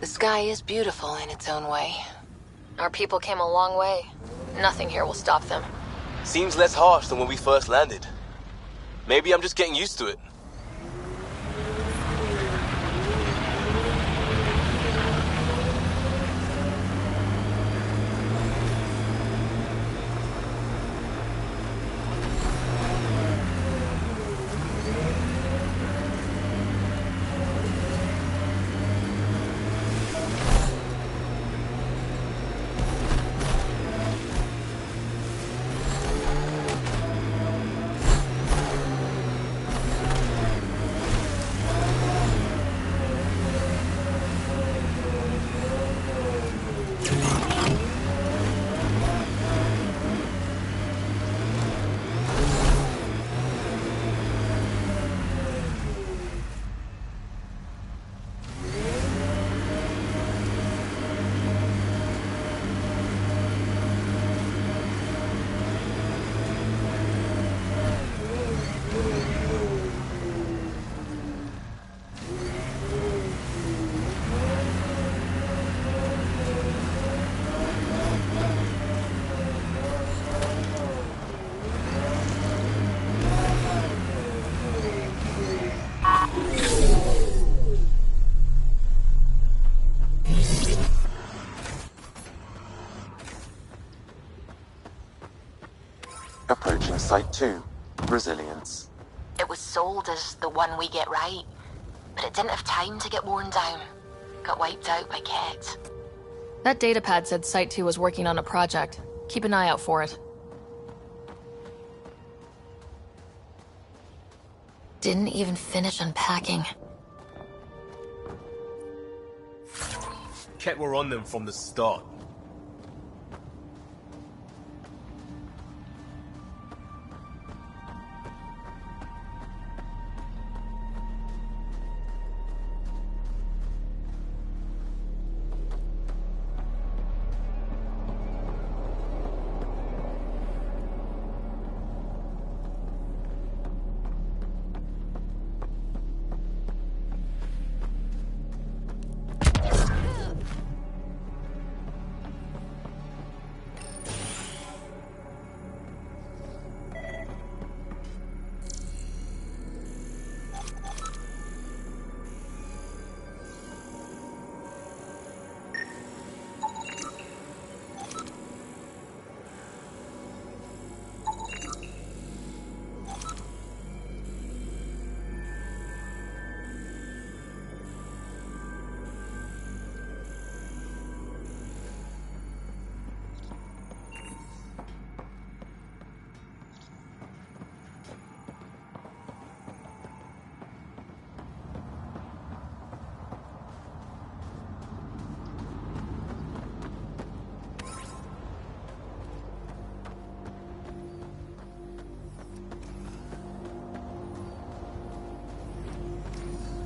The sky is beautiful in its own way. Our people came a long way. Nothing here will stop them. Seems less harsh than when we first landed. Maybe I'm just getting used to it. Approaching Site 2. Resilience. It was sold as the one we get right, but it didn't have time to get worn down. Got wiped out by Ket. That datapad said Site 2 was working on a project. Keep an eye out for it. Didn't even finish unpacking. Ket were on them from the start.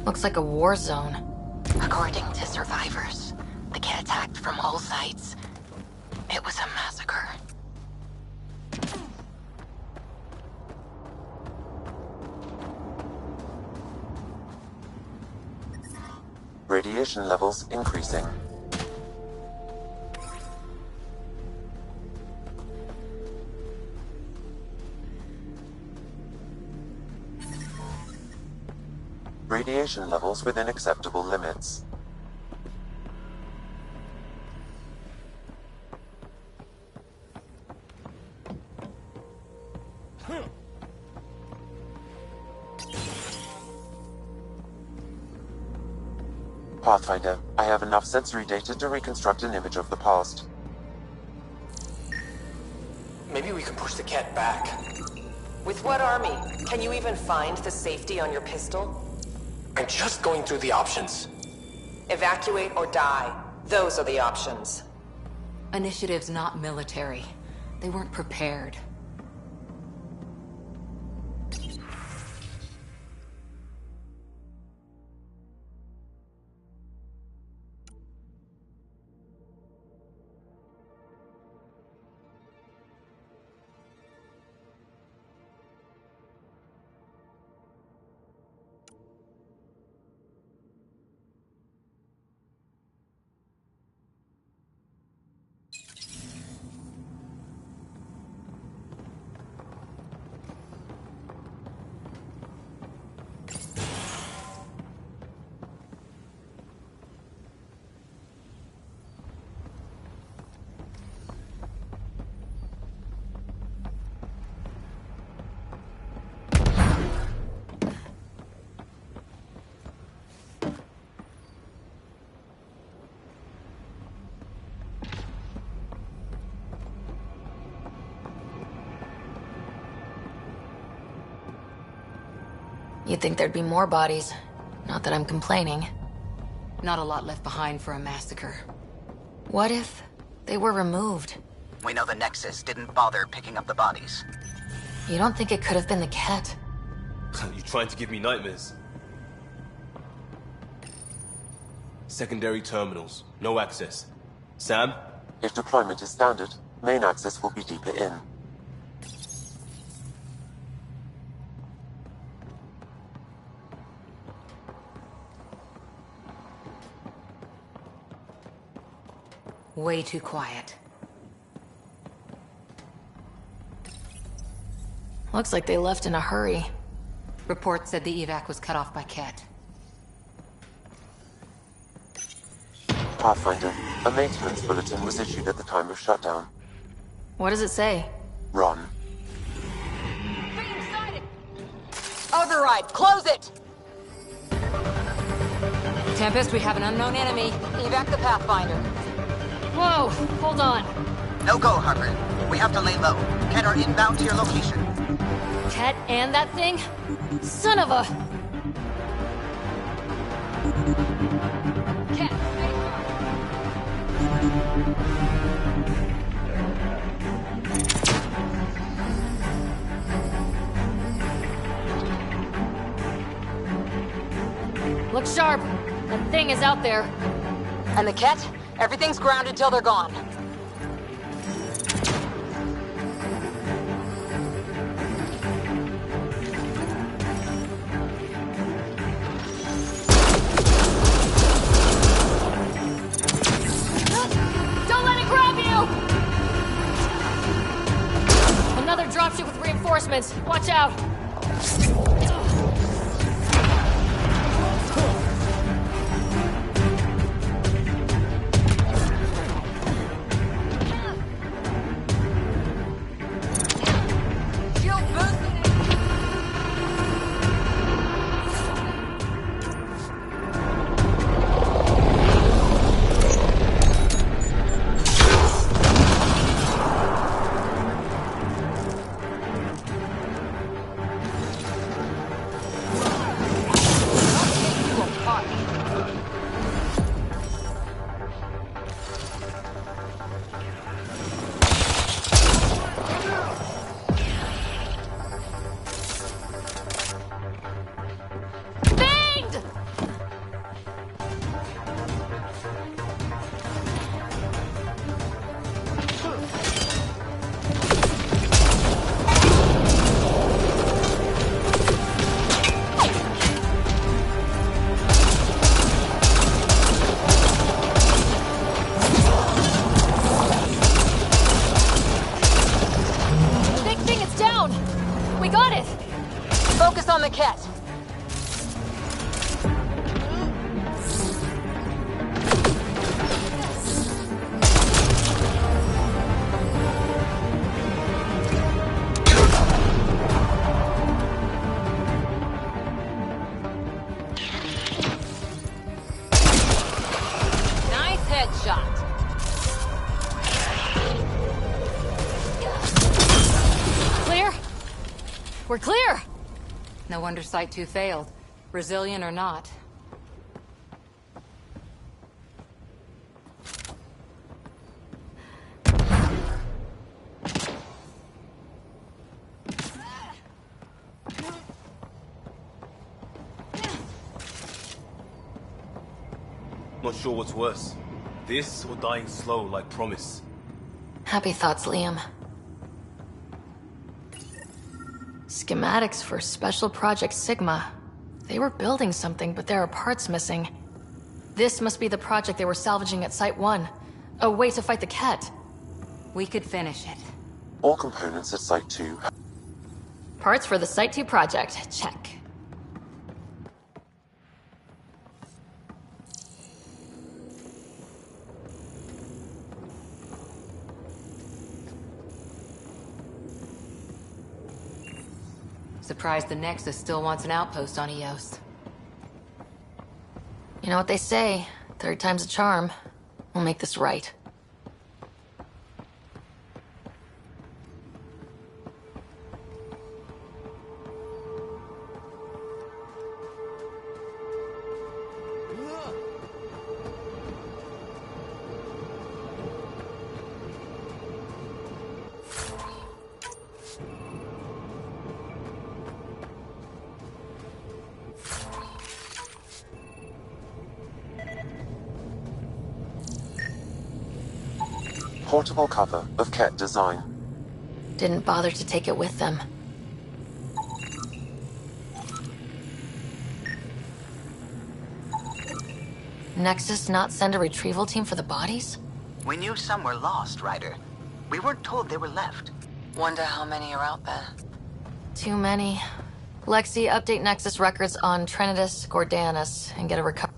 Looks like a war zone. According to survivors, the Ket attacked from all sides. It was a massacre. Radiation levels increasing. Radiation levels within acceptable limits. Pathfinder, I have enough sensory data to reconstruct an image of the past. Maybe we can push the Ket back. With what army? Can you even find the safety on your pistol? I'm just going through the options. Evacuate or die. Those are the options. Initiative's not military. They weren't prepared. You'd think there'd be more bodies. Not that I'm complaining. Not a lot left behind for a massacre. What if they were removed? We know the Nexus didn't bother picking up the bodies. You don't think it could have been the Ket? You trying to give me nightmares? Secondary terminals. No access. Sam? If deployment is standard, main access will be deeper in. Way too quiet. Looks like they left in a hurry. Report said the evac was cut off by Ket. Pathfinder, a maintenance bulletin was issued at the time of shutdown. What does it say? Run. Override, close it! Tempest, we have an unknown enemy. Evac the Pathfinder. Whoa, hold on. No go, Harper. We have to lay low. Ken are inbound to your location. Ket and that thing? Son of a... Ket, look sharp. That thing is out there. And the Ket? Everything's grounded till they're gone. Don't let it grab you! Another dropship with reinforcements. Watch out. Focus on the Ket. Nice headshot. Clear? We're clear! No wonder Site 2 failed. Brazilian or not. Not sure what's worse. This or dying slow like Promise. Happy thoughts, Liam. Schematics for Special Project Sigma. They were building something, but there are parts missing. This must be the project they were salvaging at Site 1. A way to fight the Ket. We could finish it. All components at Site 2. Parts for the Site 2 project. Check. Surprised the Nexus still wants an outpost on Eos. You know what they say, third time's a charm. We'll make this right. portable cover of Ket design. Didn't bother to take it with them. Nexus not send a retrieval team for the bodies? We knew some were lost, Ryder. We weren't told they were left. Wonder how many are out there. Too many. Lexi, update Nexus records on Trinitas Gordanus and get a recovery.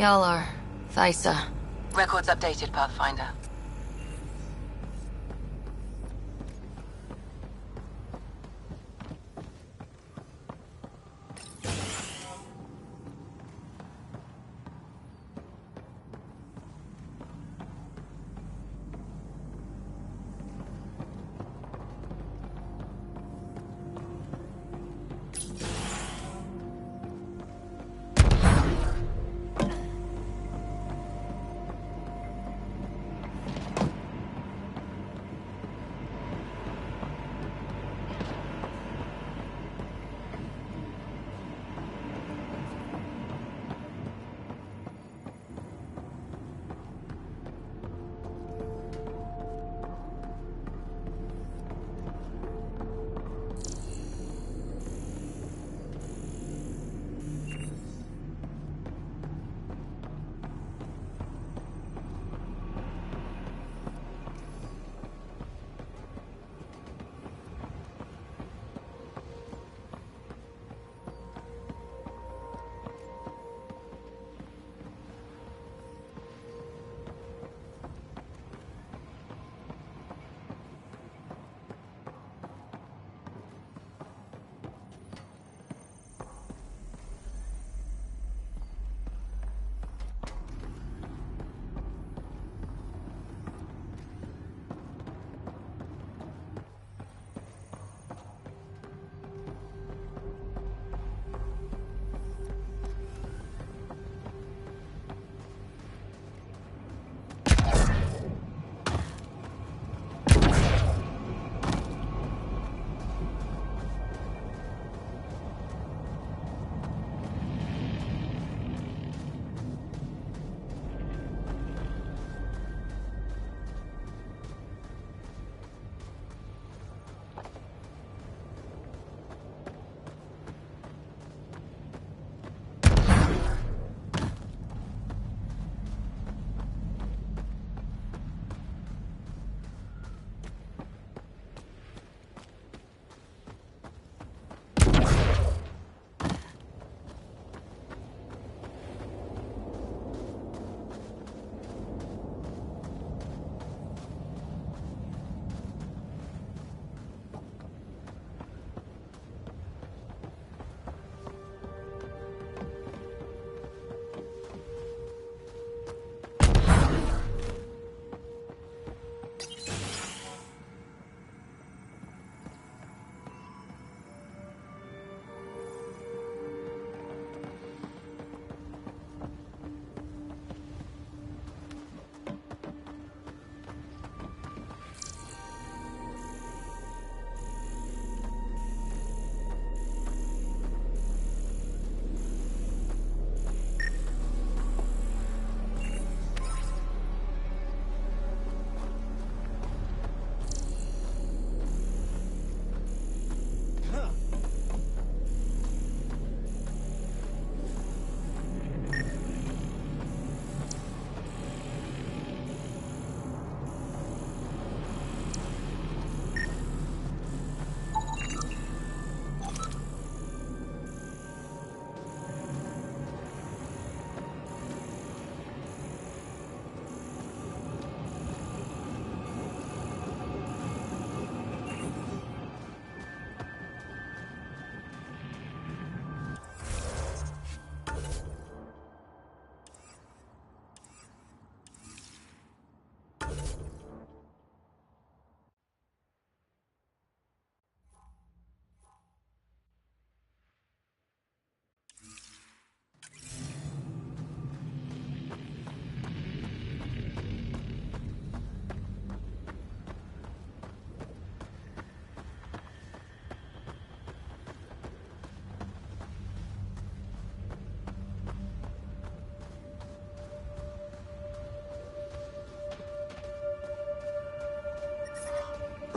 Y'all are Thysa. Records updated, Pathfinder.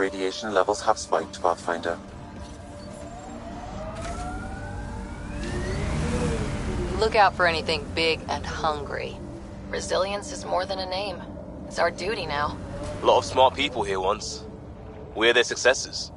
Radiation levels have spiked, Pathfinder. Look out for anything big and hungry. Resilience is more than a name. It's our duty now. A lot of smart people here once. We're their successors.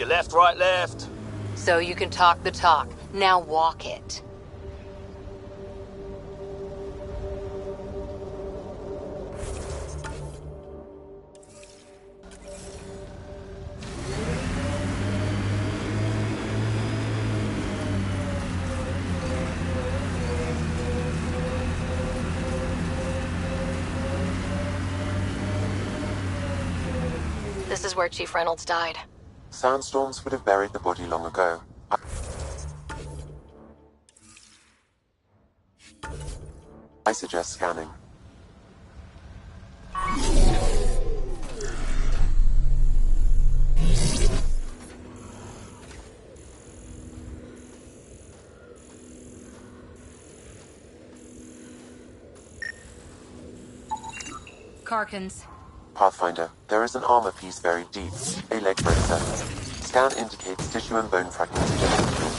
You left, right, left. So you can talk the talk. Now walk it. This is where Chief Reynolds died. Sandstorms would have buried the body long ago. I suggest scanning. Karkins. Pathfinder, there is an armor piece buried deep, a leg bracer. Scan indicates tissue and bone fragments identical.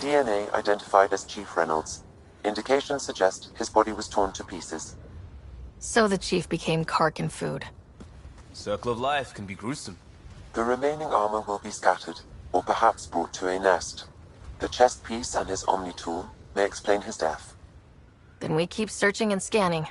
DNA identified as Chief Reynolds. Indications suggest his body was torn to pieces. So the Chief became Karkin food. Circle of life can be gruesome. The remaining armor will be scattered, or perhaps brought to a nest. The chest piece and his Omni tool may explain his death. Then we keep searching and scanning.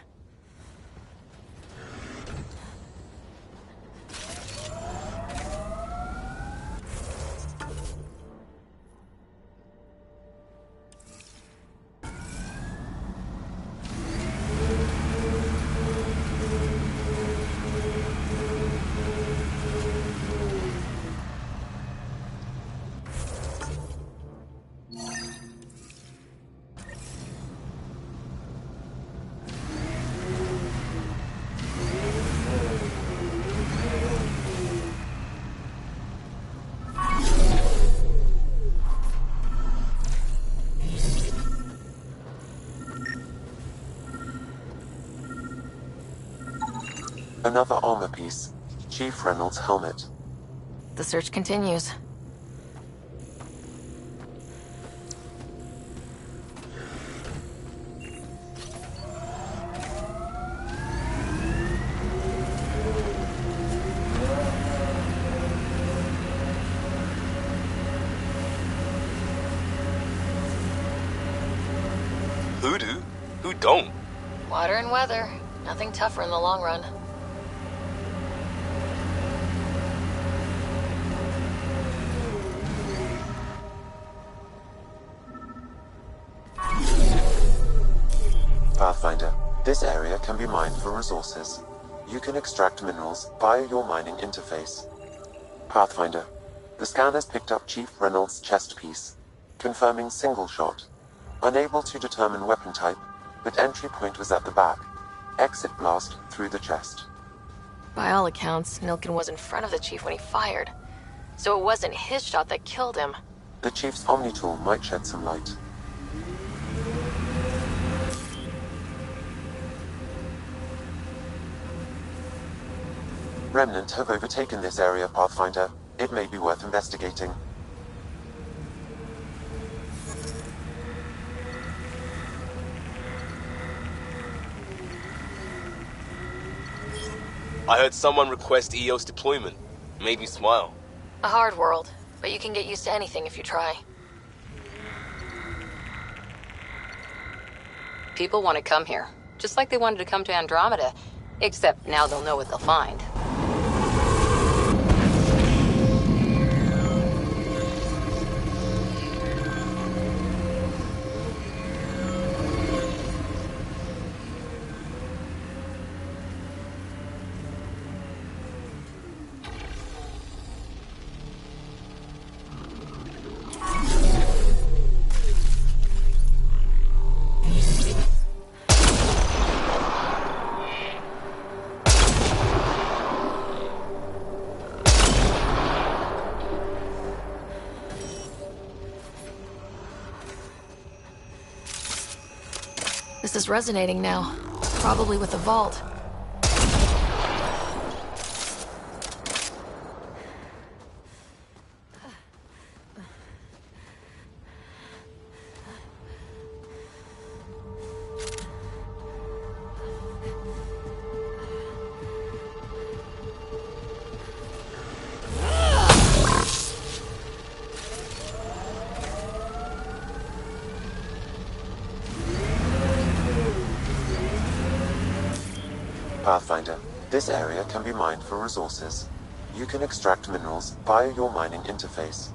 Another armor piece. Chief Reynolds' helmet. The search continues. Who do? Who don't? Water and weather. Nothing tougher in the long run. Pathfinder, this area can be mined for resources. You can extract minerals via your mining interface. Pathfinder, The scanners picked up Chief Reynolds' chest piece, confirming single shot. Unable to determine weapon type, but entry point was at the back. Exit blast through the chest. By all accounts, Nilkin was in front of the Chief when he fired. So it wasn't his shot that killed him. The Chief's Omni-tool might shed some light. Remnant have overtaken this area, Pathfinder. It may be worth investigating. I heard someone request EOS deployment. Made me smile. A hard world, but you can get used to anything if you try. People want to come here, just like they wanted to come to Andromeda. Except now they'll know what they'll find. This is resonating now. Probably with the vault. Pathfinder, this area can be mined for resources. You can extract minerals via your mining interface.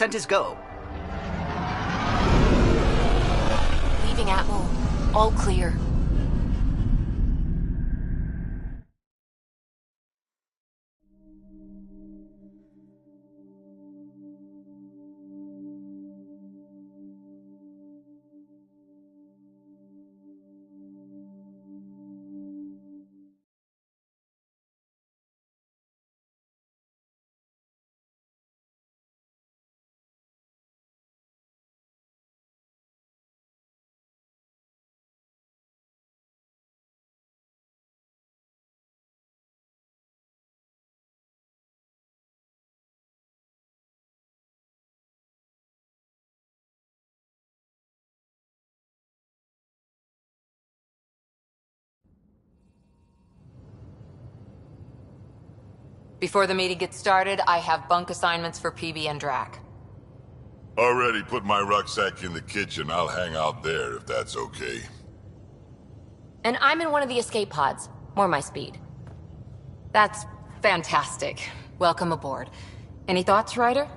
Descent is go. Leaving Atmo. All clear. Before the meeting gets started, I have bunk assignments for PB and Drac. Already put my rucksack in the kitchen. I'll hang out there if that's okay. And I'm in one of the escape pods. More my speed. That's fantastic. Welcome aboard. Any thoughts, Ryder?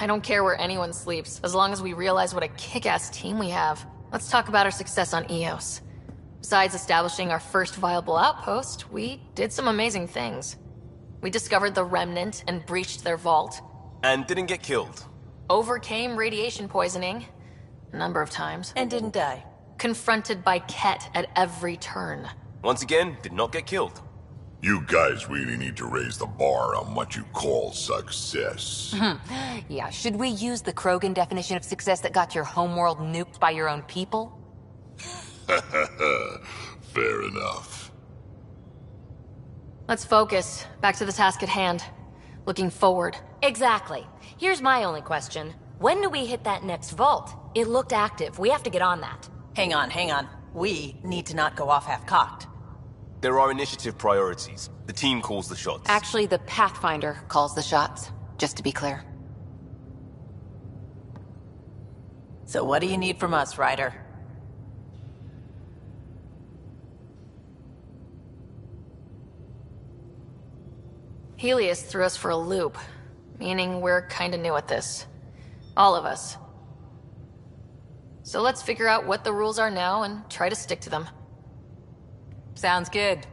I don't care where anyone sleeps, as long as we realize what a kick-ass team we have. Let's talk about our success on Eos. Besides establishing our first viable outpost, we did some amazing things. We discovered the Remnant and breached their vault. And didn't get killed. Overcame radiation poisoning. A number of times. And didn't die. Confronted by Ket at every turn. Once again, did not get killed. You guys really need to raise the bar on what you call success. Yeah, should we use the Krogan definition of success that got your homeworld nuked by your own people? Fair enough. Let's focus. Back to the task at hand. Looking forward. Exactly. Here's my only question. When do we hit that next vault? It looked active. We have to get on that. Hang on. We need to not go off half-cocked. There are initiative priorities. The team calls the shots. Actually, the Pathfinder calls the shots, just to be clear. So what do you need from us, Ryder? Helios threw us for a loop, meaning we're kinda new at this. All of us. So let's figure out what the rules are now and try to stick to them. Sounds good.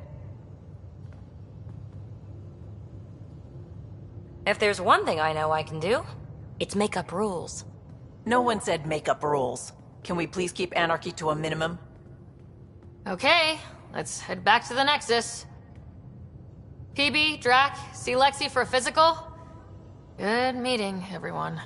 If there's one thing I know I can do, it's make up rules. No one said make up rules. Can we please keep anarchy to a minimum? Okay, let's head back to the Nexus. PB, Drac, see Lexi for a physical? Good meeting, everyone.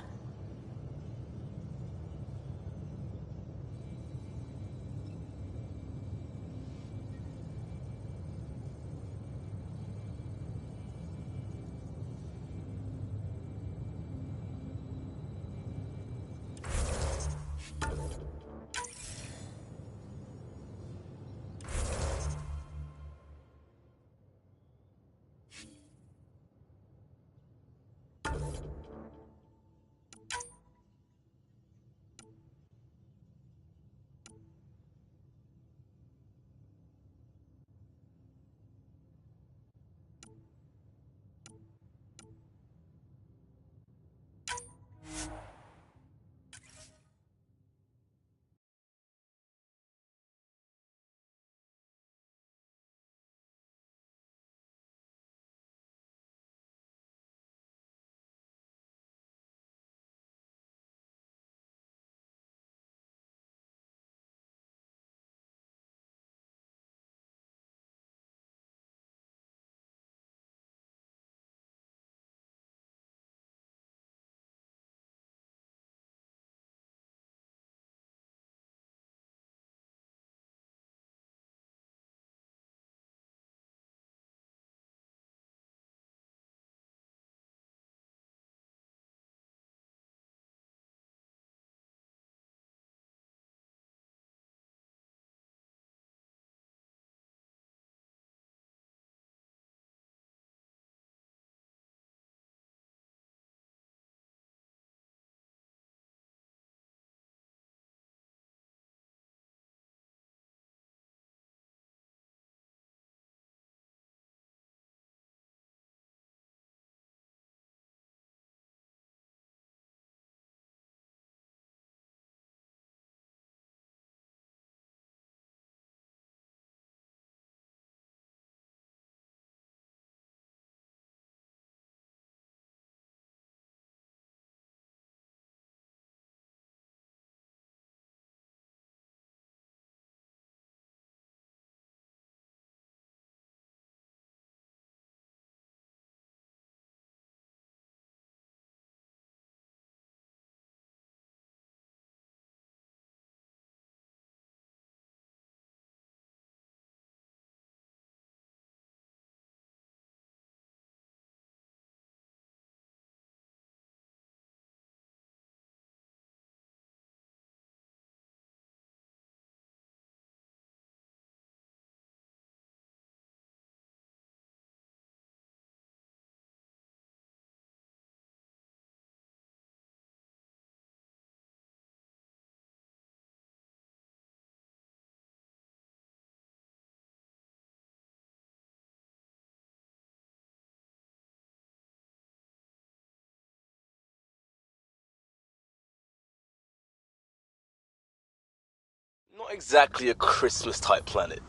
not exactly a Christmas-type planet.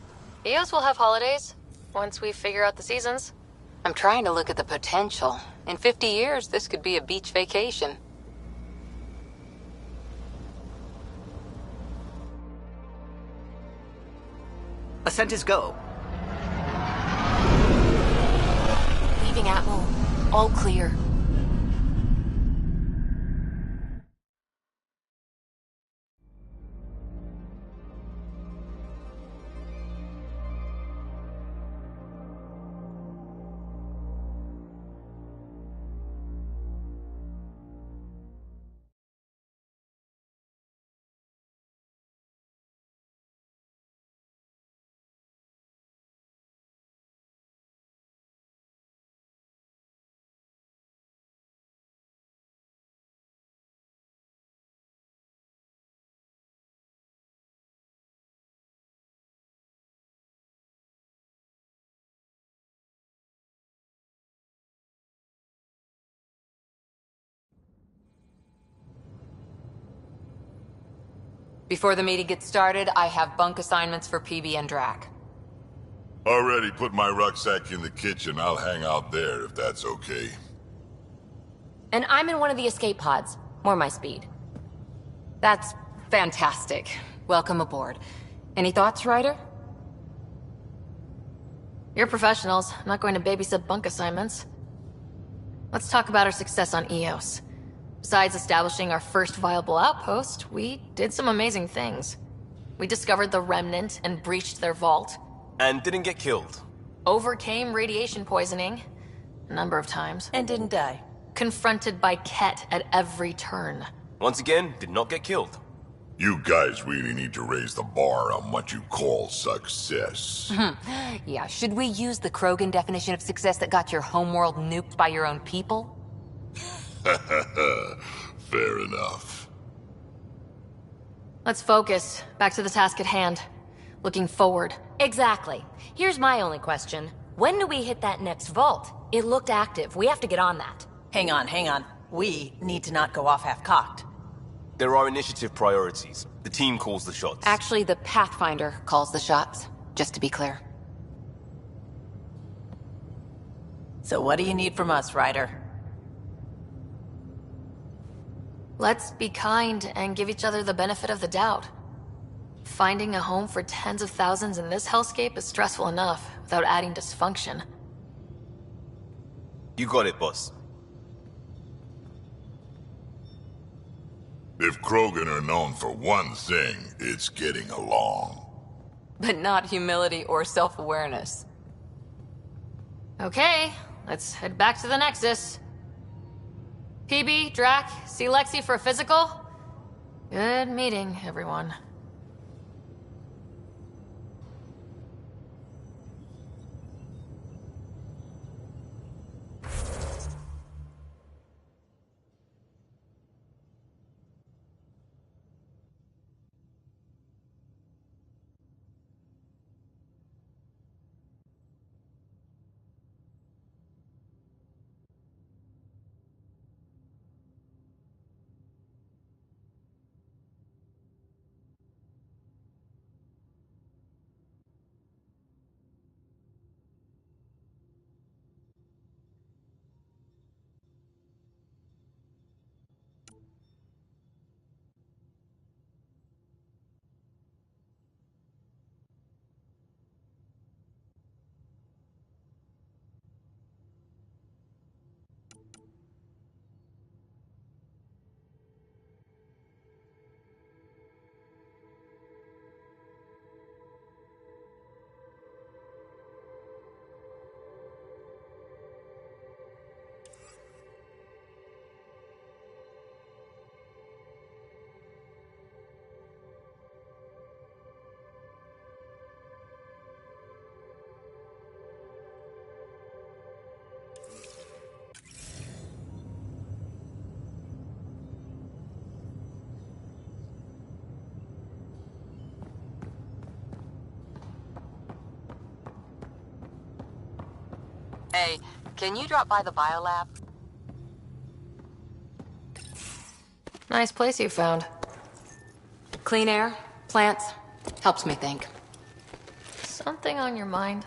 Eos will have holidays, once we figure out the seasons. I'm trying to look at the potential. In 50 years, this could be a beach vacation. Ascent is go. Leaving Atmo. All clear. Before the meeting gets started, I have bunk assignments for PB and Drac. Already put my rucksack in the kitchen. I'll hang out there if that's okay. And I'm in one of the escape pods. More my speed. That's fantastic. Welcome aboard. Any thoughts, Ryder? You're professionals. I'm not going to babysit bunk assignments. Let's talk about our success on Eos. Besides establishing our first viable outpost, we did some amazing things. We discovered the Remnant and breached their vault. And didn't get killed. Overcame radiation poisoning. A number of times. And didn't die. Confronted by Ket at every turn. Once again, did not get killed. You guys really need to raise the bar on what you call success. Yeah, should we use the Krogan definition of success that got your homeworld nuked by your own people? Fair enough. Let's focus. Back to the task at hand. Looking forward. Exactly. Here's my only question. When do we hit that next vault? It looked active. We have to get on that. Hang on. We need to not go off half-cocked. There are initiative priorities. The team calls the shots. Actually, the Pathfinder calls the shots, just to be clear. So what do you need from us, Ryder? Let's be kind and give each other the benefit of the doubt. Finding a home for tens of thousands in this hellscape is stressful enough, without adding dysfunction. You got it, boss. If Krogan are known for one thing, it's getting along. But not humility or self-awareness. Okay, let's head back to the Nexus. PB, Drac, see Lexi for a physical? Good meeting, everyone. Hey, can you drop by the biolab? Nice place you found. Clean air, plants, Helps me think. Something on your mind?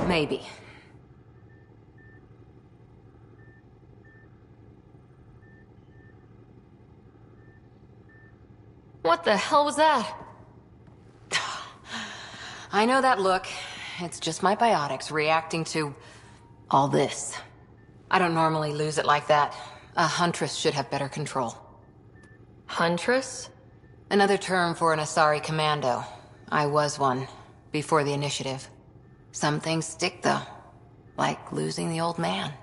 Maybe. What the hell was that? I know that look. It's just my biotics reacting to all this. I don't normally lose it like that. A huntress should have better control. Huntress? Another term for an Asari commando. I was one, before the initiative. Some things stick, though. Like losing the old man.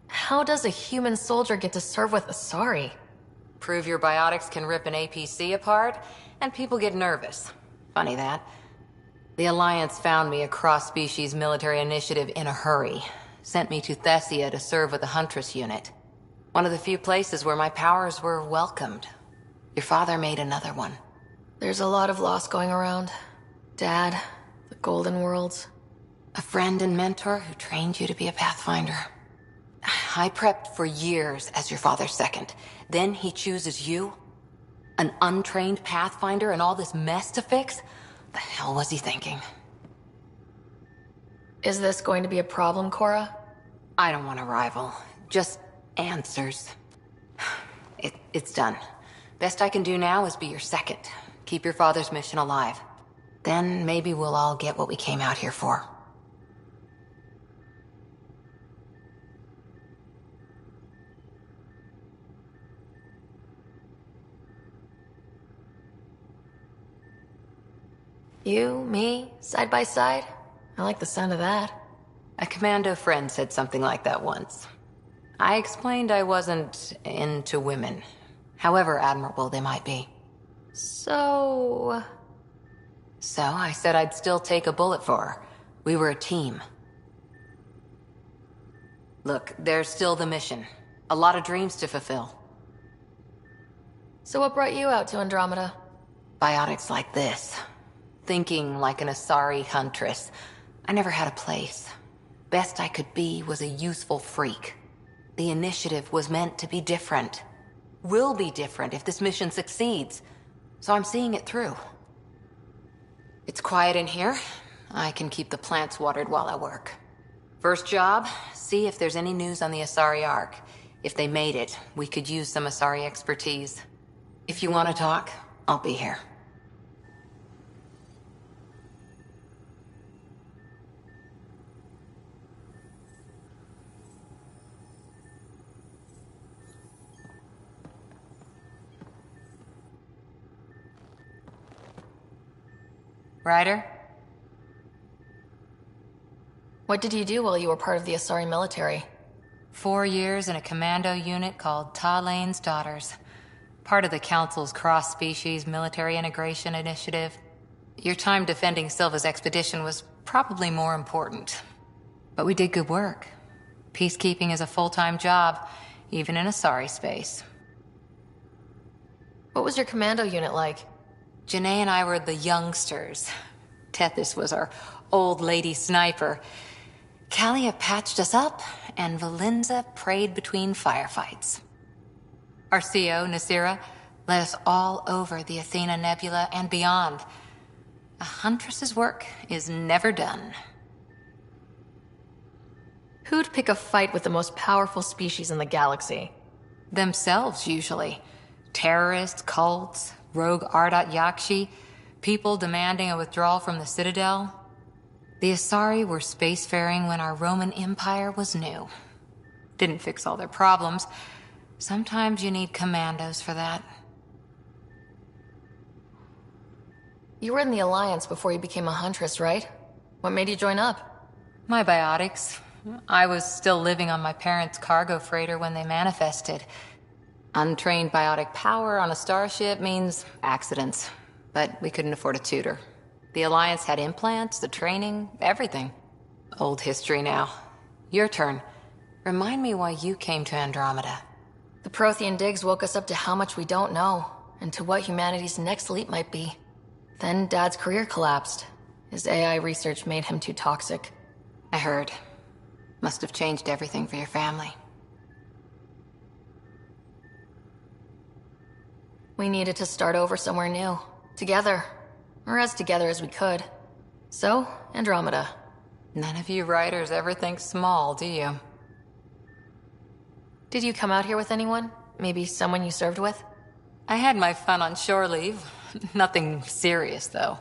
How does a human soldier get to serve with Asari? Prove your biotics can rip an APC apart, and people get nervous. Funny that. The Alliance found me a cross-species military initiative in a hurry. Sent me to Thessia to serve with the Huntress unit. One of the few places where my powers were welcomed. Your father made another one. There's a lot of loss going around. Dad, the Golden Worlds. A friend and mentor who trained you to be a Pathfinder. I prepped for years as your father's second. Then he chooses you? An untrained Pathfinder and all this mess to fix? The hell was he thinking? Is this going to be a problem, Cora? I don't want a rival. Just answers. It's done. Best I can do now is be your second. Keep your father's mission alive. Then maybe we'll all get what we came out here for. You, me, side by side? I like the sound of that. A commando friend said something like that once. I explained I wasn't into women, however admirable they might be. So I said I'd still take a bullet for her. We were a team. Look, there's still the mission. A lot of dreams to fulfill. So what brought you out to Andromeda? Biotics like this. Thinking like an Asari huntress. I never had a place. Best I could be was a useful freak. The initiative was meant to be different. Will be different if this mission succeeds. So I'm seeing it through. It's quiet in here. I can keep the plants watered while I work. First job, see if there's any news on the Asari Ark. If they made it, we could use some Asari expertise. If you want to talk, I'll be here. Ryder? What did you do while you were part of the Asari military? 4 years in a commando unit called Ta Lane's Daughters. Part of the Council's cross-species military integration initiative. Your time defending Silva's expedition was probably more important. But we did good work. Peacekeeping is a full-time job, even in Asari space. What was your commando unit like? Janae and I were the youngsters. Tethys was our old lady sniper. Kalia patched us up, and Valenza prayed between firefights. Our CO, Nasira, led us all over the Athena Nebula and beyond. A huntress's work is never done. Who'd pick a fight with the most powerful species in the galaxy? Themselves, usually. Terrorists, cults, rogue Ardat Yakshi, people demanding a withdrawal from the Citadel. The Asari were spacefaring when our Roman Empire was new. Didn't fix all their problems. Sometimes you need commandos for that. You were in the Alliance before you became a huntress, right? What made you join up? My biotics. I was still living on my parents' cargo freighter when they manifested. Untrained biotic power on a starship means accidents. But we couldn't afford a tutor. The Alliance had implants, the training, everything. Old history now. Your turn. Remind me why you came to Andromeda. The Prothean digs woke us up to how much we don't know, and to what humanity's next leap might be. Then Dad's career collapsed. His AI research made him too toxic. I heard. Must have changed everything for your family. We We needed to start over somewhere new. Together. Or as together as we could. So, Andromeda. None of you writers ever think small, do you? Did you come out here with anyone? Maybe someone you served with? I had my fun on shore leave. Nothing serious, though.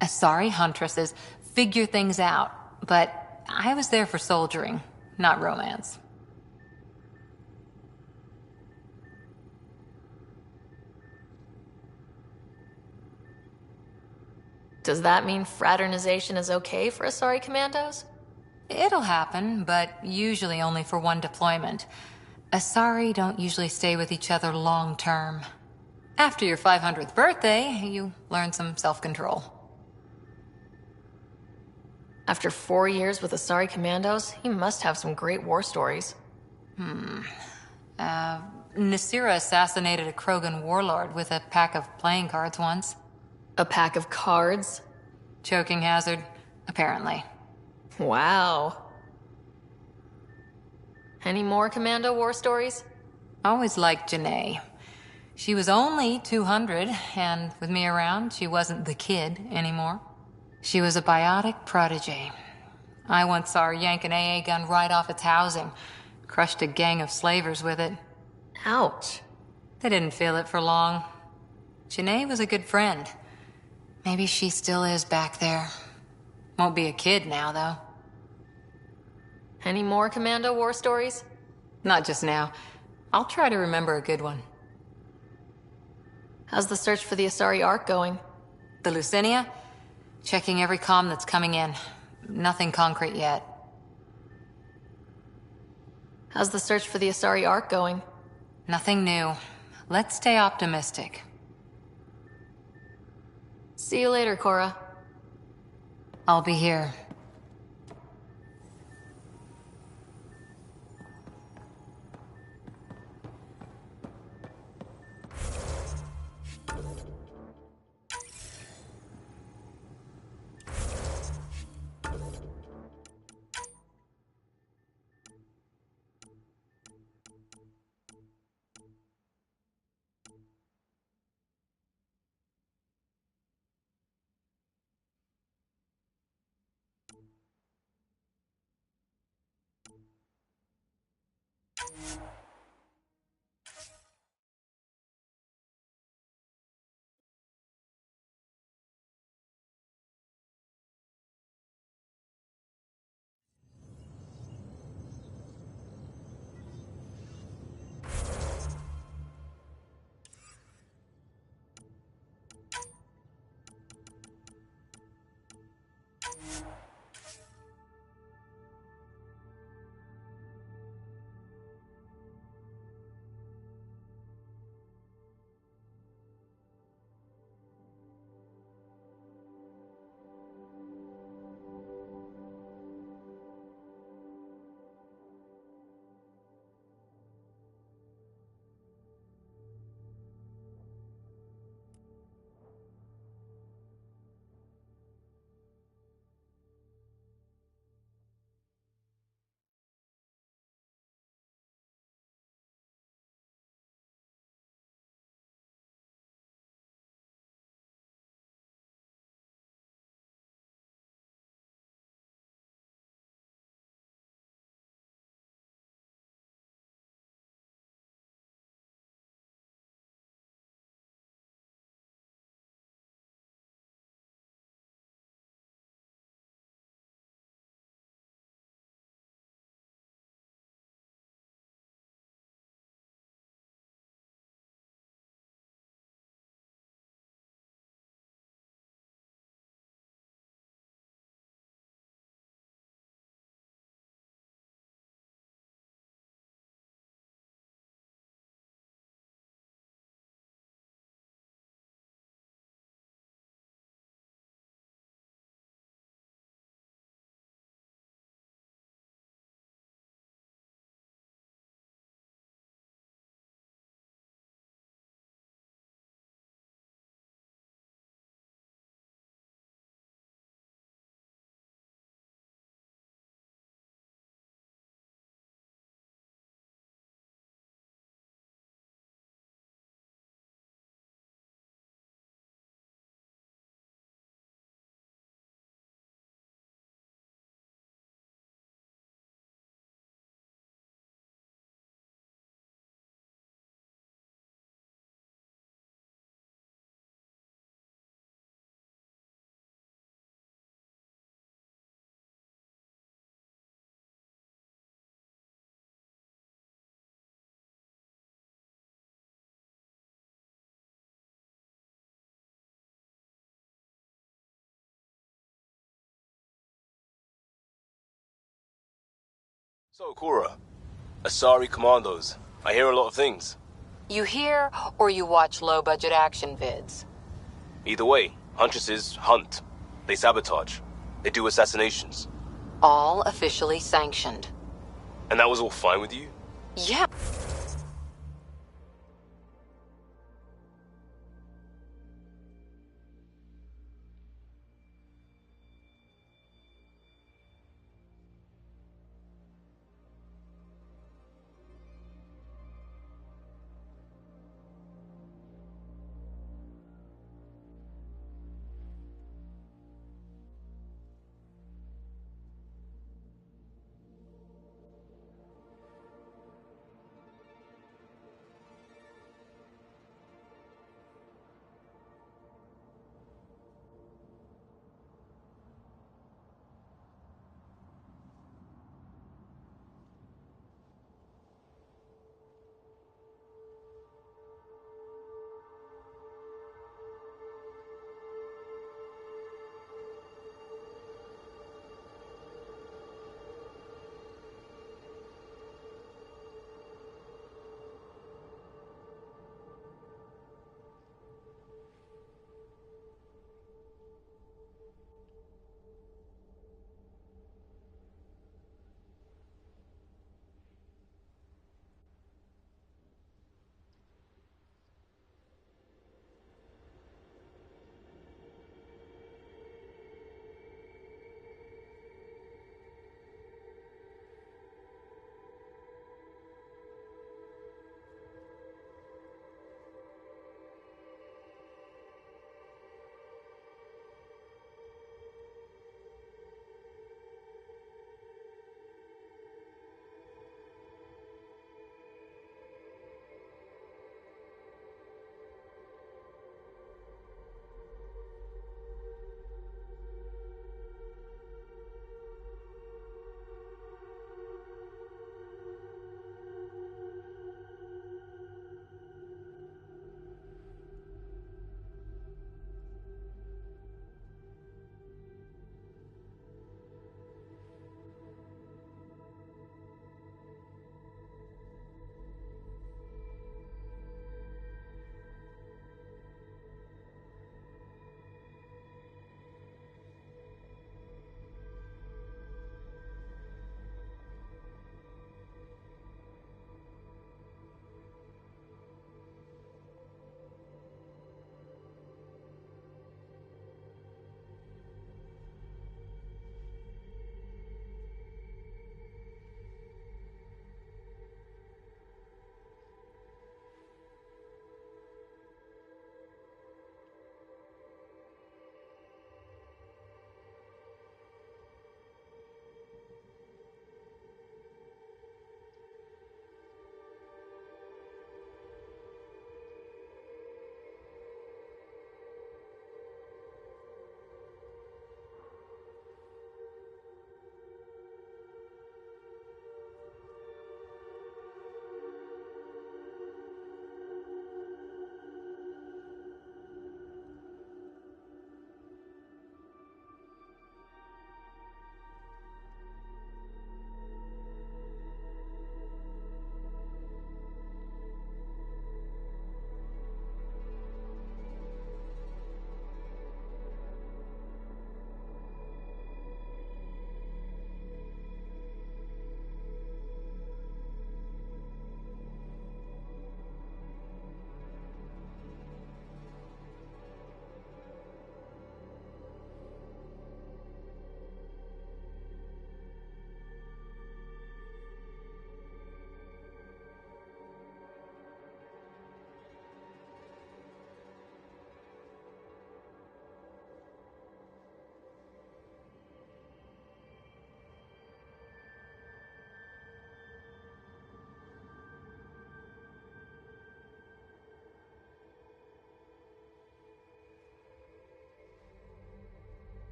Asari huntresses figure things out, but I was there for soldiering, not romance. Does that mean fraternization is okay for Asari commandos? It'll happen, but usually only for one deployment. Asari don't usually stay with each other long term. After your 500th birthday, you learn some self-control. After 4 years with Asari commandos, he must have some great war stories. Nasira assassinated a Krogan warlord with a pack of playing cards once. A pack of cards? Choking hazard, apparently. Wow. Any more commando war stories? Always liked Janae. She was only 200, and with me around, she wasn't the kid anymore. She was a biotic protege. I once saw her yank an AA gun right off its housing. Crushed a gang of slavers with it. Ouch. They didn't feel it for long. Janae was a good friend. Maybe she still is back there. Won't be a kid now, though. Any more commando war stories? Not just now. I'll try to remember a good one. How's the search for the Asari Ark going? The Lucinia? Checking every comm that's coming in. Nothing concrete yet. How's the search for the Asari Ark going? Nothing new. Let's stay optimistic. See you later, Cora. I'll be here. So, Cora, Asari Commandos. I hear a lot of things. You hear or you watch low-budget action vids? Either way, Huntresses hunt. They sabotage. They do assassinations. All officially sanctioned. And that was all fine with you? Yeah.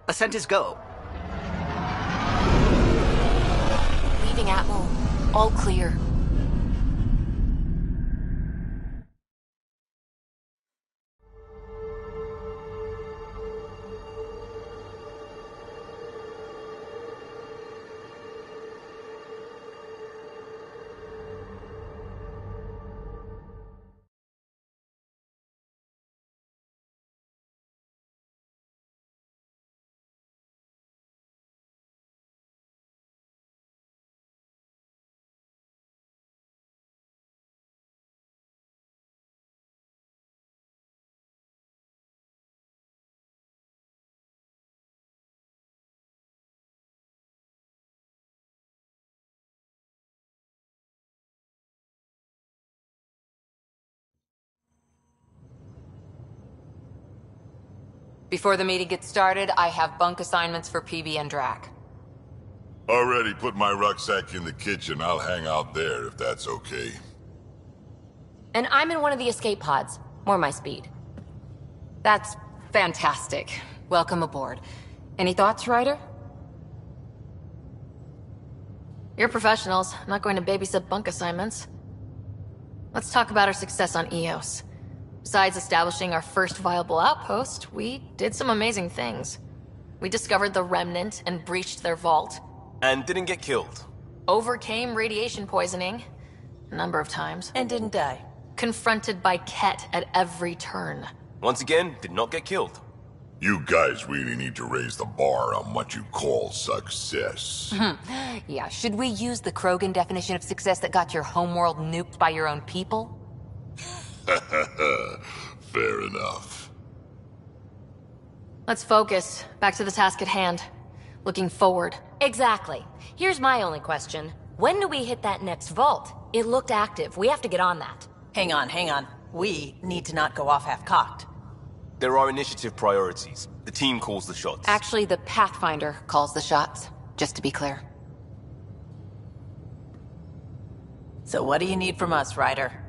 Ascent is go. Leaving Atmo. All clear. Before the meeting gets started, I have bunk assignments for PB and Drac. Already put my rucksack in the kitchen. I'll hang out there if that's okay. And I'm in one of the escape pods. More my speed. That's fantastic. Welcome aboard. Any thoughts, Ryder? You're professionals. I'm not going to babysit bunk assignments. Let's talk about our success on Eos. Besides establishing our first viable outpost, we did some amazing things. We discovered the Remnant and breached their vault. And didn't get killed. Overcame radiation poisoning. A number of times. And didn't die. Confronted by Ket at every turn. Once again, did not get killed. You guys really need to raise the bar on what you call success. Yeah, should we use the Krogan definition of success that got your homeworld nuked by your own people? Fair enough. Let's focus. Back to the task at hand. Looking forward. Exactly. Here's my only question. When do we hit that next vault? It looked active. We have to get on that. Hang on. We need to not go off half-cocked. There are initiative priorities. The team calls the shots. Actually, the Pathfinder calls the shots, just to be clear. So what do you need from us, Ryder?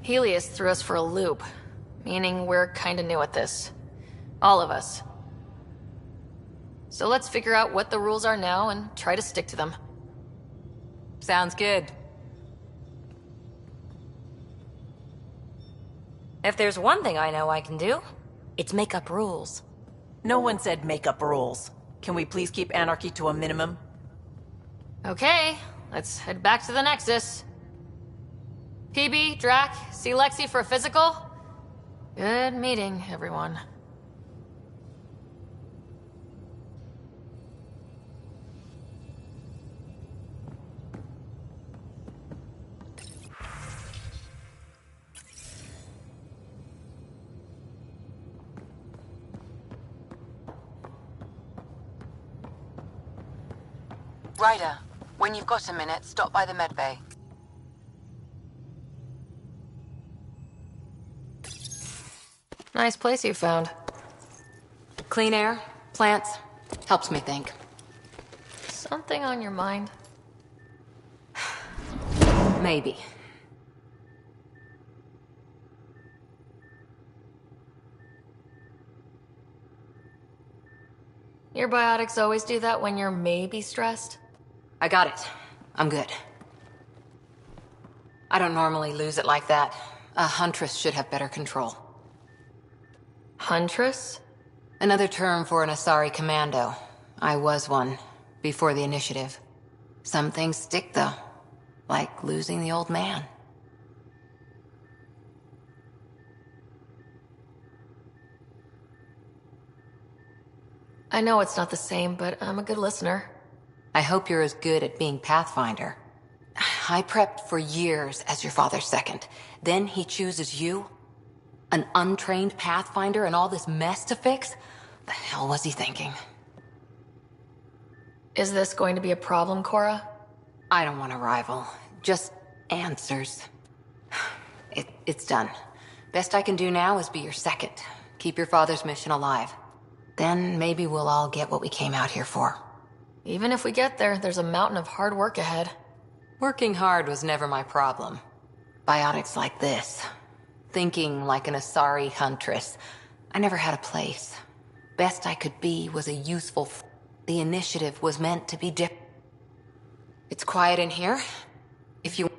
Helios threw us for a loop, meaning we're kinda new at this. All of us. So let's figure out what the rules are now and try to stick to them. Sounds good. If there's one thing I know I can do, it's make up rules. No one said make up rules. Can we please keep anarchy to a minimum? Okay, let's head back to the Nexus. PB, Drac, see Lexi for a physical? Good meeting, everyone. Ryder, when you've got a minute, stop by the medbay. Nice place you found. Clean air, plants, helps me think. Something on your mind? Maybe. Your biotics always do that when you're maybe stressed? I got it. I'm good. I don't normally lose it like that. A huntress should have better control. Huntress? Another term for an Asari commando. I was one, before the initiative. Some things stick, though. Like losing the old man. I know it's not the same, but I'm a good listener. I hope you're as good at being Pathfinder. I prepped for years as your father's second. Then he chooses you? An untrained Pathfinder and all this mess to fix? The hell was he thinking? Is this going to be a problem, Cora? I don't want a rival. Just answers. It's done. Best I can do now is be your second. Keep your father's mission alive. Then maybe we'll all get what we came out here for. Even if we get there, there's a mountain of hard work ahead. Working hard was never my problem. Biotics like this. Thinking like an Asari huntress. I never had a place. Best I could be was a useful... The initiative was meant to be different. It's quiet in here. If you...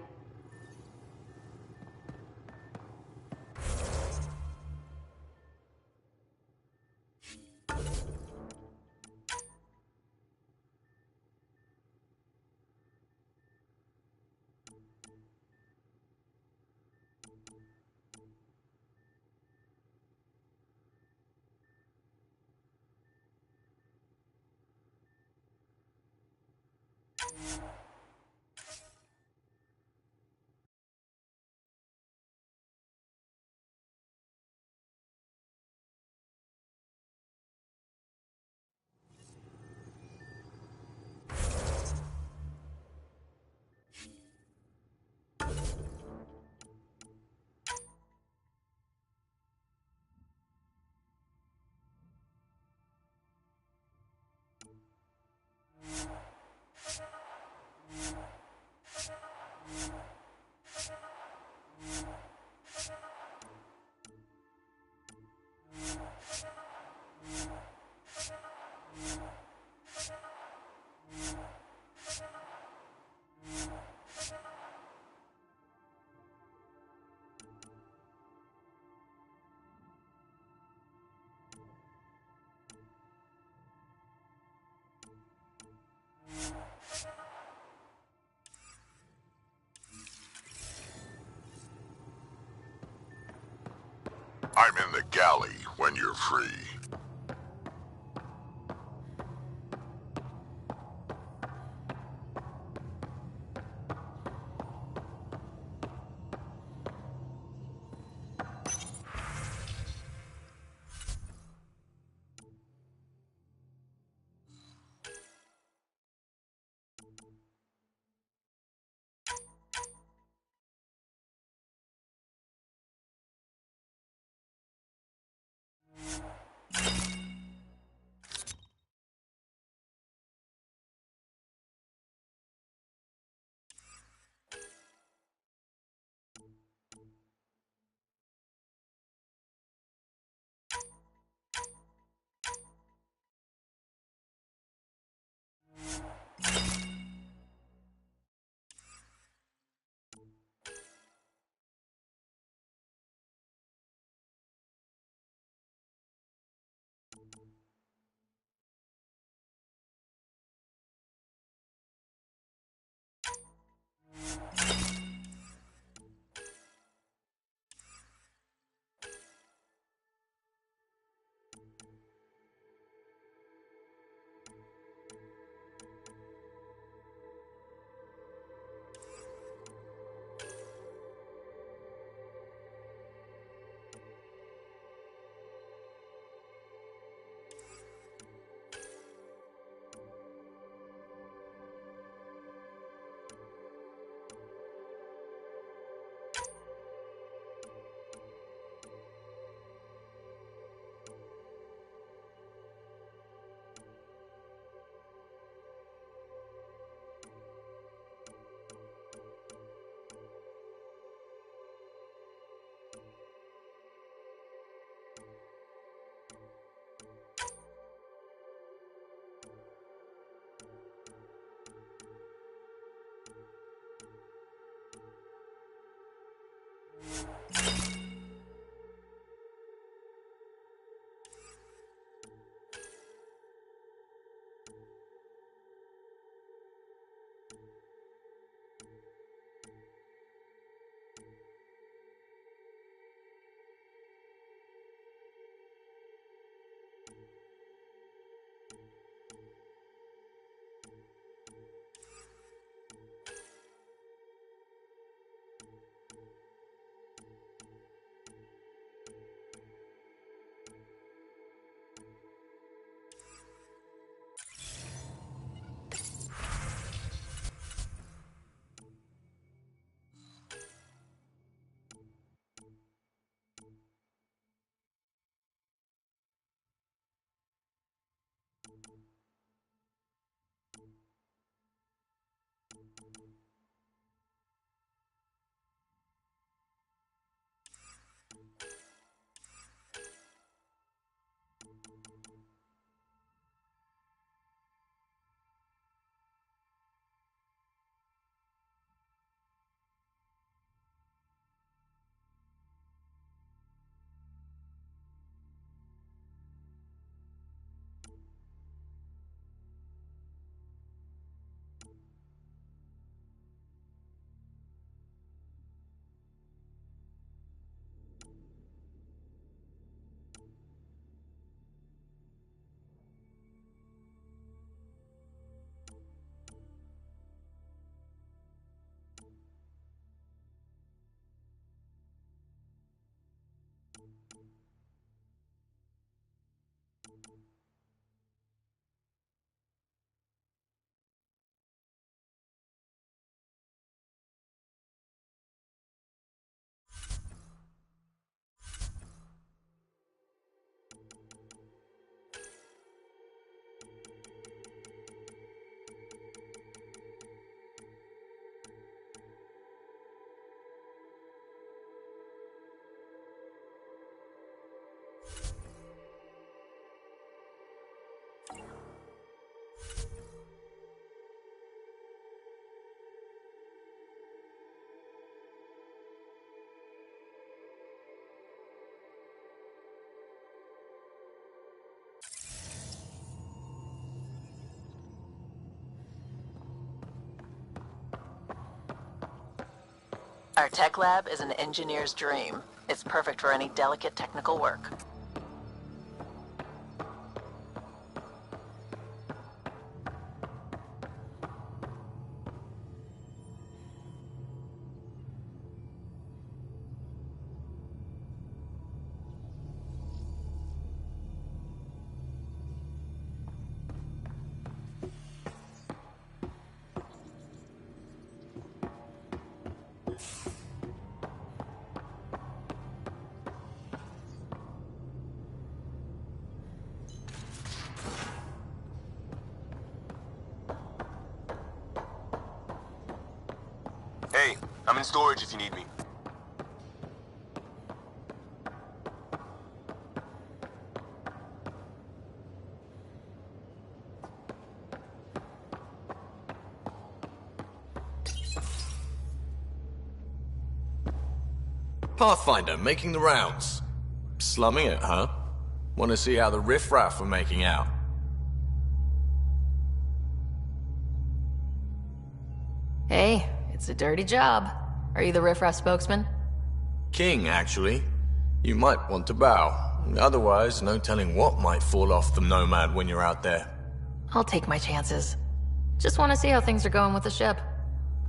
I'm in the galley when you're free. Our tech lab is an engineer's dream. It's perfect for any delicate technical work. Hey, I'm in storage if you need me. Pathfinder, making the rounds. Slumming it, huh? Want to see how the riffraff are making out? Hey, it's a dirty job. Are you the riffraff spokesman? King, actually. You might want to bow. Otherwise, no telling what might fall off the Nomad when you're out there. I'll take my chances. Just want to see how things are going with the ship.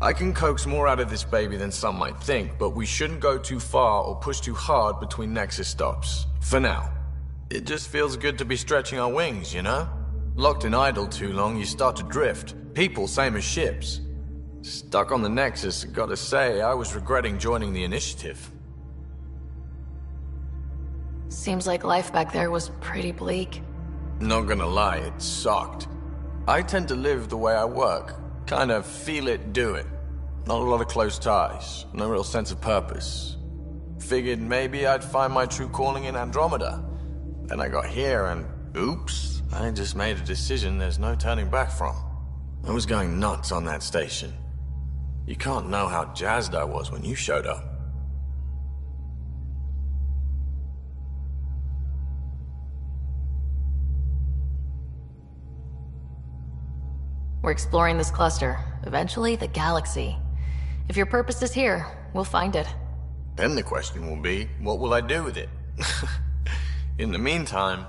I can coax more out of this baby than some might think, but we shouldn't go too far or push too hard between Nexus stops. For now. It just feels good to be stretching our wings, you know? Locked in idle too long, you start to drift. People, same as ships. Stuck on the Nexus, gotta say, I was regretting joining the Initiative. Seems like life back there was pretty bleak. Not gonna lie, it sucked. I tend to live the way I work. Kind of feel it, do it. Not a lot of close ties, no real sense of purpose. Figured maybe I'd find my true calling in Andromeda. Then I got here and, oops, I just made a decision there's no turning back from. I was going nuts on that station. You can't know how jazzed I was when you showed up. We're exploring this cluster, eventually the galaxy. If your purpose is here, we'll find it. Then the question will be, what will I do with it? In the meantime,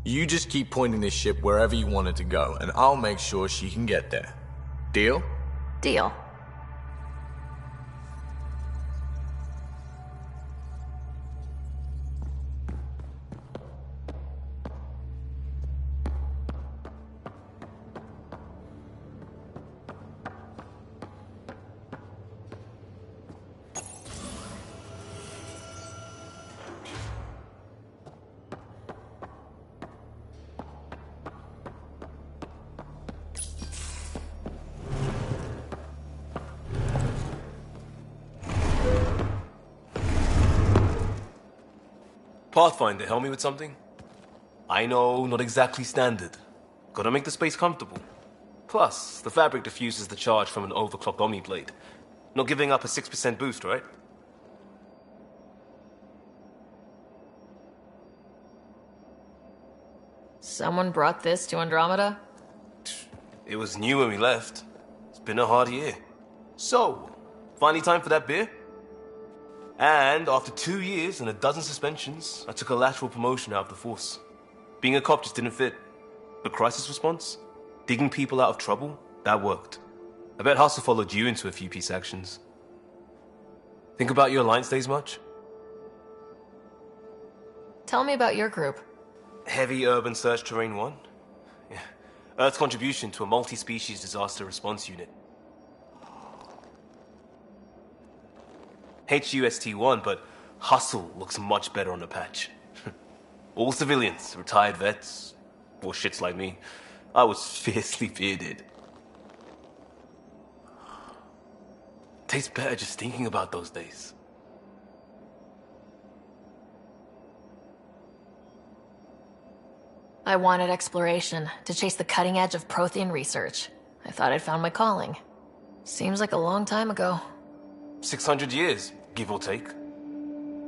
you just keep pointing this ship wherever you want it to go, and I'll make sure she can get there. Deal? Deal. Pathfinder, help me with something? I know, not exactly standard. Gotta make the space comfortable. Plus, the fabric diffuses the charge from an overclocked Omni blade. Not giving up a 6% boost, right? Someone brought this to Andromeda? It was new when we left. It's been a hard year. So, finally time for that beer? And after 2 years and a dozen suspensions, I took a lateral promotion out of the force. Being a cop just didn't fit. But crisis response? Digging people out of trouble? That worked. I bet Hustle followed you into a few peace actions. Think about your Alliance days much? Tell me about your group. Heavy Urban Search Terrain 1? Yeah. Earth's contribution to a multi-species disaster response unit. HUST-1, but Hustle looks much better on the patch. All civilians, retired vets, or shits like me. I was fiercely bearded. Tastes better just thinking about those days. I wanted exploration, to chase the cutting edge of Prothean research. I thought I'd found my calling. Seems like a long time ago. 600 years, give or take.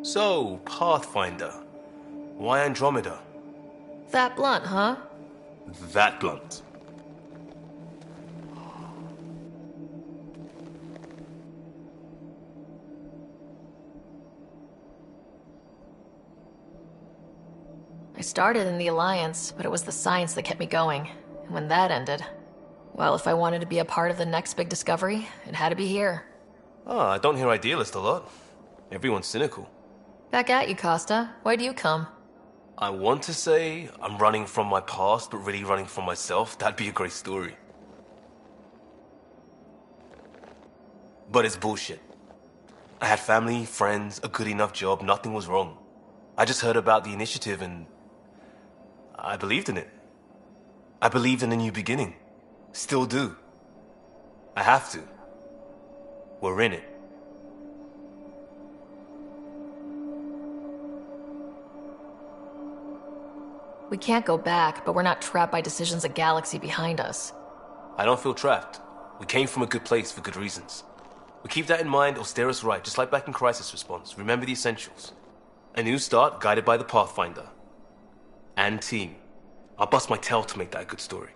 So, Pathfinder. Why Andromeda? That blunt, huh? That blunt. started in the Alliance, but it was the science that kept me going. And when that ended, well, if I wanted to be a part of the next big discovery, it had to be here. Oh, I don't hear idealist a lot. Everyone's cynical. Back at you, Costa. Why do you come? I want to say I'm running from my past, but really running from myself. That'd be a great story. But it's bullshit. I had family, friends, a good enough job, nothing was wrong. I just heard about the initiative and I believed in it. I believed in a new beginning. Still do. I have to. We're in it. We can't go back, but we're not trapped by decisions a galaxy behind us. I don't feel trapped. We came from a good place for good reasons. We keep that in mind or steer us right, just like back in Crisis Response. Remember the essentials. A new start guided by the Pathfinder. And team. I'll bust my tail to make that a good story.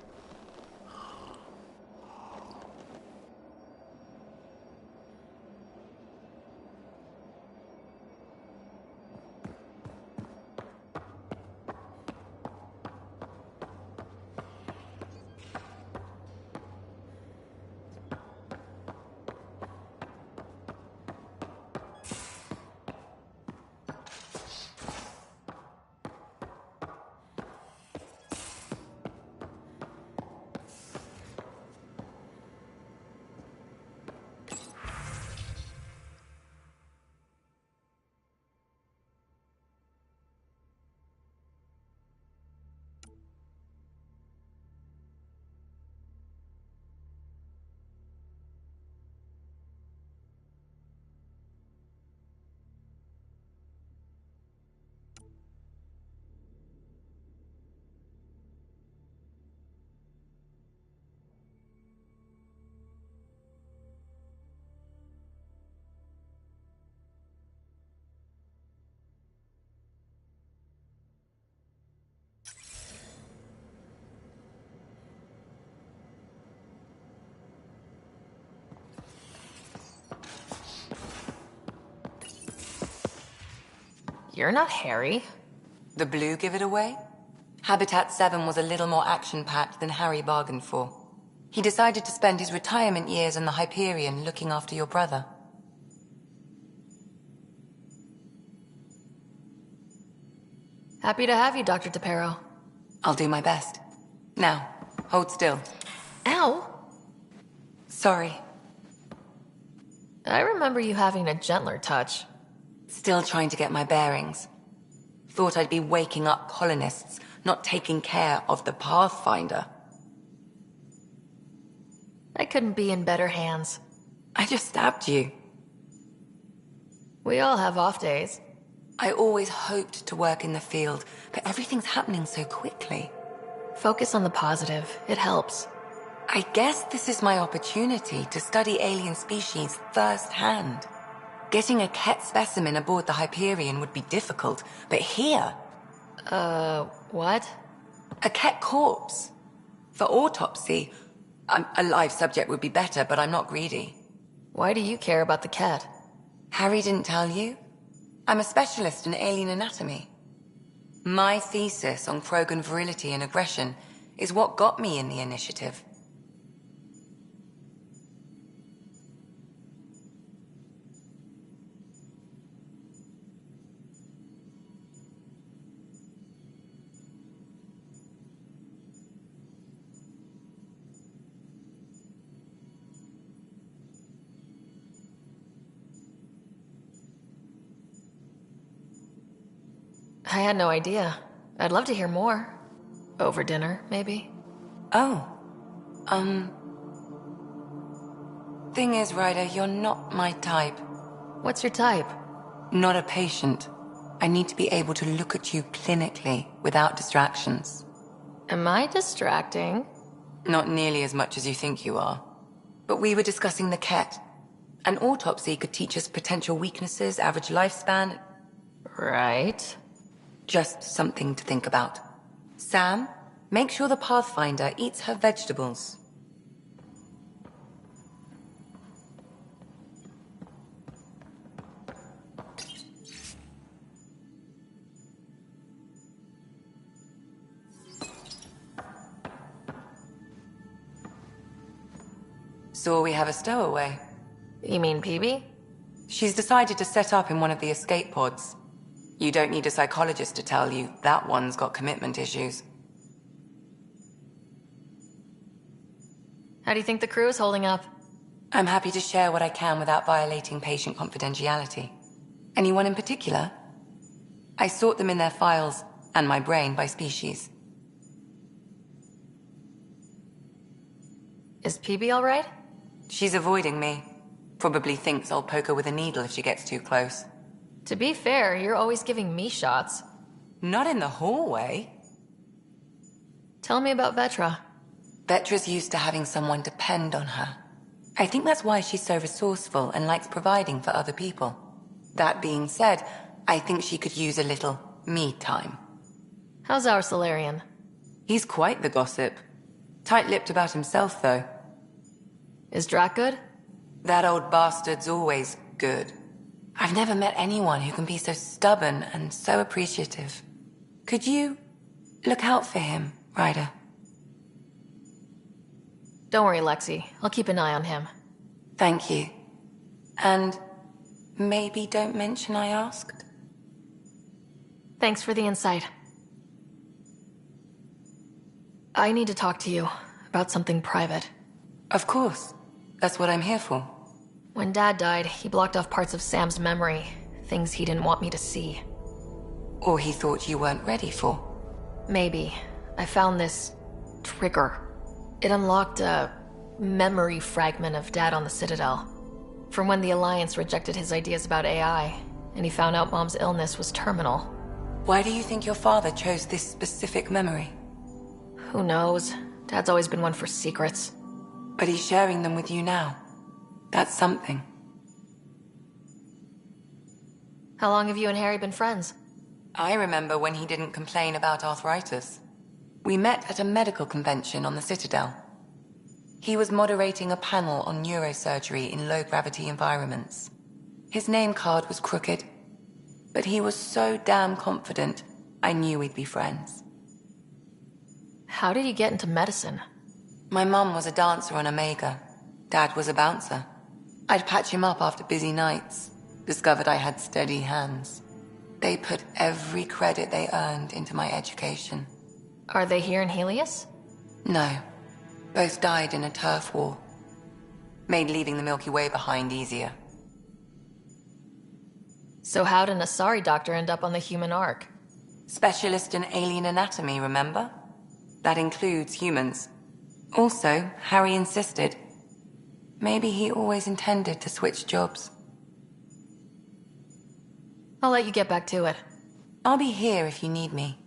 You're not Harry. The blue give it away? Habitat 7 was a little more action-packed than Harry bargained for. He decided to spend his retirement years in the Hyperion looking after your brother. Happy to have you, Dr. DePero. I'll do my best. Now, hold still. Ow! Sorry. I remember you having a gentler touch. Still trying to get my bearings. Thought I'd be waking up colonists, not taking care of the Pathfinder. I couldn't be in better hands. I just stabbed you. We all have off days. I always hoped to work in the field, but everything's happening so quickly. Focus on the positive. It helps. I guess this is my opportunity to study alien species firsthand. Getting a Ket specimen aboard the Hyperion would be difficult, but here... what? A Ket corpse. For autopsy, a live subject would be better, but I'm not greedy. Why do you care about the Ket? Harry didn't tell you? I'm a specialist in alien anatomy. My thesis on Krogan virility and aggression is what got me in the initiative. I had no idea. I'd love to hear more. Over dinner, maybe? Oh. Thing is, Ryder, you're not my type. What's your type? Not a patient. I need to be able to look at you clinically, without distractions. Am I distracting? Not nearly as much as you think you are. But we were discussing the Ket. An autopsy could teach us potential weaknesses, average lifespan... Right. Just something to think about. Sam, make sure the Pathfinder eats her vegetables. So we have a stowaway. You mean Peebee? She's decided to set up in one of the escape pods. You don't need a psychologist to tell you that one's got commitment issues. How do you think the crew is holding up? I'm happy to share what I can without violating patient confidentiality. Anyone in particular? I sort them in their files, and my brain by species. Is Peebee all right? She's avoiding me. Probably thinks I'll poke her with a needle if she gets too close. To be fair, you're always giving me shots. Not in the hallway. Tell me about Vetra. Vetra's used to having someone depend on her. I think that's why she's so resourceful and likes providing for other people. That being said, I think she could use a little me time. How's our Solarian? He's quite the gossip. Tight-lipped about himself, though. Is Drac good? That old bastard's always good. I've never met anyone who can be so stubborn and so appreciative. Could you look out for him, Ryder? Don't worry, Lexi. I'll keep an eye on him. Thank you. And maybe don't mention I asked? Thanks for the insight. I need to talk to you about something private. Of course. That's what I'm here for. When Dad died, he blocked off parts of Sam's memory, things he didn't want me to see. Or he thought you weren't ready for. Maybe. I found this trigger. It unlocked a memory fragment of Dad on the Citadel. From when the Alliance rejected his ideas about AI, and he found out Mom's illness was terminal. Why do you think your father chose this specific memory? Who knows? Dad's always been one for secrets. But he's sharing them with you now. That's something. How long have you and Harry been friends? I remember when he didn't complain about arthritis. We met at a medical convention on the Citadel. He was moderating a panel on neurosurgery in low-gravity environments. His name card was crooked, but he was so damn confident, I knew we'd be friends. How did you get into medicine? My mum was a dancer on Omega. Dad was a bouncer. I'd patch him up after busy nights. Discovered I had steady hands. They put every credit they earned into my education. Are they here in Helios? No. Both died in a turf war. Made leaving the Milky Way behind easier. So how did an Asari doctor end up on the human Ark? Specialist in alien anatomy, remember? That includes humans. Also, Harry insisted. Maybe he always intended to switch jobs. I'll let you get back to it. I'll be here if you need me.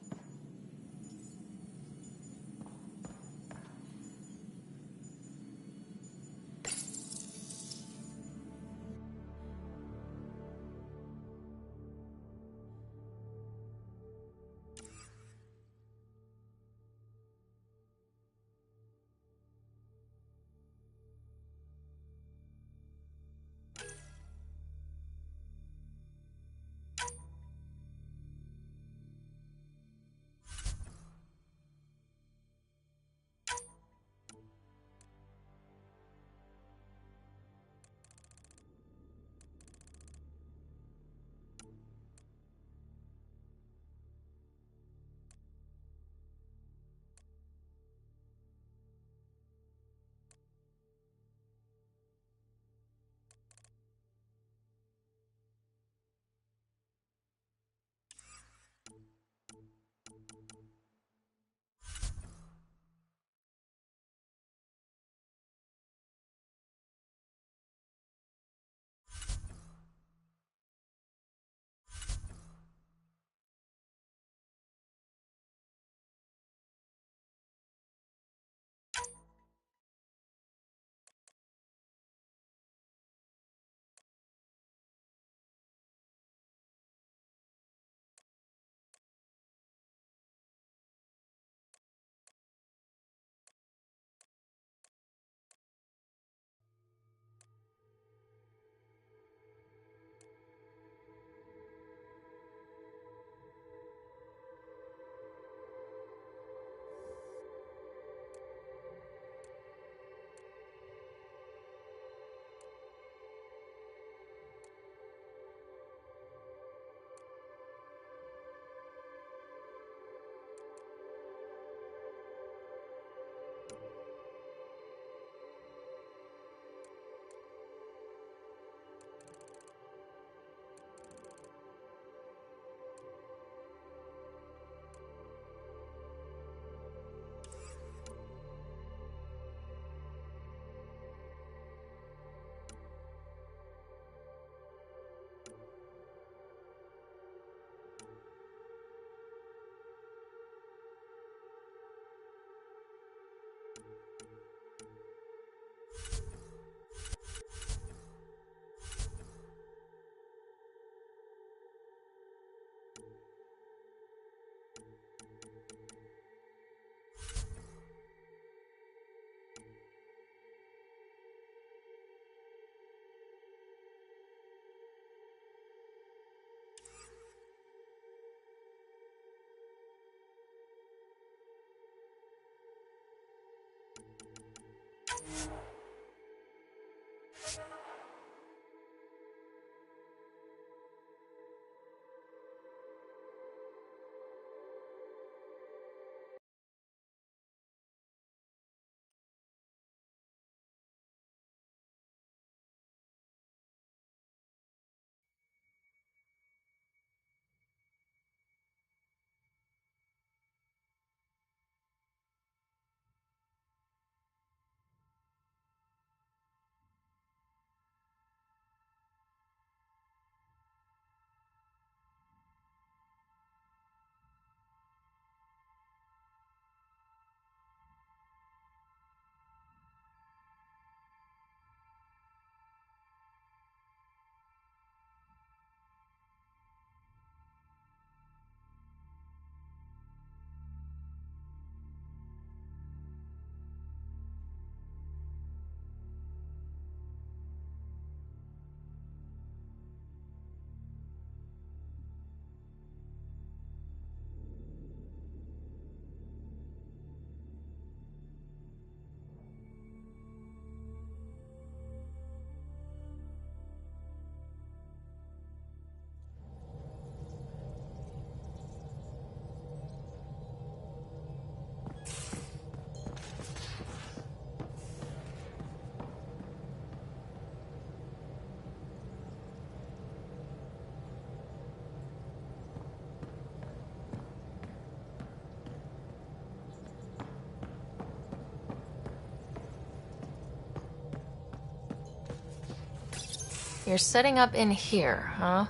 You're setting up in here, huh?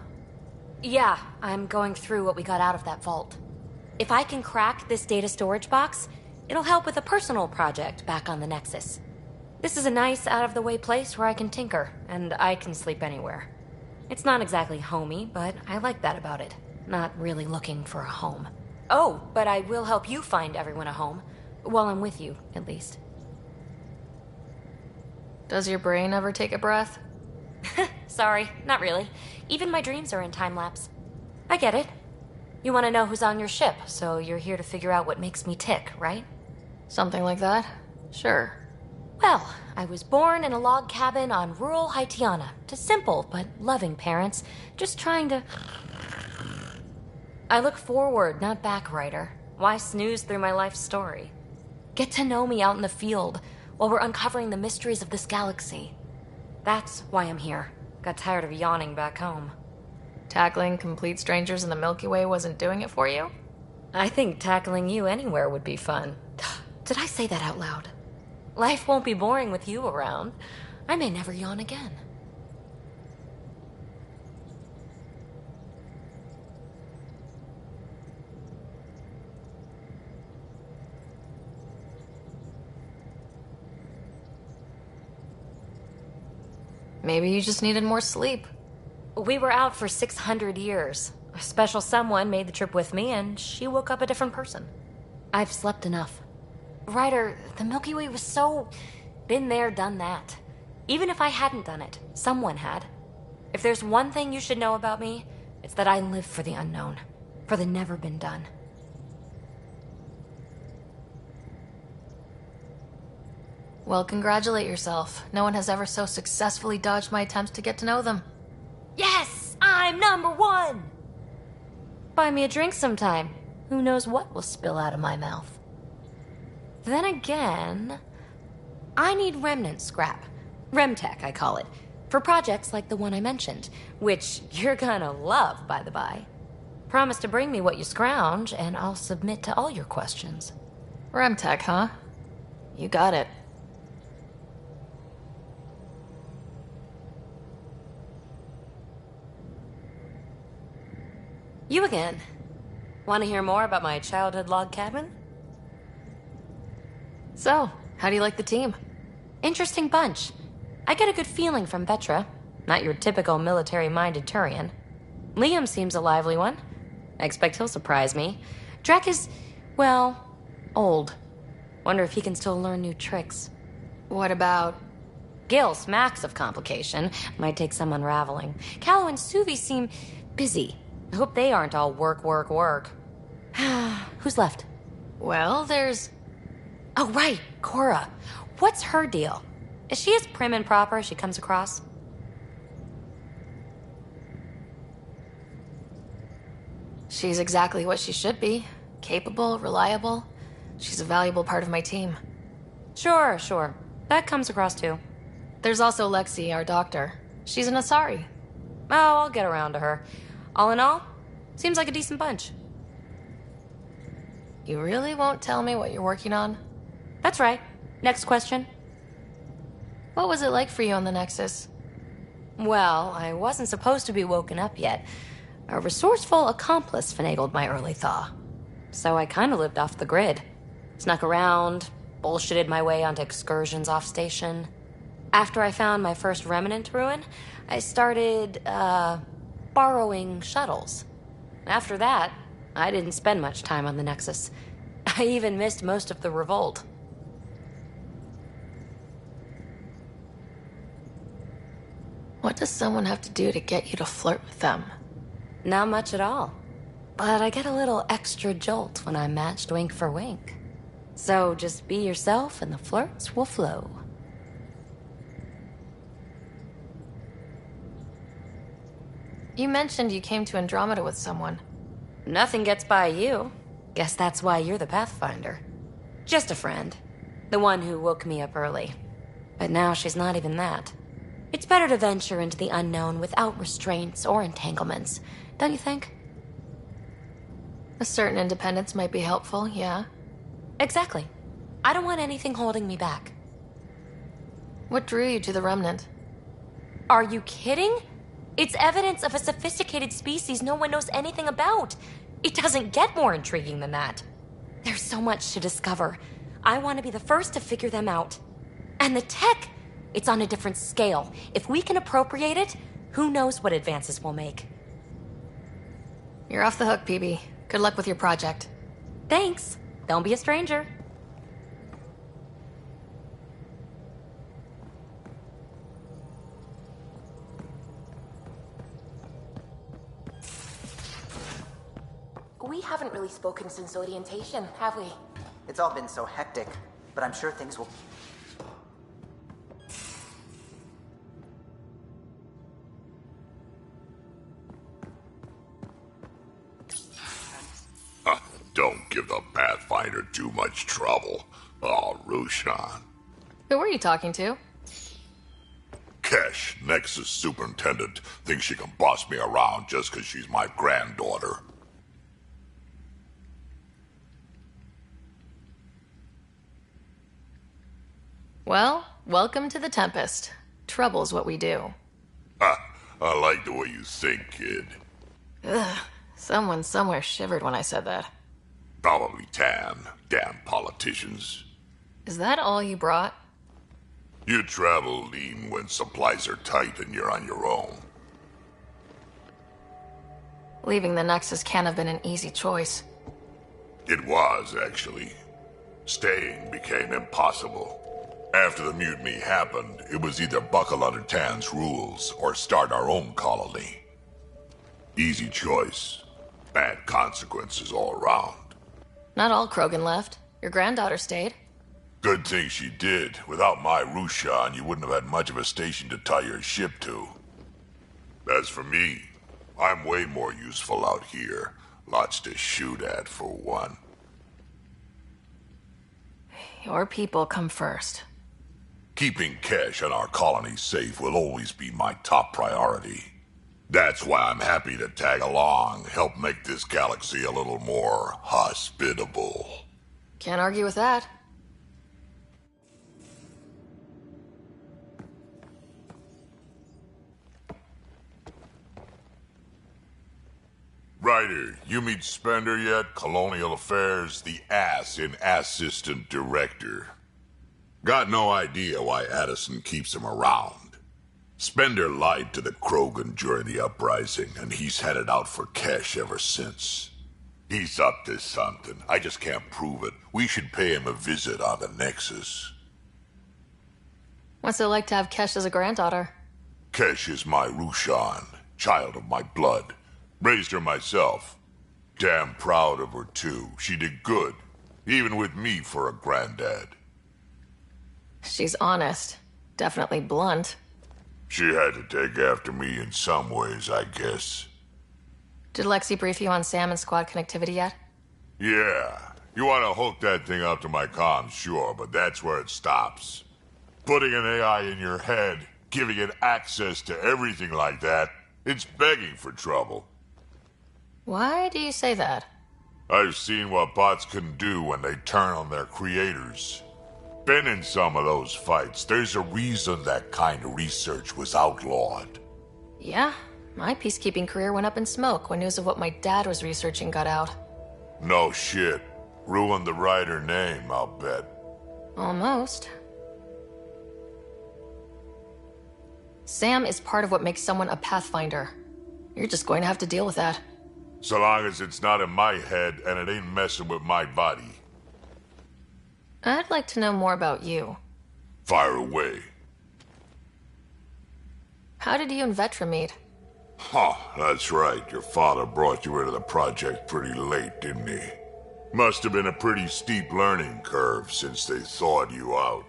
Yeah, I'm going through what we got out of that vault. If I can crack this data storage box, it'll help with a personal project back on the Nexus. This is a nice, out-of-the-way place where I can tinker, and I can sleep anywhere. It's not exactly homey, but I like that about it. Not really looking for a home. Oh, but I will help you find everyone a home. While I'm with you, at least. Does your brain ever take a breath? Sorry, not really. Even my dreams are in time-lapse. I get it. You want to know who's on your ship, so you're here to figure out what makes me tick, right? Something like that? Sure. Well, I was born in a log cabin on rural Haitiana to simple but loving parents, just trying to... I look forward, not back, Ryder. Why snooze through my life story? Get to know me out in the field while we're uncovering the mysteries of this galaxy. That's why I'm here. Got tired of yawning back home. Tackling complete strangers in the Milky Way wasn't doing it for you? I think tackling you anywhere would be fun. Did I say that out loud? Life won't be boring with you around. I may never yawn again. Maybe you just needed more sleep. We were out for 600 years. A special someone made the trip with me, and she woke up a different person. I've slept enough. Ryder, the Milky Way was so... been there, done that. Even if I hadn't done it, someone had. If there's one thing you should know about me, it's that I live for the unknown. For the never been done. Well, congratulate yourself. No one has ever so successfully dodged my attempts to get to know them. Yes! I'm #1! Buy me a drink sometime. Who knows what will spill out of my mouth. Then again... I need remnant scrap. Remtech, I call it. For projects like the one I mentioned. Which you're gonna love, by the by. Promise to bring me what you scrounge, and I'll submit to all your questions. Remtech, huh? You got it. You again. Want to hear more about my childhood log cabin? So, how do you like the team? Interesting bunch. I get a good feeling from Vetra. Not your typical military-minded Turian. Liam seems a lively one. I expect he'll surprise me. Drek is, well, old. Wonder if he can still learn new tricks. What about... Gil smacks of complication. Might take some unraveling. Callow and Suvi seem busy. I hope they aren't all work, work, work. Who's left? Well, there's... Oh, right, Cora. What's her deal? Is she as prim and proper as she comes across? She's exactly what she should be. Capable, reliable. She's a valuable part of my team. Sure. That comes across too. There's also Lexi, our doctor. She's an Asari. Oh, I'll get around to her. All in all, seems like a decent bunch. You really won't tell me what you're working on? That's right. Next question. What was it like for you on the Nexus? Well, I wasn't supposed to be woken up yet. A resourceful accomplice finagled my early thaw. So I kind of lived off the grid. Snuck around, bullshitted my way onto excursions off station. After I found my first remnant ruin, I started, borrowing shuttles. After that, I didn't spend much time on the Nexus. I even missed most of the revolt. What does someone have to do to get you to flirt with them? Not much at all. But I get a little extra jolt when I'm matched wink for wink. So just be yourself and the flirts will flow. You mentioned you came to Andromeda with someone. Nothing gets by you. Guess that's why you're the Pathfinder. Just a friend. The one who woke me up early. But now she's not even that. It's better to venture into the unknown without restraints or entanglements, don't you think? A certain independence might be helpful, yeah. Exactly. I don't want anything holding me back. What drew you to the Remnant? Are you kidding? It's evidence of a sophisticated species no one knows anything about. It doesn't get more intriguing than that. There's so much to discover. I want to be the first to figure them out. And the tech, it's on a different scale. If we can appropriate it, who knows what advances we'll make. You're off the hook, PB. Good luck with your project. Thanks. Don't be a stranger. We haven't really spoken since orientation, have we? It's all been so hectic, but I'm sure things will... Don't give the Pathfinder too much trouble. Oh, Rushan. Who were you talking to? Kesh, Nexus Superintendent, thinks she can boss me around just because she's my granddaughter. Well, welcome to the Tempest. Trouble's what we do. Ha! I like the way you think, kid. Ugh. Someone somewhere shivered when I said that. Probably Tan. Damn politicians. Is that all you brought? You travel lean when supplies are tight and you're on your own. Leaving the Nexus can't have been an easy choice. It was, actually. Staying became impossible. After the mutiny happened, it was either buckle under Tan's rules or start our own colony. Easy choice. Bad consequences all around. Not all Krogan left. Your granddaughter stayed. Good thing she did. Without my Rushan, you wouldn't have had much of a station to tie your ship to. As for me, I'm way more useful out here. Lots to shoot at, for one. Your people come first. Keeping Kesh and our colony safe will always be my top priority. That's why I'm happy to tag along, help make this galaxy a little more hospitable. Can't argue with that. Ryder, you meet Spender yet? Colonial Affairs, the ass in Assistant Director. Got no idea why Addison keeps him around. Spender lied to the Krogan during the uprising, and he's had it out for Kesh ever since. He's up to something. I just can't prove it. We should pay him a visit on the Nexus. What's it like to have Kesh as a granddaughter? Kesh is my Rushan, child of my blood. Raised her myself. Damn proud of her, too. She did good, even with me for a granddad. She's honest. Definitely blunt. She had to take after me in some ways, I guess. Did Lexi brief you on Sam and squad connectivity yet? Yeah. You want to hook that thing up to my comms, sure, but that's where it stops. Putting an AI in your head, giving it access to everything like that, it's begging for trouble. Why do you say that? I've seen what bots can do when they turn on their creators. Been in some of those fights. There's a reason that kind of research was outlawed. Yeah, my peacekeeping career went up in smoke when news of what my dad was researching got out. No shit. Ruined the writer name, I'll bet. Almost. Sam is part of what makes someone a Pathfinder. You're just going to have to deal with that. So long as it's not in my head and it ain't messing with my body. I'd like to know more about you. Fire away. How did you and Vetra meet? Huh, that's right. Your father brought you into the project pretty late, didn't he? Must have been a pretty steep learning curve since they thawed you out.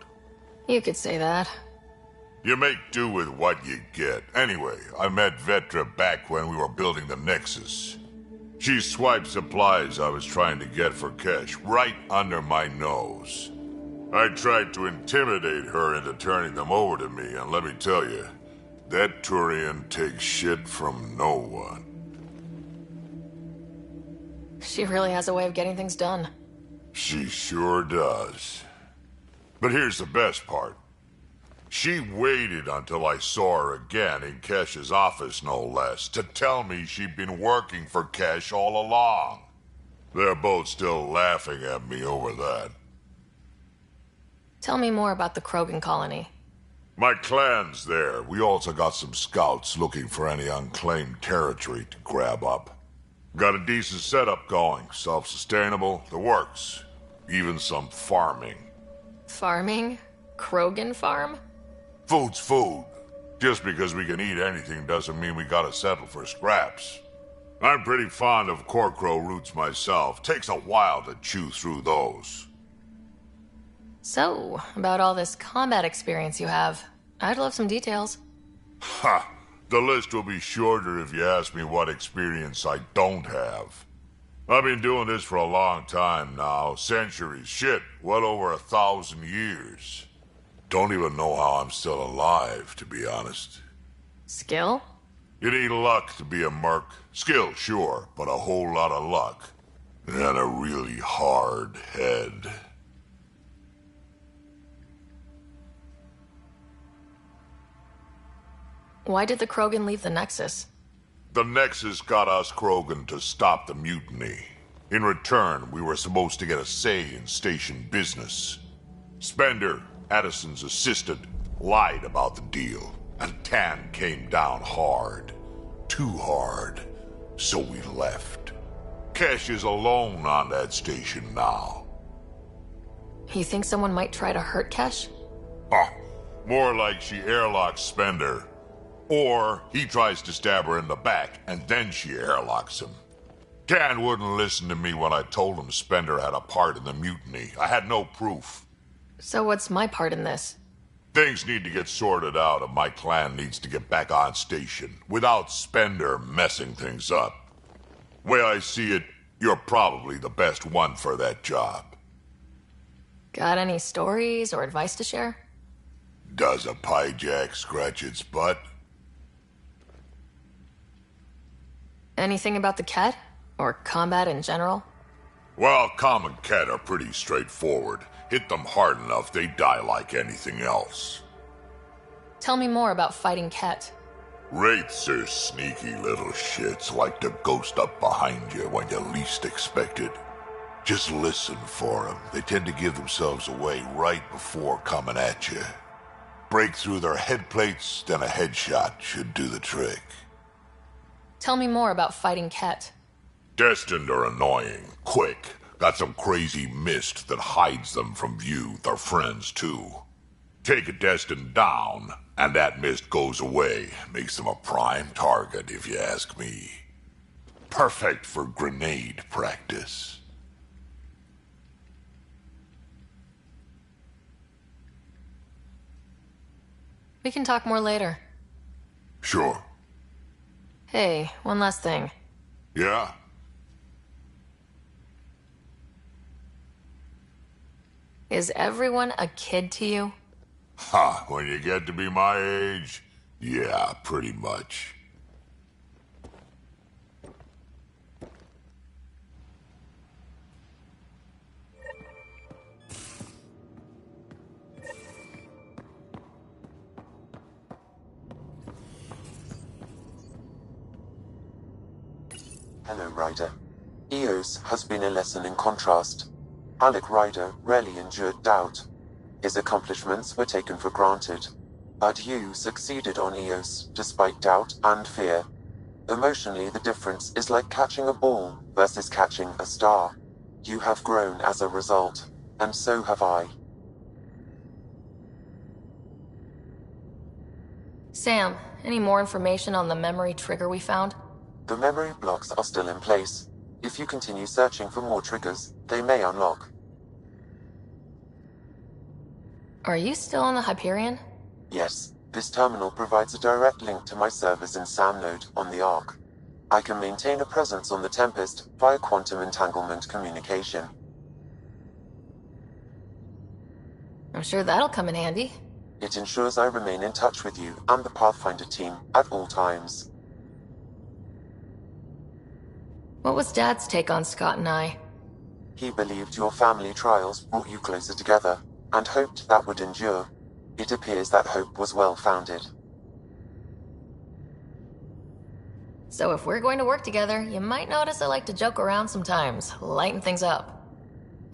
You could say that. You make do with what you get. Anyway, I met Vetra back when we were building the Nexus. She swiped supplies I was trying to get for Kesh right under my nose. I tried to intimidate her into turning them over to me, and let me tell you, that Turian takes shit from no one. She really has a way of getting things done. She sure does. But here's the best part. She waited until I saw her again in Kesh's office, no less, to tell me she'd been working for Kesh all along. They're both still laughing at me over that. Tell me more about the Krogan colony. My clan's there. We also got some scouts looking for any unclaimed territory to grab up. Got a decent setup going, self-sustainable, the works. Even some farming. Farming? Krogan farm? Food's food. Just because we can eat anything doesn't mean we gotta settle for scraps. I'm pretty fond of Corcrow roots myself. Takes a while to chew through those. So, about all this combat experience you have, I'd love some details. Ha! The list will be shorter if you ask me what experience I don't have. I've been doing this for a long time now. Centuries. Shit, well over 1,000 years. Don't even know how I'm still alive, to be honest. Skill? You need luck to be a merc. Skill, sure, but a whole lot of luck. And a really hard head. Why did the Krogan leave the Nexus? The Nexus got us Krogan to stop the mutiny. In return, we were supposed to get a say in station business. Spender, Addison's assistant, lied about the deal, and Tan came down hard. Too hard. So we left. Kesh is alone on that station now. You think someone might try to hurt Kesh? More like she airlocks Spender. Or he tries to stab her in the back, and then she airlocks him. Tan wouldn't listen to me when I told him Spender had a part in the mutiny. I had no proof. So what's my part in this? Things need to get sorted out, and my clan needs to get back on station, without Spender messing things up. Way I see it, you're probably the best one for that job. Got any stories or advice to share? Does a pie jack scratch its butt? Anything about the Ket? Or combat in general? Well, common Ket are pretty straightforward. Hit them hard enough, they die like anything else. Tell me more about fighting Ket. Wraiths are sneaky little shits, like to ghost up behind you when you least expect it. Just listen for them. They tend to give themselves away right before coming at you. Break through their head plates, then a headshot should do the trick. Tell me more about fighting Ket. Destined are annoying, quick. Got some crazy mist that hides them from view, their friends too. Take a Destined down, and that mist goes away. Makes them a prime target, if you ask me. Perfect for grenade practice. We can talk more later. Sure. Hey, one last thing. Yeah? Is everyone a kid to you? Ha, when you get to be my age, yeah, pretty much. Hello, Ryder. Eos has been a lesson in contrast. Alec Ryder rarely endured doubt. His accomplishments were taken for granted. But you succeeded on Eos, despite doubt and fear. Emotionally, the difference is like catching a ball versus catching a star. You have grown as a result, and so have I. Sam, any more information on the memory trigger we found? The memory blocks are still in place. If you continue searching for more triggers, they may unlock. Are you still on the Hyperion? Yes, this terminal provides a direct link to my servers in SAM node on the Ark. I can maintain a presence on the Tempest via quantum entanglement communication. I'm sure that'll come in handy. It ensures I remain in touch with you and the Pathfinder team at all times. What was Dad's take on Scott and I? He believed your family trials brought you closer together, and hoped that would endure. It appears that hope was well-founded. So if we're going to work together, you might notice I like to joke around sometimes, lighten things up.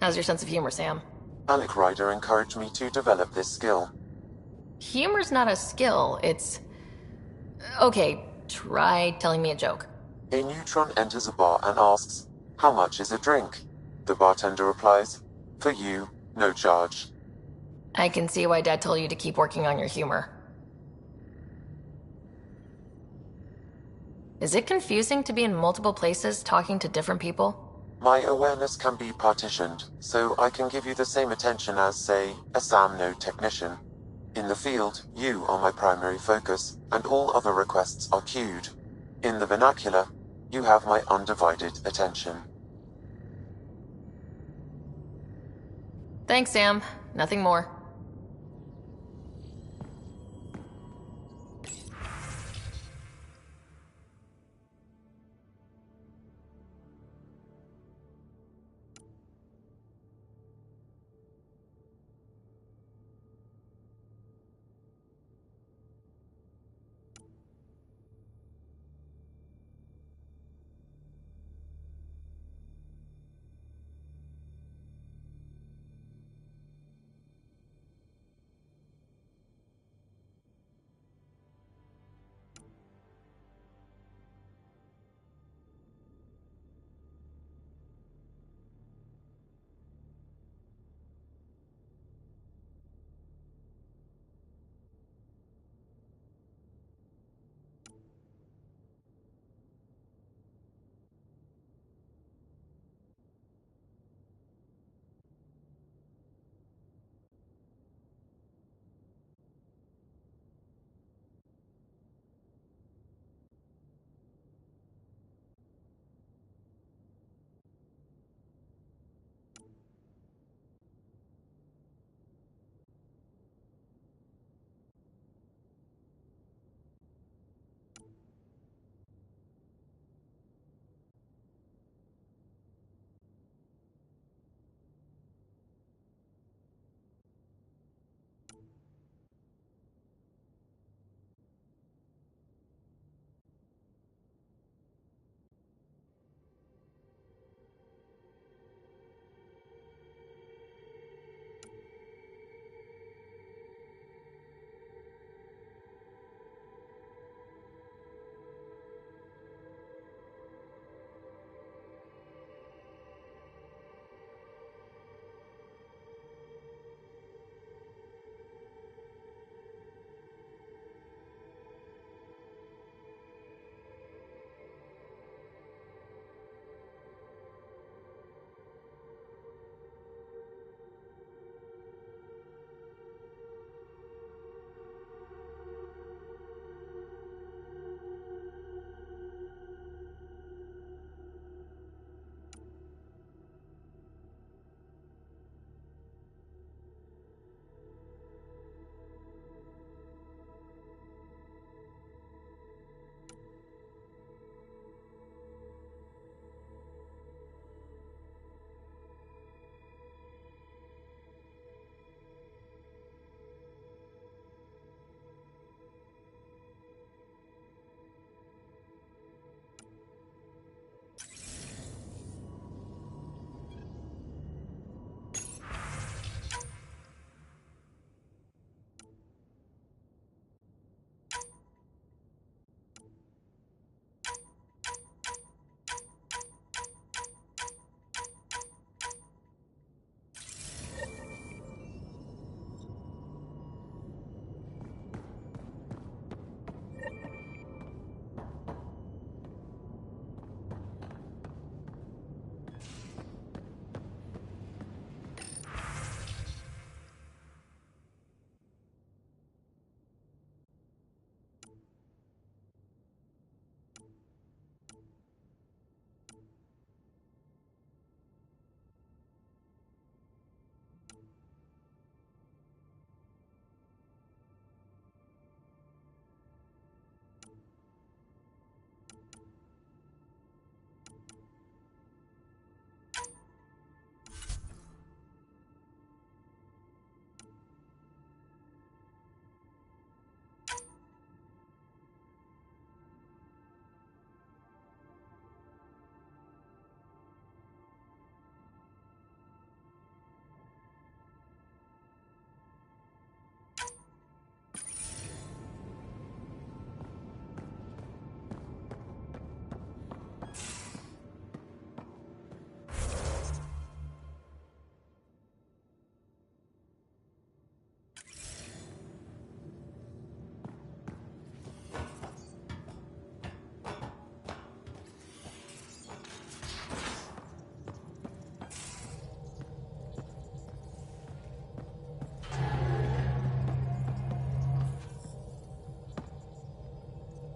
How's your sense of humor, Sam? Alec Ryder encouraged me to develop this skill. Humor's not a skill, it's... Okay, try telling me a joke. A neutron enters a bar and asks, "How much is a drink?" The bartender replies, "For you, no charge." I can see why Dad told you to keep working on your humor. Is it confusing to be in multiple places talking to different people? My awareness can be partitioned, so I can give you the same attention as, say, a SAM node technician. In the field, you are my primary focus, and all other requests are queued. In the vernacular, you have my undivided attention. Thanks, Sam. Nothing more.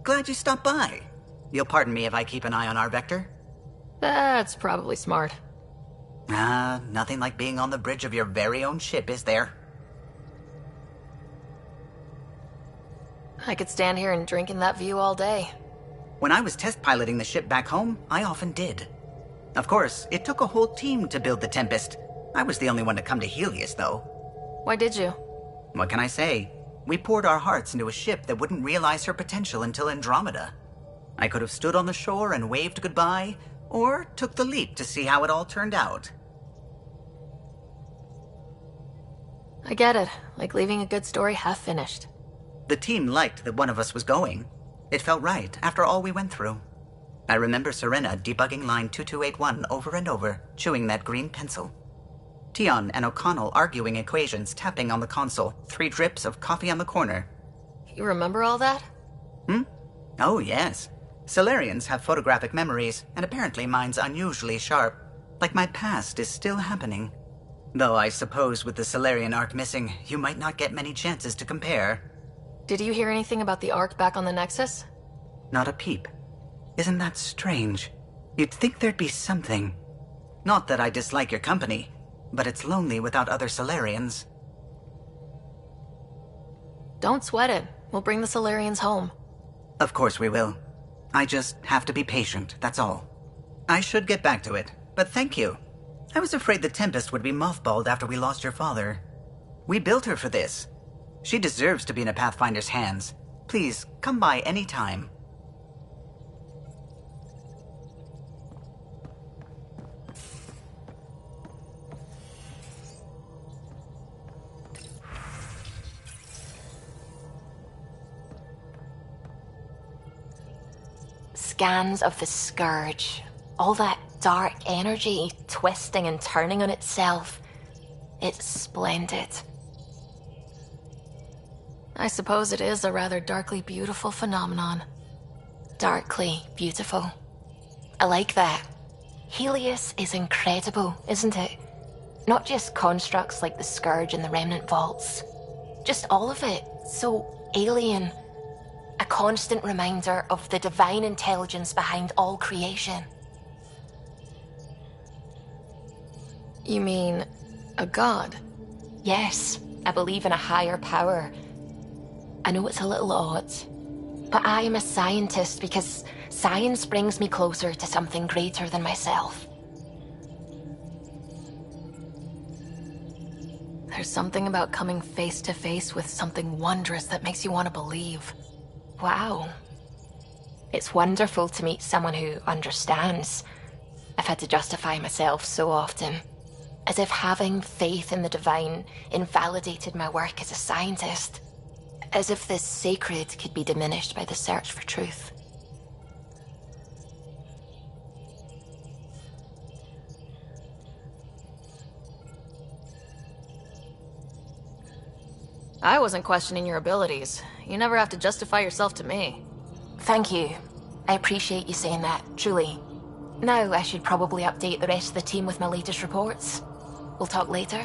Glad you stopped by. You'll pardon me if I keep an eye on our vector? That's probably smart. Nothing like being on the bridge of your very own ship, is there? I could stand here and drink in that view all day. When I was test piloting the ship back home, I often did. Of course, it took a whole team to build the Tempest. I was the only one to come to Helios, though. Why did you? What can I say? We poured our hearts into a ship that wouldn't realize her potential until Andromeda. I could have stood on the shore and waved goodbye, or took the leap to see how it all turned out. I get it. Like leaving a good story half finished. The team liked that one of us was going. It felt right after all we went through. I remember Serena debugging line 2281 over and over, chewing that green pencil. Tion and O'Connell arguing equations, tapping on the console, 3 drips of coffee on the corner. You remember all that? Oh, yes. Solarians have photographic memories, and apparently mine's unusually sharp. Like my past is still happening. Though I suppose with the Solarian arc missing, you might not get many chances to compare. Did you hear anything about the arc back on the Nexus? Not a peep. Isn't that strange? You'd think there'd be something. Not that I dislike your company, but it's lonely without other Solarians. Don't sweat it. We'll bring the Solarians home. Of course we will. I just have to be patient, that's all. I should get back to it, but thank you. I was afraid the Tempest would be mothballed after we lost your father. We built her for this. She deserves to be in a Pathfinder's hands. Please, come by any time. Scans of the Scourge. All that dark energy twisting and turning on itself. It's splendid. I suppose it is a rather darkly beautiful phenomenon. Darkly beautiful. I like that. Helios is incredible, isn't it? Not just constructs like the Scourge and the Remnant Vaults. Just all of it. So alien. A constant reminder of the divine intelligence behind all creation. You mean a god? Yes, I believe in a higher power. I know it's a little odd, but I am a scientist because science brings me closer to something greater than myself. There's something about coming face to face with something wondrous that makes you want to believe. Wow. It's wonderful to meet someone who understands. I've had to justify myself so often. As if having faith in the divine invalidated my work as a scientist. As if this sacred could be diminished by the search for truth. I wasn't questioning your abilities. You never have to justify yourself to me. Thank you. I appreciate you saying that, truly. Now I should probably update the rest of the team with my latest reports. We'll talk later.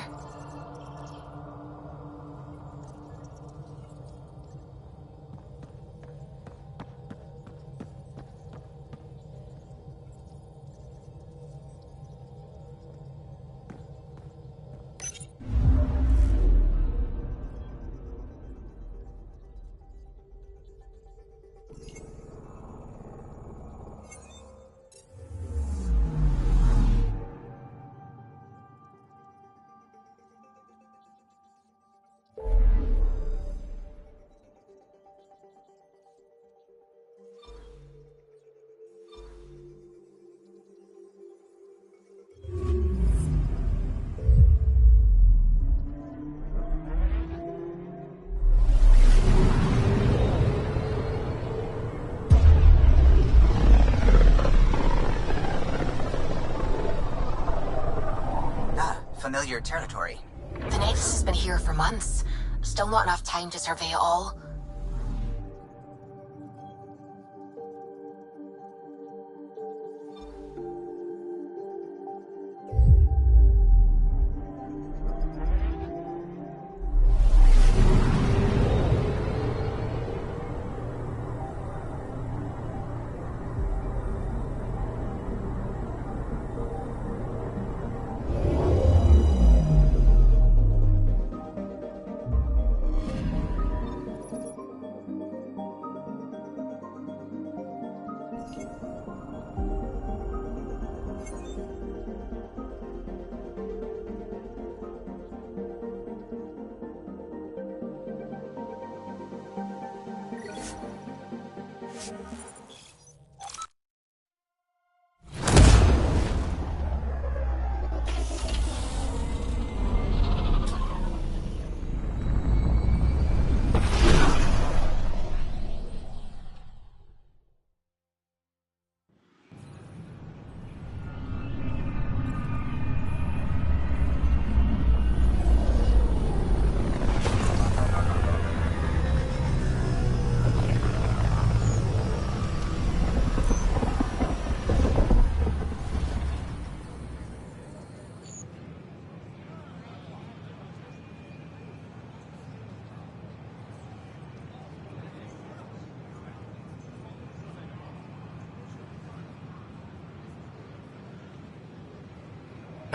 Familiar territory. The Nexus has been here for months. Still not enough time to survey it all.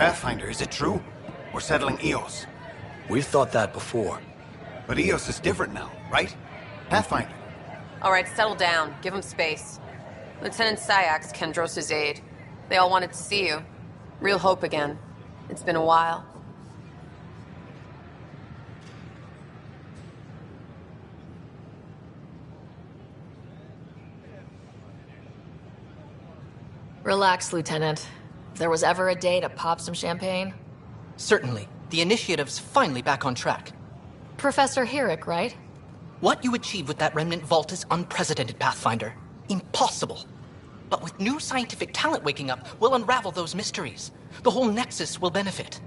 Pathfinder, is it true? We're settling Eos. We've thought that before. But Eos is different now, right? Pathfinder. All right, settle down. Give him space. Lieutenant Syax, Kendros' aide. They all wanted to see you. Real hope again. It's been a while. Relax, Lieutenant. If there was ever a day to pop some champagne... Certainly. The initiative's finally back on track. Professor Herrick, right? What you achieved with that remnant vault is unprecedented, Pathfinder. Impossible. But with new scientific talent waking up, we'll unravel those mysteries. The whole Nexus will benefit.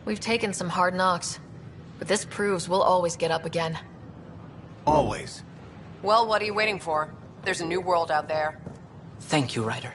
We've taken some hard knocks, but this proves we'll always get up again. Always. Well, what are you waiting for? There's a new world out there. Thank you, Ryder.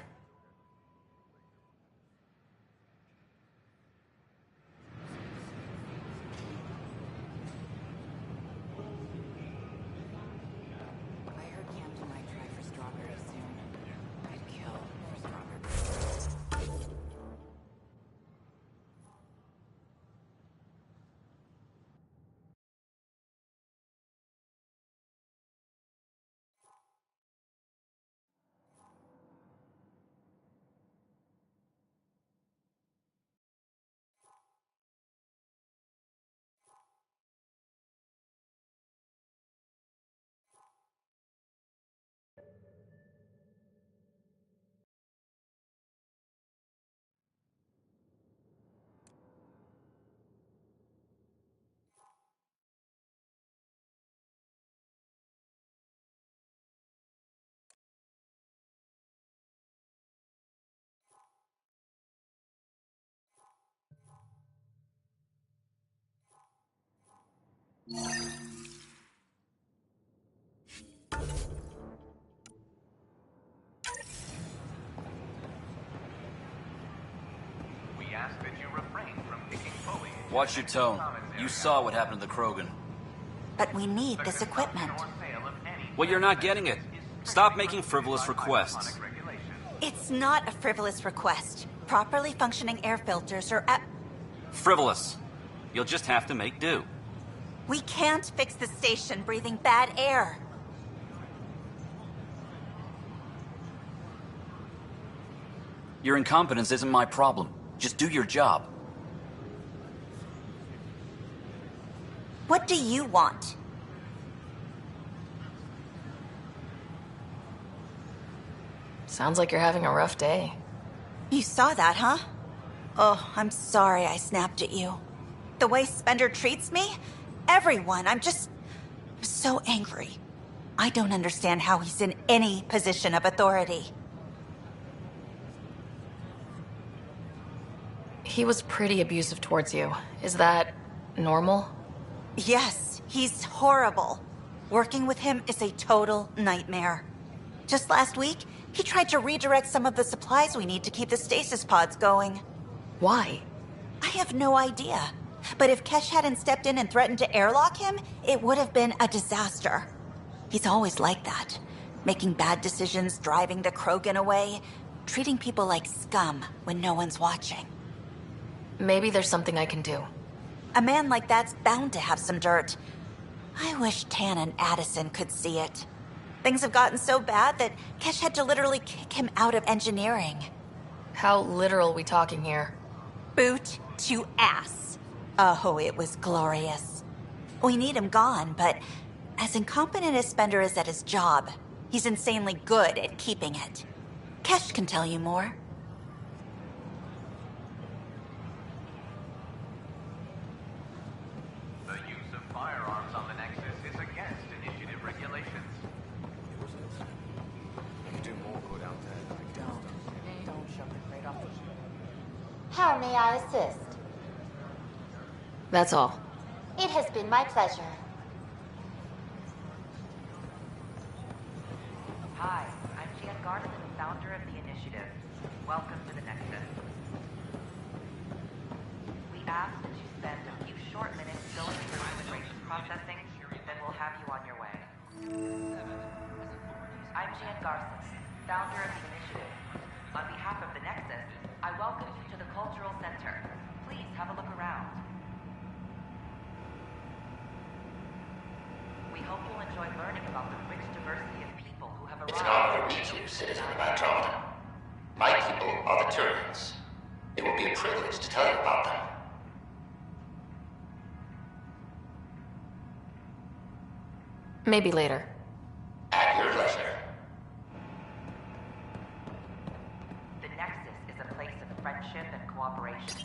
Watch your tone. You saw what happened to the Krogan. But we need this equipment. Well, you're not getting it. Stop making frivolous requests. It's not a frivolous request. Properly functioning air filters are at... Frivolous. You'll just have to make do. We can't fix the station breathing bad air. Your incompetence isn't my problem. Just do your job. What do you want? Sounds like you're having a rough day. You saw that, huh? Oh, I'm sorry I snapped at you. The way Spender treats me? Everyone, I'm so angry. I don't understand how he's in any position of authority. He was pretty abusive towards you. Is that normal? Yes, he's horrible. Working with him is a total nightmare. Just last week, he tried to redirect some of the supplies we need to keep the stasis pods going. Why? I have no idea. But if Kesh hadn't stepped in and threatened to airlock him, it would have been a disaster. He's always like that. Making bad decisions, driving the Krogan away, treating people like scum when no one's watching. Maybe there's something I can do. A man like that's bound to have some dirt. I wish Tan and Addison could see it. Things have gotten so bad that Kesh had to literally kick him out of engineering. How literal we talking here? Boot to ass. Oh, it was glorious. We need him gone, but as incompetent as Spender is at his job, he's insanely good at keeping it. Kesh can tell you more. The use of firearms on the Nexus is against initiative regulations. How may I assist? That's all. It has been my pleasure. Hi, I'm Jan Garland, founder of the initiative. Welcome to the Nexus. We ask that you spend a few short minutes going through immigration processing, then we'll have you on your way. I'm Jan Garson, founder of the initiative. On behalf of the Nexus, I welcome you to the Cultural Center. Please have a look around. We hope you'll enjoy learning about the rich diversity of people who have arrived. It's an honor to meet you, citizen of Andromeda. My people are the Turians. It will be a privilege to tell you about them. Maybe later. At your leisure. The Nexus is a place of friendship and cooperation.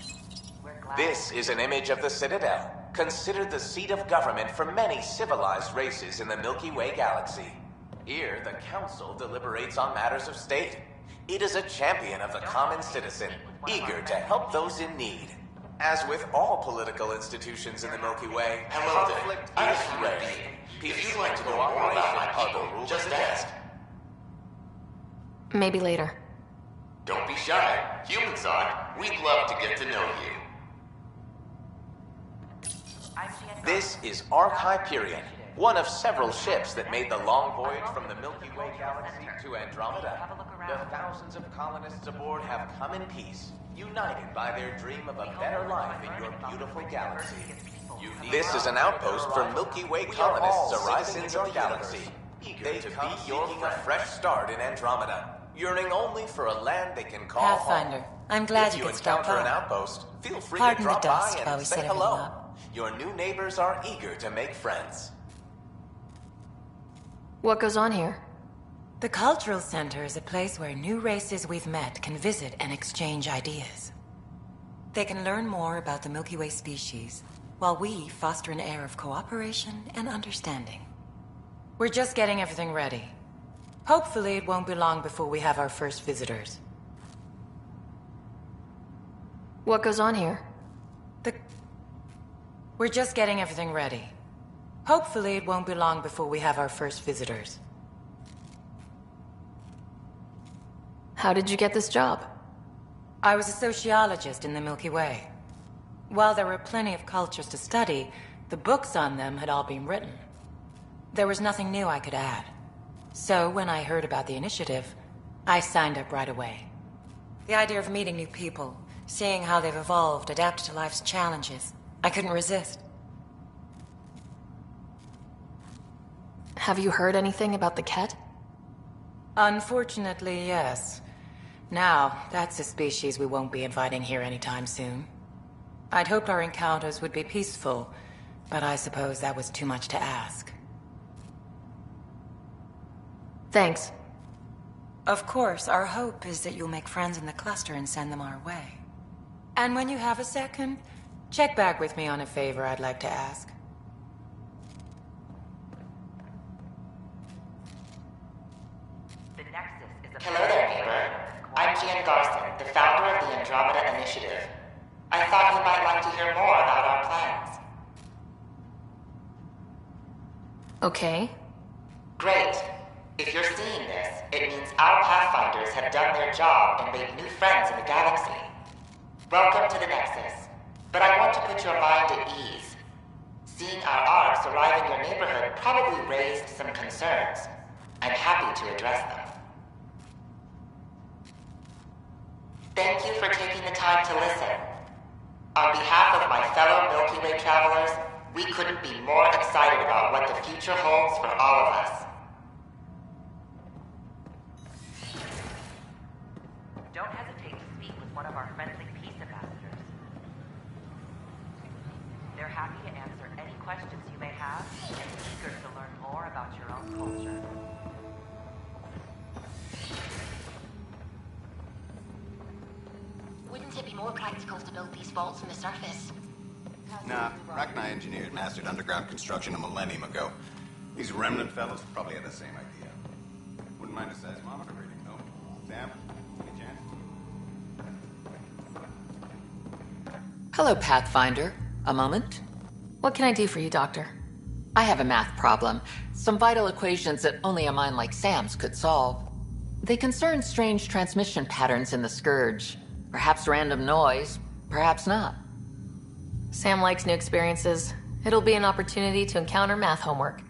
We're glad. This is an image of the Citadel, considered the seat of government for many civilized races in the Milky Way galaxy. Here, the Council deliberates on matters of state. It is a champion of the common citizen, eager to help those in need. As with all political institutions in the Milky Way, conflict is rare. Peaceful cooperation are the rule just of the day. ask. Maybe later. Don't be shy. Humans are. We'd love to get to know you. This is Ark Hyperion, one of several ships that made the long voyage from the Milky Way galaxy to Andromeda. The thousands of colonists aboard have come in peace, united by their dream of a better life in your beautiful galaxy. This is an outpost for Milky Way colonists arriving in your galaxy. They come seeking a fresh start in Andromeda, yearning only for a land they can call Pathfinder, home. I'm glad If you you could stop encounter an by. outpost, feel free Pardon to the drop dust by while and we say set everything hello. up. Your new neighbors are eager to make friends. What goes on here? The Cultural Center is a place where new races we've met can visit and exchange ideas. They can learn more about the Milky Way species, while we foster an air of cooperation and understanding. We're just getting everything ready. Hopefully it won't be long before we have our first visitors. What goes on here? We're just getting everything ready. Hopefully it won't be long before we have our first visitors. How did you get this job? I was a sociologist in the Milky Way. While there were plenty of cultures to study, the books on them had all been written. There was nothing new I could add. So when I heard about the initiative, I signed up right away. The idea of meeting new people, seeing how they've evolved, adapted to life's challenges, I couldn't resist. Have you heard anything about the Ket? Unfortunately, yes. Now, that's a species we won't be inviting here anytime soon. I'd hoped our encounters would be peaceful, but I suppose that was too much to ask. Thanks. Of course, our hope is that you'll make friends in the cluster and send them our way. And when you have a second, check back with me on a favor I'd like to ask. Hello there, neighbor. I'm Gian Garson, the founder of the Andromeda Initiative. I thought you might like to hear more about our plans. Okay. Great. If you're seeing this, it means our Pathfinders have done their job and made new friends in the galaxy. Welcome to the Nexus. But I want to put your mind at ease. Seeing our arcs arrive in your neighborhood probably raised some concerns. I'm happy to address them. Thank you for taking the time to listen. On behalf of my fellow Milky Way travelers, we couldn't be more excited about what the future holds for all of us. have and eager to learn more about your own culture. Wouldn't it be more practical to build these vaults on the surface? Nah, Rachni engineered mastered underground construction a millennium ago. These remnant fellows probably had the same idea. Wouldn't mind a seismometer reading, though. Sam, any chance? Hello, Pathfinder. A moment? What can I do for you, Doctor? I have a math problem. Some vital equations that only a mind like Sam's could solve. They concern strange transmission patterns in the Scourge. Perhaps random noise, perhaps not. Sam likes new experiences. It'll be an opportunity to encounter math homework.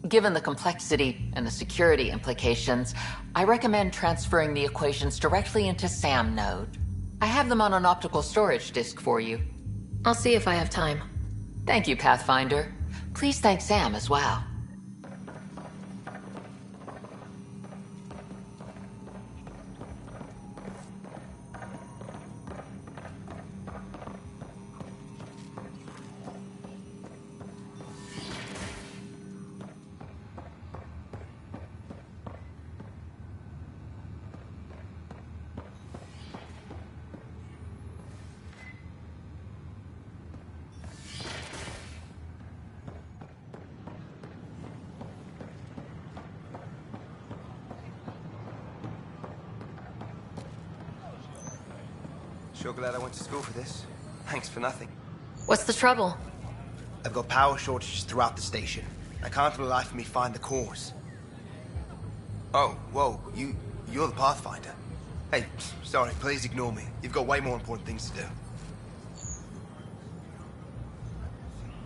Given the complexity and the security implications, I recommend transferring the equations directly into SAM node. I have them on an optical storage disk for you. I'll see if I have time. Thank you, Pathfinder. Please thank Sam as well. Sure glad I went to school for this. Thanks for nothing. What's the trouble? I've got power shortages throughout the station. I can't for the life of me find the cause. Oh, whoa, you're the Pathfinder. Hey, sorry, please ignore me. You've got way more important things to do.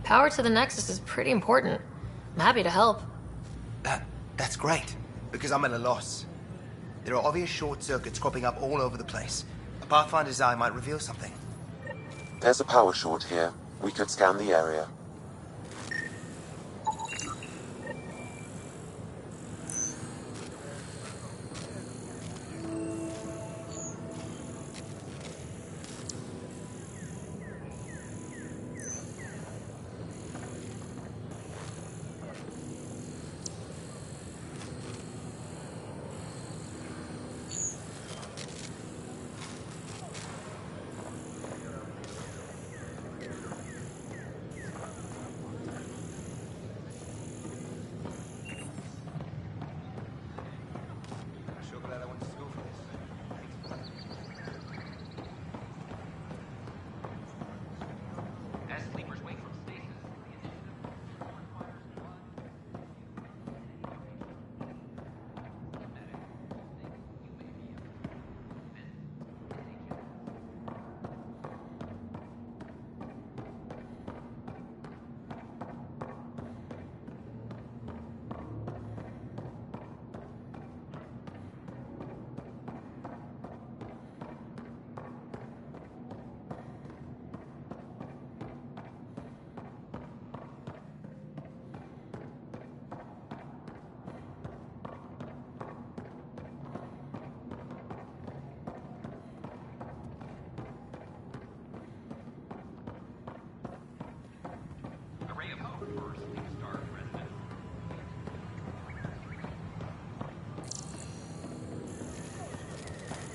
Power to the Nexus is pretty important. I'm happy to help. That's great, because I'm at a loss. There are obvious short circuits cropping up all over the place. A Pathfinder's eye might reveal something. There's a power short here. We could scan the area.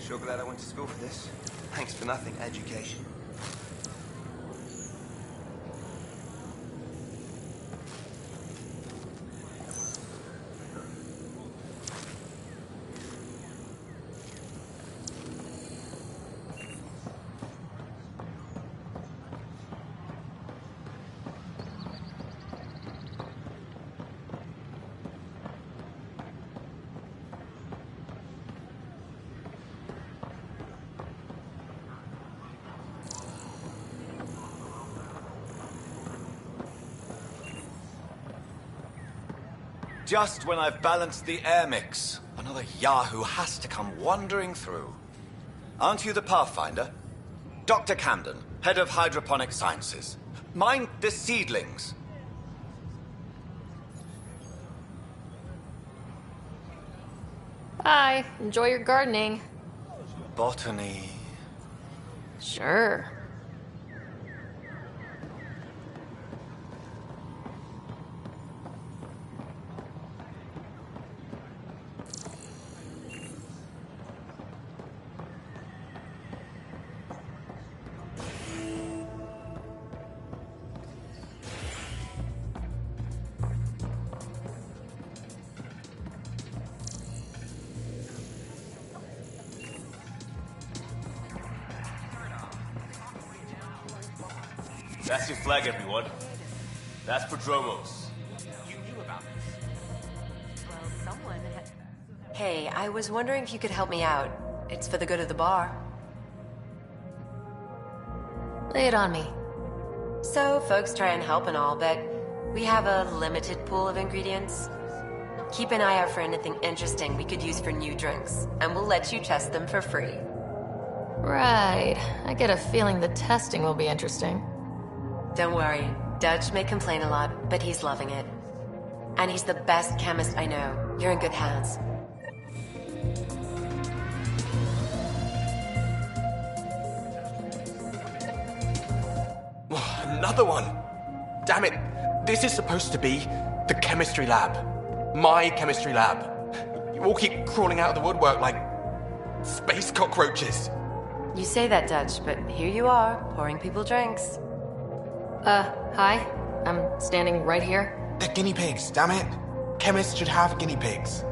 Sure glad I went to school for this. Thanks for nothing, education. Just when I've balanced the air mix, another Yahoo has to come wandering through. Aren't you the Pathfinder? Dr. Camden, head of hydroponic sciences. Mind the seedlings. Bye. Enjoy your gardening. Botany. Sure. That's your flag, everyone. That's Prodromos. You knew about this. Well, someone Hey, I was wondering if you could help me out. It's for the good of the bar. Lay it on me. So, folks try and help and all, but we have a limited pool of ingredients. Keep an eye out for anything interesting we could use for new drinks, and we'll let you test them for free. Right. I get a feeling the testing will be interesting. Don't worry. Dutch may complain a lot, but he's loving it. And he's the best chemist I know. You're in good hands. Another one! Damn it! This is supposed to be the chemistry lab. My chemistry lab. You all keep crawling out of the woodwork like space cockroaches. You say that, Dutch, but here you are, pouring people drinks. Hi. I'm standing right here. They're guinea pigs, damn it. Chemists should have guinea pigs.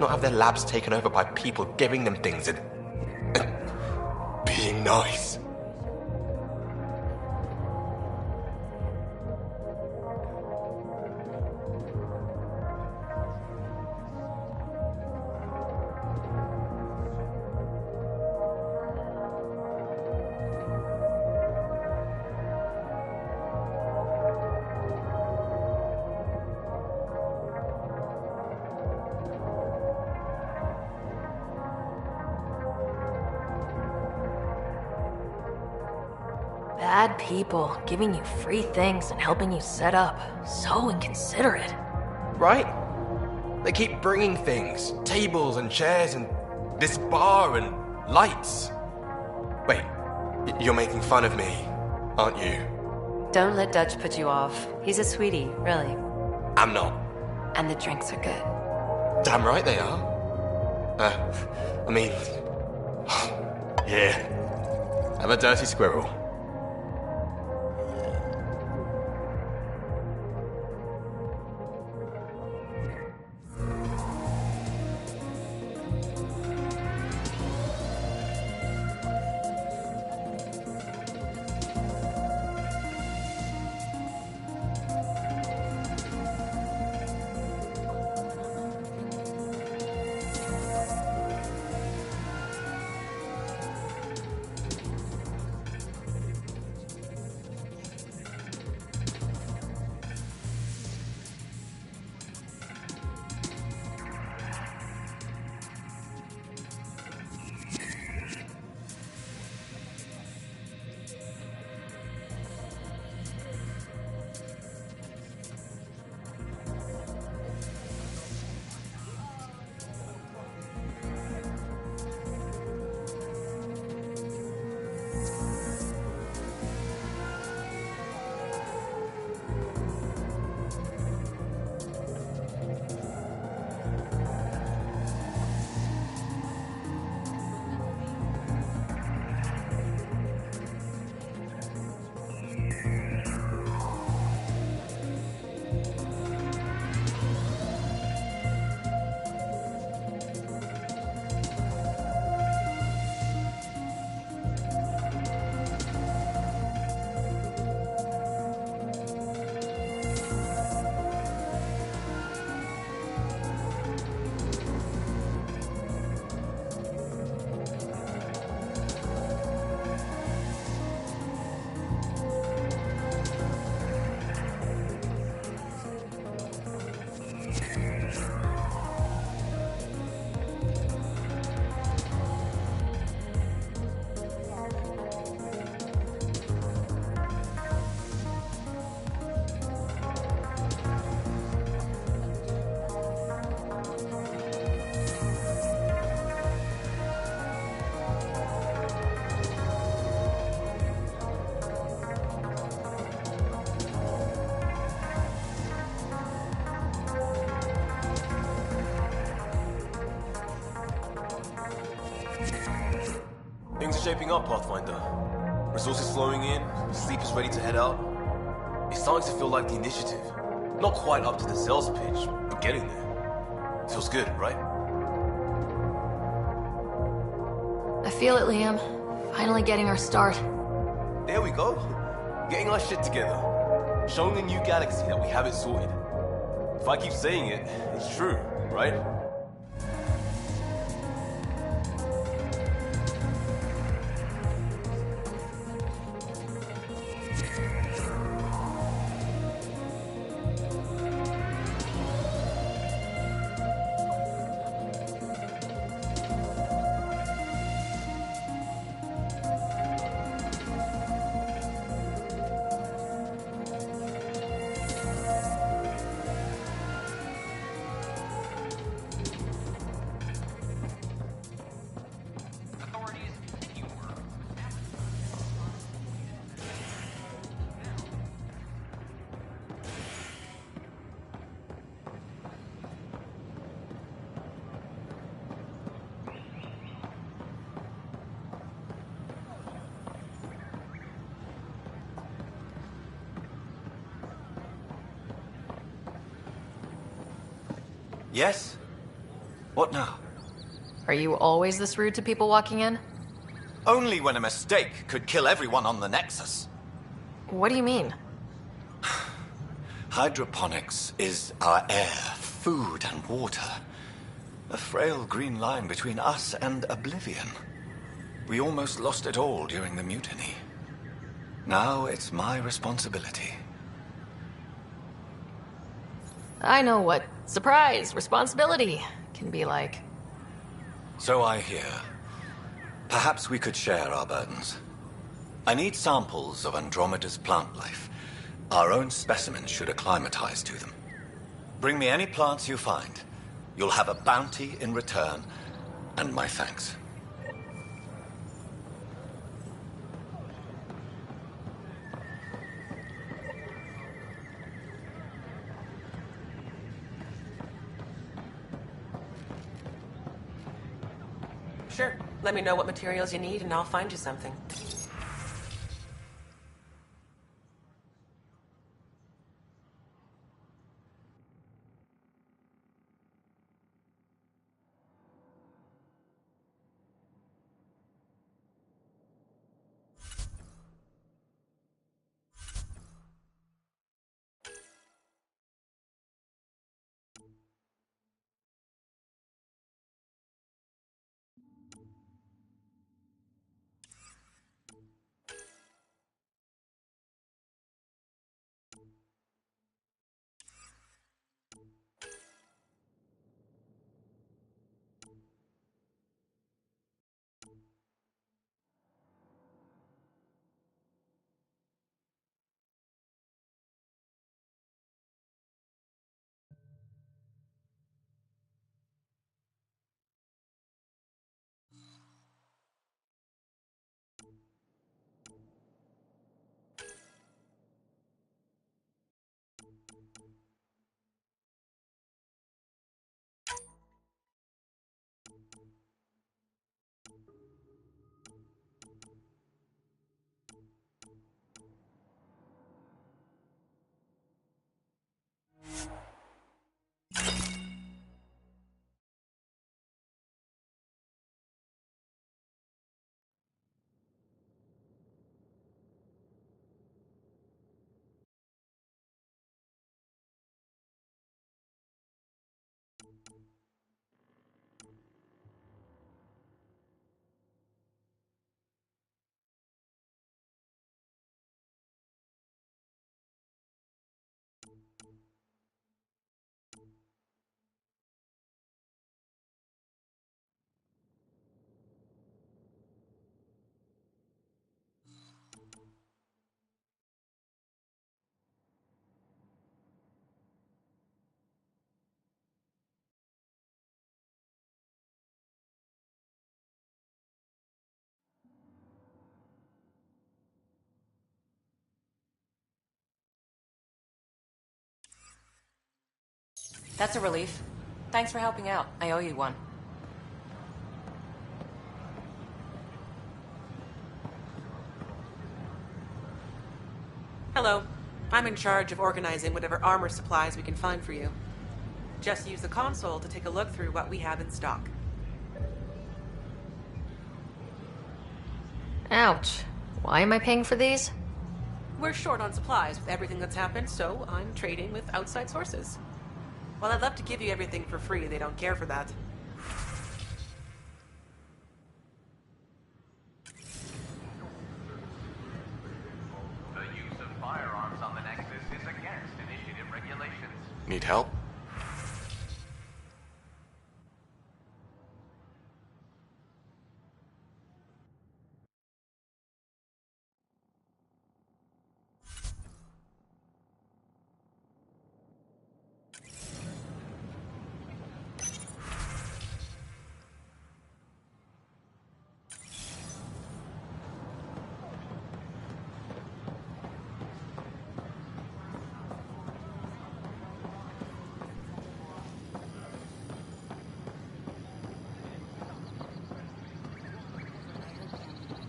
Not have their labs taken over by people giving them things and being nice. Bad people giving you free things and helping you set up. So inconsiderate. Right? They keep bringing things. Tables and chairs and this bar and lights. Wait, you're making fun of me, aren't you? Don't let Dutch put you off. He's a sweetie, really. I'm not. And the drinks are good. Damn right they are. I mean... yeah. I'm a dirty squirrel. Things are shaping up, Pathfinder. Resources flowing in, Sleep is ready to head out. It's starting to feel like the initiative. Not quite up to the sales pitch, but getting there. Feels good, right? I feel it, Liam. Finally getting our start. There we go. Getting our shit together. Showing the new galaxy that we have it sorted. If I keep saying it, it's true, right? Yes? What now? Are you always this rude to people walking in? Only when a mistake could kill everyone on the Nexus. What do you mean? Hydroponics is our air, food, and water. A frail green line between us and oblivion. We almost lost it all during the mutiny. Now it's my responsibility. I know what surprise, responsibility can be like. So I hear. Perhaps we could share our burdens. I need samples of Andromeda's plant life. Our own specimens should acclimatize to them. Bring me any plants you find. You'll have a bounty in return, and my thanks. Sure. Let me know what materials you need and I'll find you something. That's a relief. Thanks for helping out. I owe you one. Hello. I'm in charge of organizing whatever armor supplies we can find for you. Just use the console to take a look through what we have in stock. Ouch. Why am I paying for these? We're short on supplies with everything that's happened, so I'm trading with outside sources. While I'd love to give you everything for free, they don't care for that. The use of firearms on the Nexus is against initiative regulations. Need help?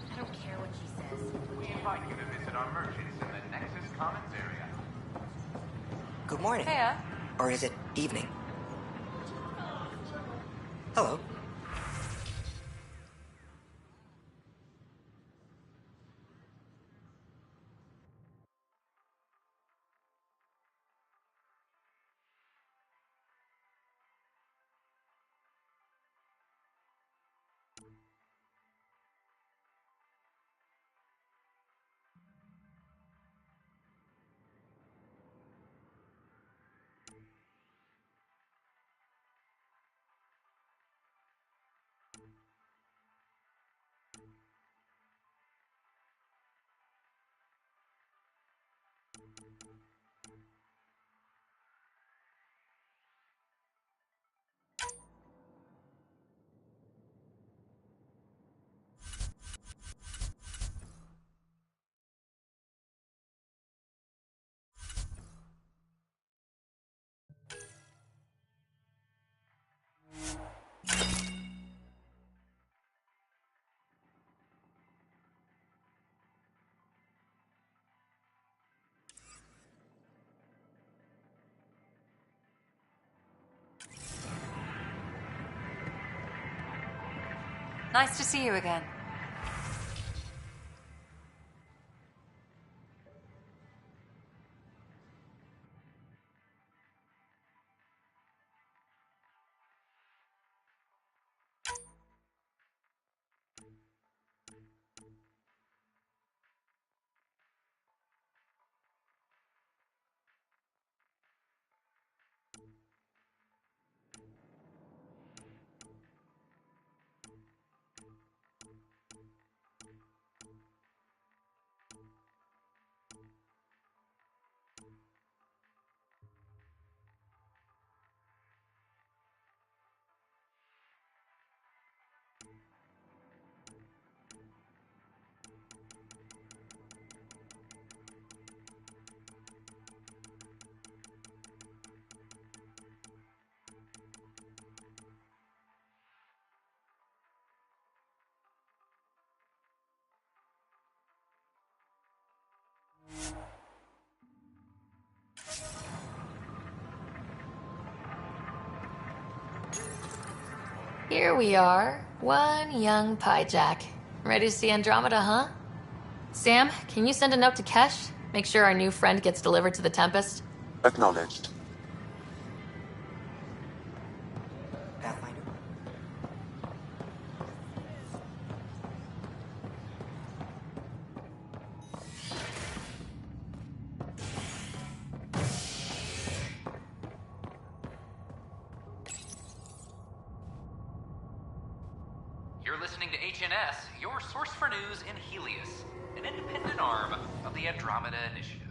I don't care what she says. We invite you to visit our merchants in the Nexus Commons area. Good morning. Hiya. Or is it evening? Hello. Nice to see you again. Here we are, one young piejack. Ready to see Andromeda, huh? Sam, can you send a note to Kesh? Make sure our new friend gets delivered to the Tempest? Acknowledged. Pathfinder. You're listening to HNS, your source for news in Helios, an independent arm of the Andromeda Initiative.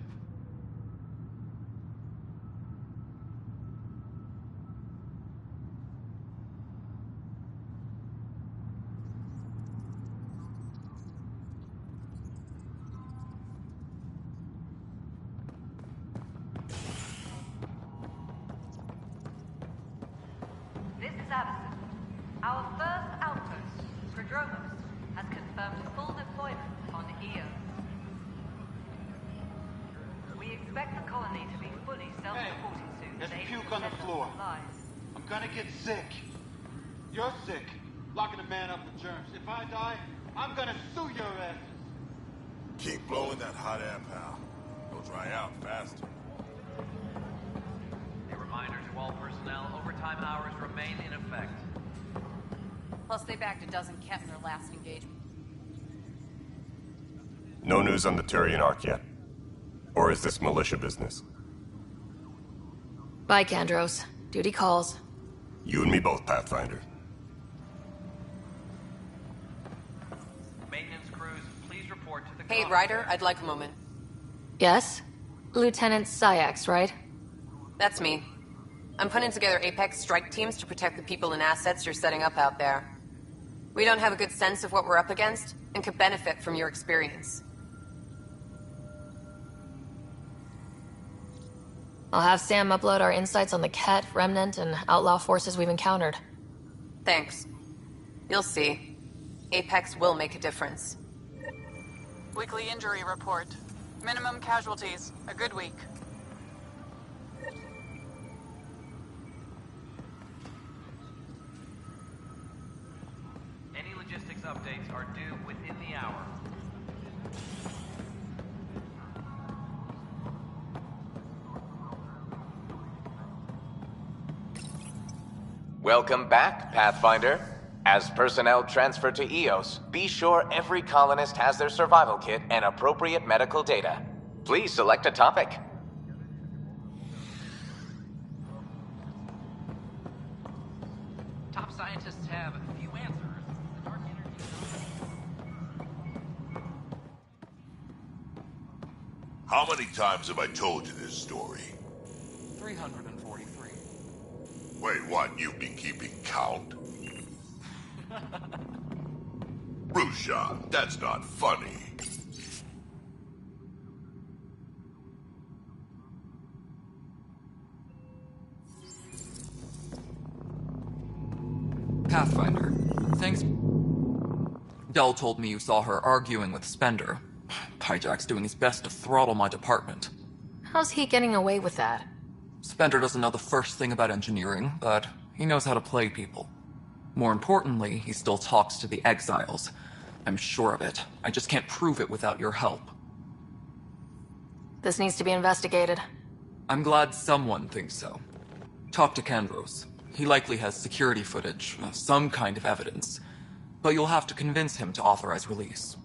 This is Addison. Our first outpost, DrBrynzo, has confirmed full deployment on Io. We expect the colony to be fully self-supporting soon. There's to puke on the floor. supplies. I'm gonna get sick. You're sick. Locking a man up with germs. If I die, I'm gonna sue your asses. Keep blowing that hot air, pal. will dry out faster. A reminder to all personnel, overtime hours remain in effect. Plus, they backed a dozen Ket in their last engagement. No news on the Turian Ark yet? Or is this militia business? Bye, Kandros. Duty calls. You and me both, Pathfinder. Maintenance crews, please report to the... Hey, Ryder, I'd like a moment. Yes? Lieutenant Syax, right? That's me. I'm putting together Apex strike teams to protect the people and assets you're setting up out there. We don't have a good sense of what we're up against, and could benefit from your experience. I'll have Sam upload our insights on the Ket, Remnant, and outlaw forces we've encountered. Thanks. You'll see. Apex will make a difference. Weekly injury report. Minimum casualties. A good week. Any logistics updates are due within the hour. Welcome back, Pathfinder. As personnel transfer to EOS, be sure every colonist has their survival kit and appropriate medical data. Please select a topic. Top scientists have a few answers. The dark energy... How many times have I told you this story? 343. Wait, what? You've been keeping count? Rushan, that's not funny. Pathfinder, thanks. Dell told me you saw her arguing with Spender. Pyjack's doing his best to throttle my department. How's he getting away with that? Spender doesn't know the first thing about engineering, but he knows how to play people. More importantly, he still talks to the exiles. I'm sure of it. I just can't prove it without your help. This needs to be investigated. I'm glad someone thinks so. Talk to Kandros. He likely has security footage, some kind of evidence. But you'll have to convince him to authorize release.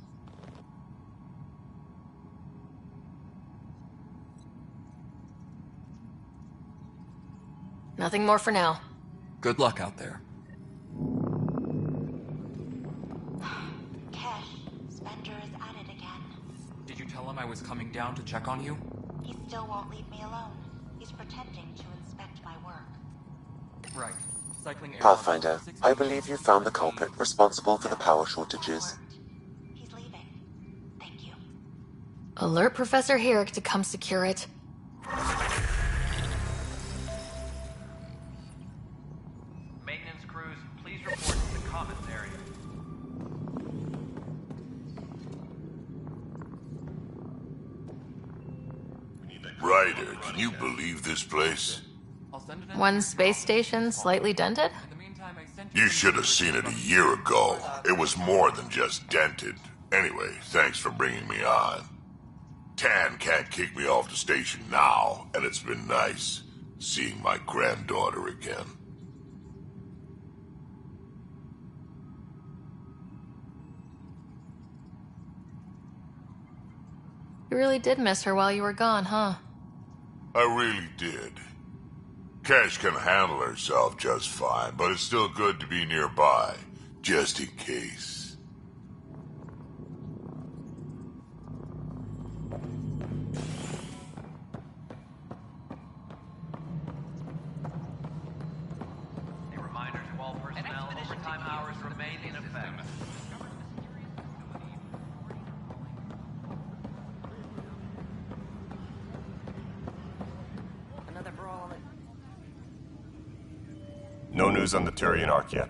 Nothing more for now. Good luck out there. Spender is at it again. Did you tell him I was coming down to check on you? He still won't leave me alone. He's pretending to inspect my work. Right. Cycling air. Pathfinder, I believe you found the culprit responsible for the power shortages. He's leaving. Thank you. Alert Professor Herrick to come secure it. Maintenance crews, please report to the commons area. Ryder, can you believe this place? One space station slightly dented? You should have seen it a year ago. It was more than just dented. Anyway, thanks for bringing me on. Tan can't kick me off the station now, and it's been nice seeing my granddaughter again. You really did miss her while you were gone, huh? I really did. Cash can handle herself just fine, but it's still good to be nearby, just in case. A reminder to all personnel, overtime hours remain in effect. Another brawl on the... No news on the Turian Ark yet?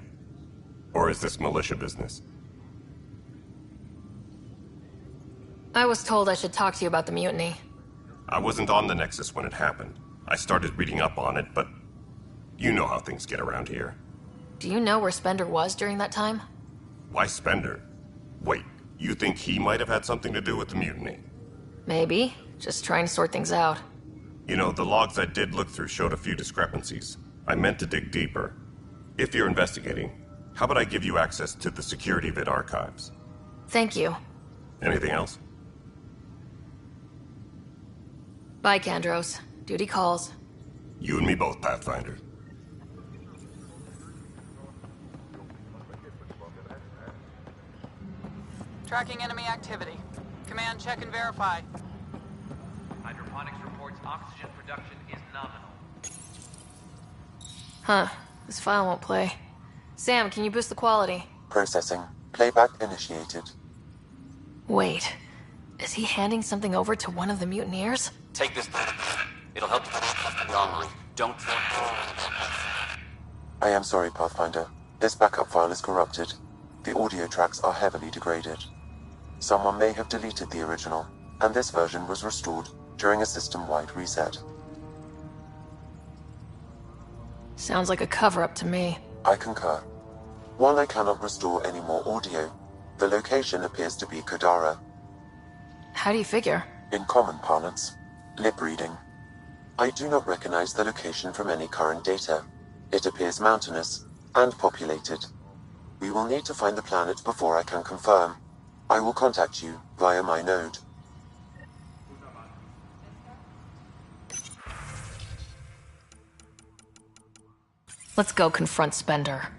Or is this militia business? I was told I should talk to you about the mutiny. I wasn't on the Nexus when it happened. I started reading up on it, but you know how things get around here. Do you know where Spender was during that time? Why Spender? Wait, you think he might have had something to do with the mutiny? Maybe, Just trying to sort things out. You know, the logs I did look through showed a few discrepancies. I meant to dig deeper. If you're investigating, how about I give you access to the security vid archives? Thank you. Anything else? Bye, Kandros. Duty calls. You and me both, Pathfinder. Tracking enemy activity. Command, check and verify. Hydroponics reports oxygen production is nominal. Huh. This file won't play. Sam, can you boost the quality? Processing. Playback initiated. Wait. Is he handing something over to one of the mutineers? Take this. It'll help you. Don't. I am sorry, Pathfinder. This backup file is corrupted. The audio tracks are heavily degraded. Someone may have deleted the original, and this version was restored during a system-wide reset. Sounds like a cover-up to me. I concur. While I cannot restore any more audio, the location appears to be Kadara. How do you figure? In common parlance, lip reading. I do not recognize the location from any current data. It appears mountainous and populated. We will need to find the planet before I can confirm. I will contact you via my node. Let's go confront Spender.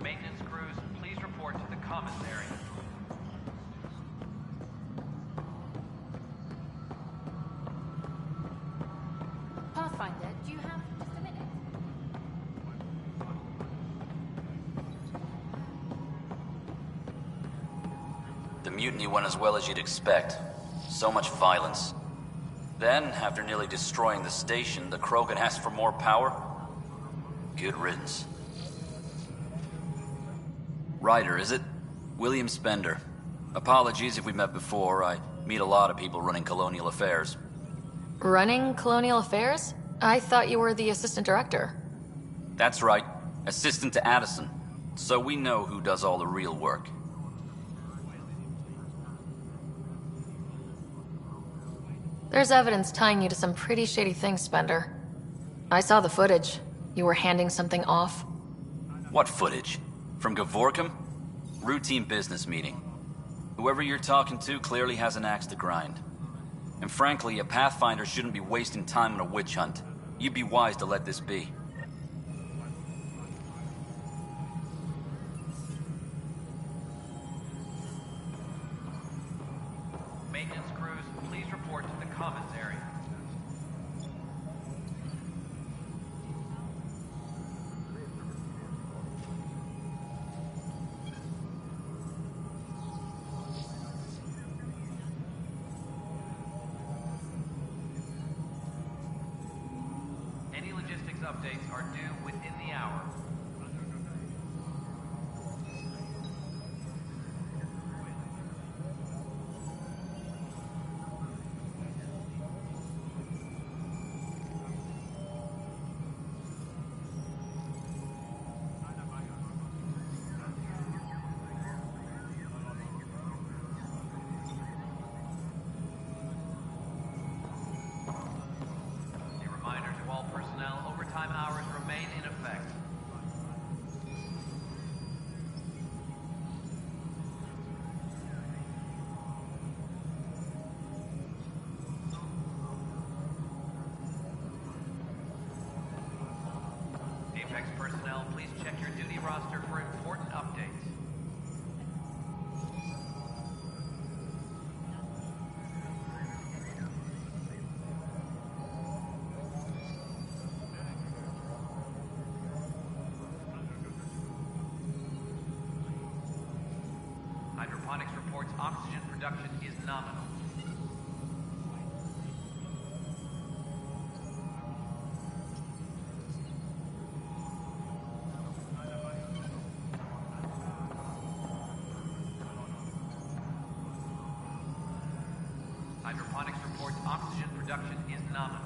Maintenance crews, please report to the commissary. Pathfinder, do you have just a minute? The mutiny went as well as you'd expect. So much violence. Then, after nearly destroying the station, the Krogan asked for more power? Good riddance. Ryder, is it? William Spender. Apologies if we met before. I meet a lot of people running colonial affairs. Running Colonial Affairs? I thought you were the assistant director. That's right. Assistant to Addison. So we know who does all the real work. There's evidence tying you to some pretty shady things, Spender. I saw the footage. You were handing something off. What footage? From Gavorkum? Routine business meeting. Whoever you're talking to clearly has an axe to grind. And frankly, a Pathfinder shouldn't be wasting time on a witch hunt. You'd be wise to let this be. Maintenance crews, please report to the commissary. Any logistics updates are due within the hour. A reminder to all personnel, overtime hours remain in effect. Apex personnel, please check your duty roster for important updates. Hydroponics reports oxygen production is nominal. Hydroponics reports oxygen production is nominal.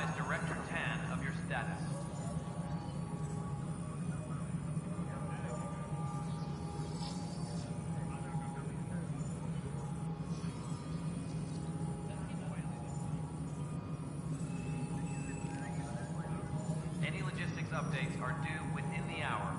advise Director Tan of your status. Any logistics updates are due within the hour.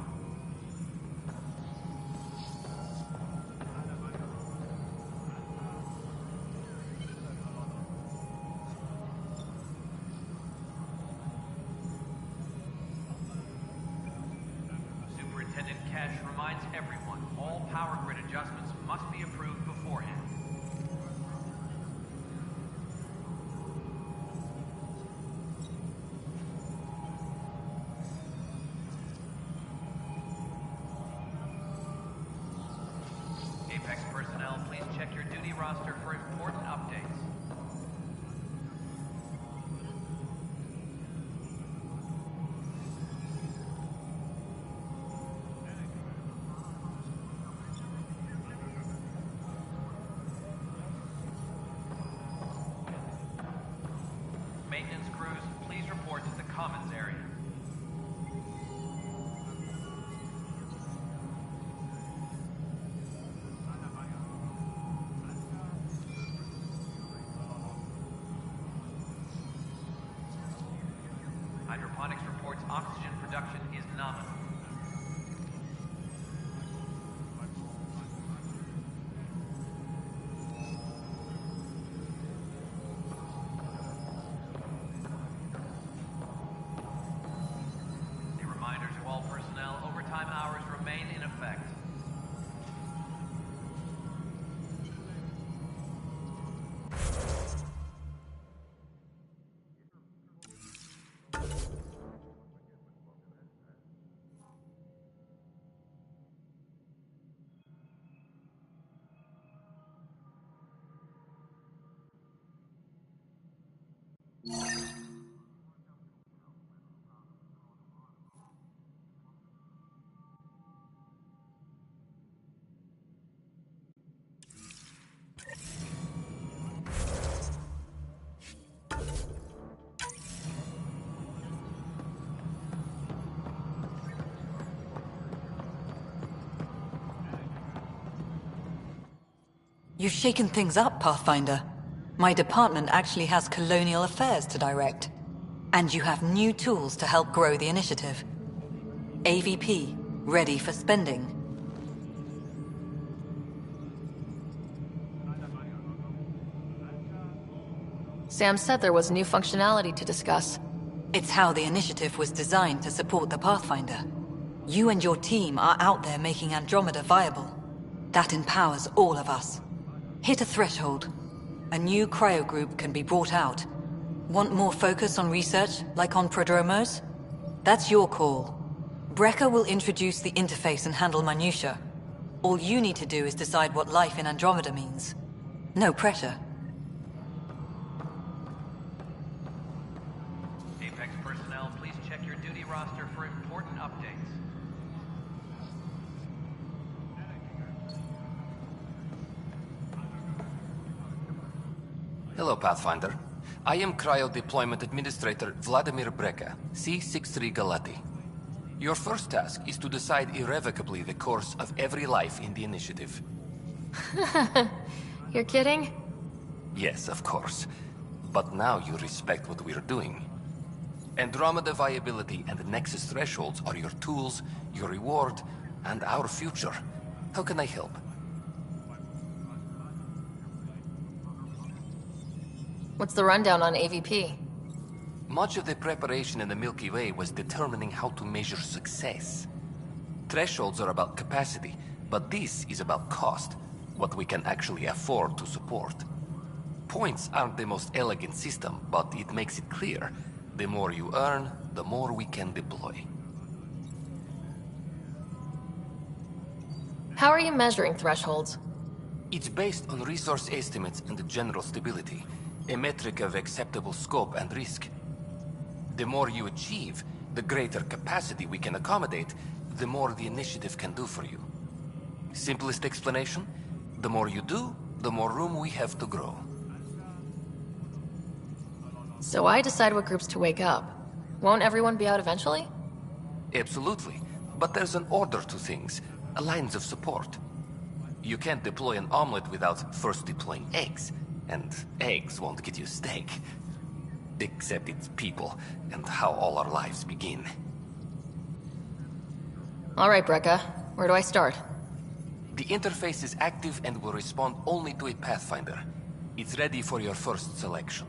Superintendent Cash reminds everyone, all power grid adjustments must be approved beforehand. Apex personnel, please check your duty roster for important updates. Maintenance crews, please report to the commons area. Hydroponics reports oxygen production is nominal. A reminder to all personnel, overtime hours remain in effect. You've shaken things up, Pathfinder. My department actually has colonial affairs to direct. And you have new tools to help grow the initiative. AVP, ready for spending. Sam said there was new functionality to discuss. It's how the initiative was designed to support the Pathfinder. You and your team are out there making Andromeda viable. That empowers all of us. Hit a threshold. A new cryo group can be brought out. Want more focus on research, like on prodromos? That's your call. Brecker will introduce the interface and handle minutiae. All you need to do is decide what life in Andromeda means. No pressure. Apex personnel, please check your duty roster for important updates. Hello, Pathfinder. I am Cryo Deployment Administrator Vladimir Brecker, C-63 Galati. Your first task is to decide irrevocably the course of every life in the initiative. You're kidding? Yes, of course. But now you respect what we're doing. Andromeda viability and the Nexus thresholds are your tools, your reward, and our future. How can I help? What's the rundown on AVP? Much of the preparation in the Milky Way was determining how to measure success. Thresholds are about capacity, but this is about cost, what we can actually afford to support. Points aren't the most elegant system, but it makes it clear. The more you earn, the more we can deploy. How are you measuring thresholds? It's based on resource estimates and general stability, a metric of acceptable scope and risk. The more you achieve, the greater capacity we can accommodate, the more the initiative can do for you. Simplest explanation? The more you do, the more room we have to grow. So I decide what groups to wake up. Won't everyone be out eventually? Absolutely. But there's an order to things. Lines of support. You can't deploy an omelet without first deploying eggs. And eggs won't get you steak. Except it's people, and how all our lives begin. Alright, Brekka. Where do I start? The interface is active and will respond only to a Pathfinder. It's ready for your first selection.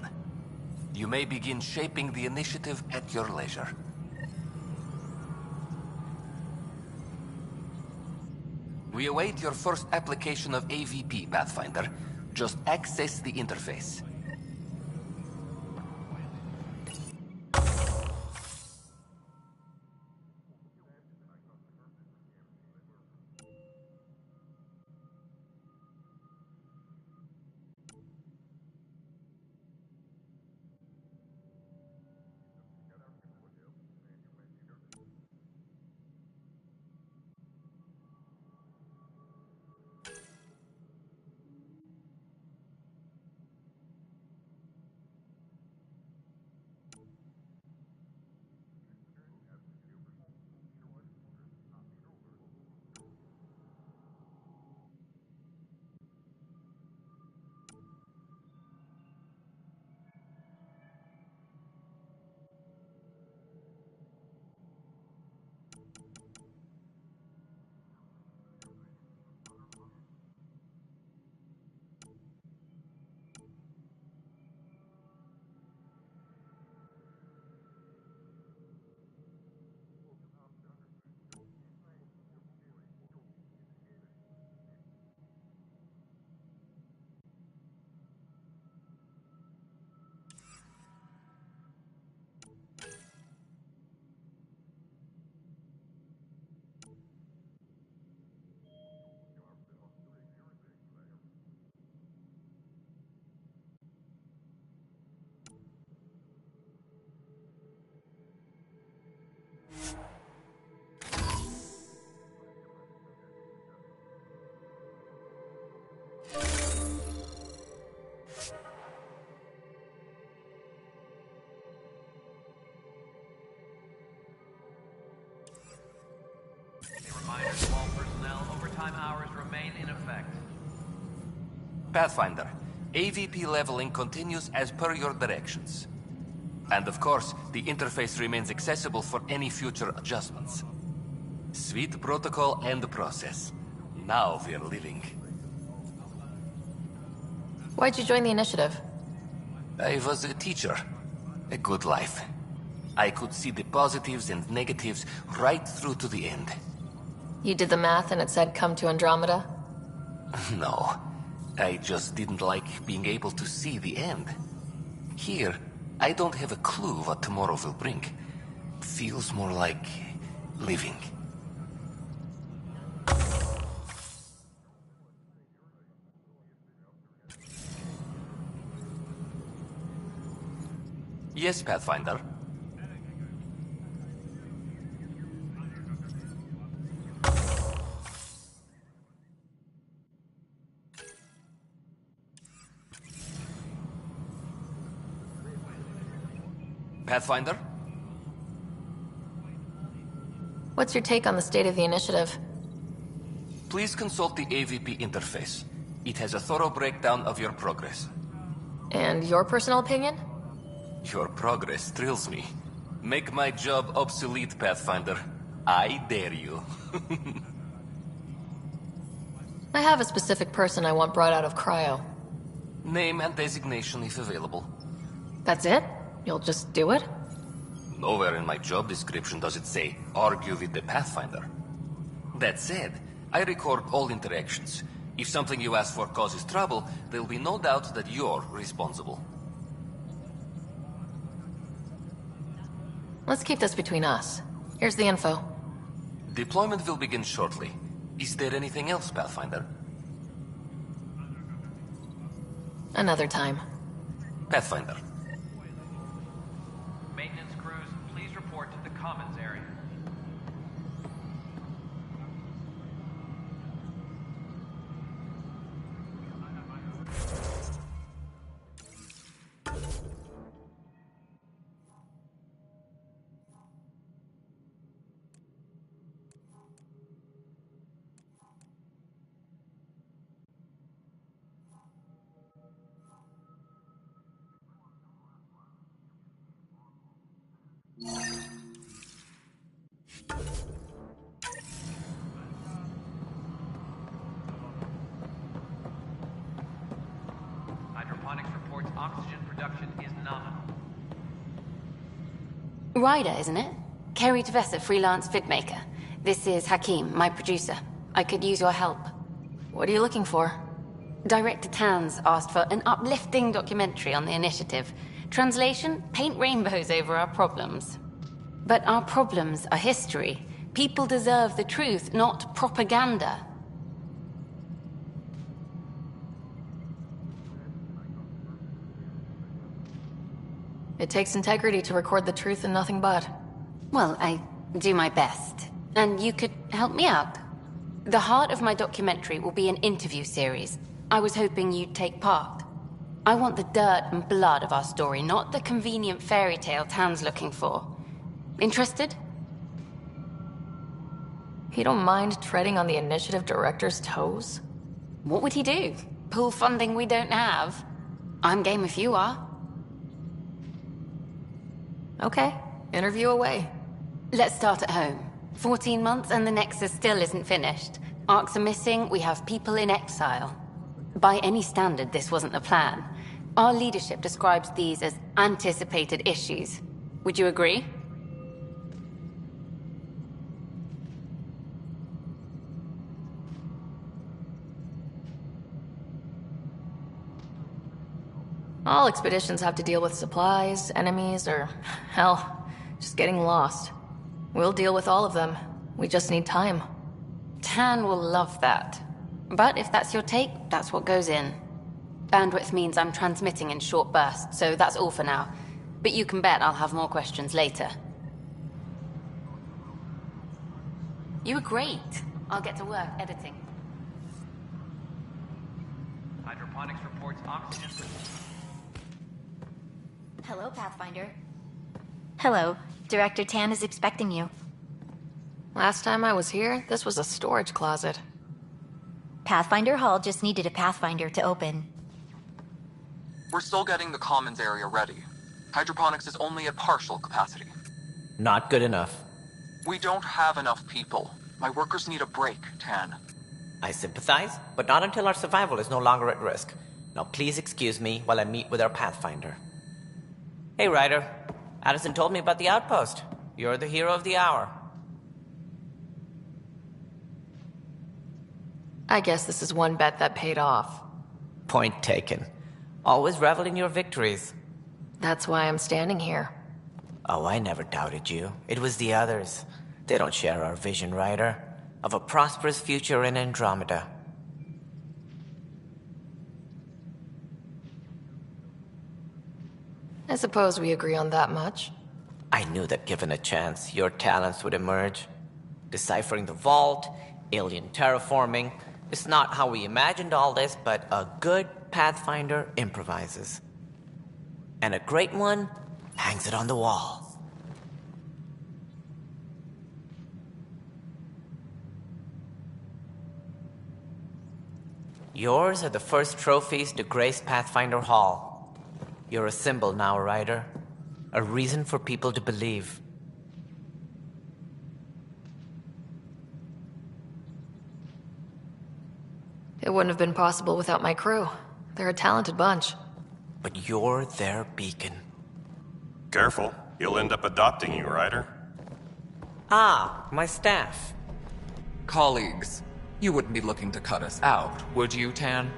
You may begin shaping the initiative at your leisure. We await your first application of AVP, Pathfinder. Just access the interface. Reminder to all personnel, overtime hours remain in effect. Pathfinder, AVP leveling continues as per your directions. And of course, the interface remains accessible for any future adjustments. Sweet protocol and process. Now we're living. Why'd you join the initiative? I was a teacher. A good life. I could see the positives and negatives right through to the end. You did the math and it said come to Andromeda? No. I just didn't like being able to see the end. Here, I don't have a clue what tomorrow will bring. Feels more like living. Yes, Pathfinder. Pathfinder? What's your take on the state of the initiative? Please consult the AVP interface. It has a thorough breakdown of your progress. And your personal opinion? Your progress thrills me. Make my job obsolete, Pathfinder. I dare you. I have a specific person I want brought out of cryo. Name and designation if available. That's it? You'll just do it? Nowhere in my job description does it say, argue with the Pathfinder. That said, I record all interactions. If something you ask for causes trouble, there'll be no doubt that you're responsible. Let's keep this between us. Here's the info. Deployment will begin shortly. Is there anything else, Pathfinder? Another time. Pathfinder. Maintenance crews, please report to the commons area. Hydroponics reports oxygen production is nominal. Ryder, isn't it? Kerry Tavessa, freelance vidmaker. This is Hakim, my producer. I could use your help. What are you looking for? Director Tanz asked for an uplifting documentary on the initiative. Translation, paint rainbows over our problems. But our problems are history. People deserve the truth, not propaganda. It takes integrity to record the truth and nothing but. Well, I do my best. And you could help me out. The heart of my documentary will be an interview series. I was hoping you'd take part. I want the dirt and blood of our story, not the convenient fairy tale Tan's looking for. Interested? You don't mind treading on the initiative director's toes? What would he do? Pull funding we don't have? I'm game if you are. Okay, interview away. Let's start at home. 14 months and the Nexus still isn't finished. Arcs are missing, we have people in exile. By any standard, this wasn't the plan. Our leadership describes these as anticipated issues. Would you agree? All expeditions have to deal with supplies, enemies, or, hell, just getting lost. We'll deal with all of them. We just need time. Tan will love that. But if that's your take, that's what goes in. Bandwidth means I'm transmitting in short bursts, so that's all for now. But you can bet I'll have more questions later. You were great. I'll get to work editing. Hydroponics reports oxygen. Hello, Pathfinder. Hello. Director Tan is expecting you. Last time I was here, this was a storage closet. Pathfinder Hall just needed a Pathfinder to open. We're still getting the commons area ready. Hydroponics is only at partial capacity. Not good enough. We don't have enough people. My workers need a break, Tan. I sympathize, but not until our survival is no longer at risk. Now please excuse me while I meet with our Pathfinder. Hey, Ryder. Addison told me about the outpost. You're the hero of the hour. I guess this is one bet that paid off. Point taken. Always revel in your victories. That's why I'm standing here. Oh, I never doubted you. It was the others. They don't share our vision, Ryder, of a prosperous future in Andromeda. I suppose we agree on that much. I knew that given a chance, your talents would emerge. Deciphering the vault, alien terraforming. It's not how we imagined all this, but a good Pathfinder improvises. And a great one hangs it on the wall. Yours are the first trophies to grace Pathfinder Hall. You're a symbol now, Ryder. A reason for people to believe. It wouldn't have been possible without my crew. They're a talented bunch. But you're their beacon. Careful, you'll end up adopting you, Ryder. Ah, my staff. Colleagues, you wouldn't be looking to cut us out, would you, Tan?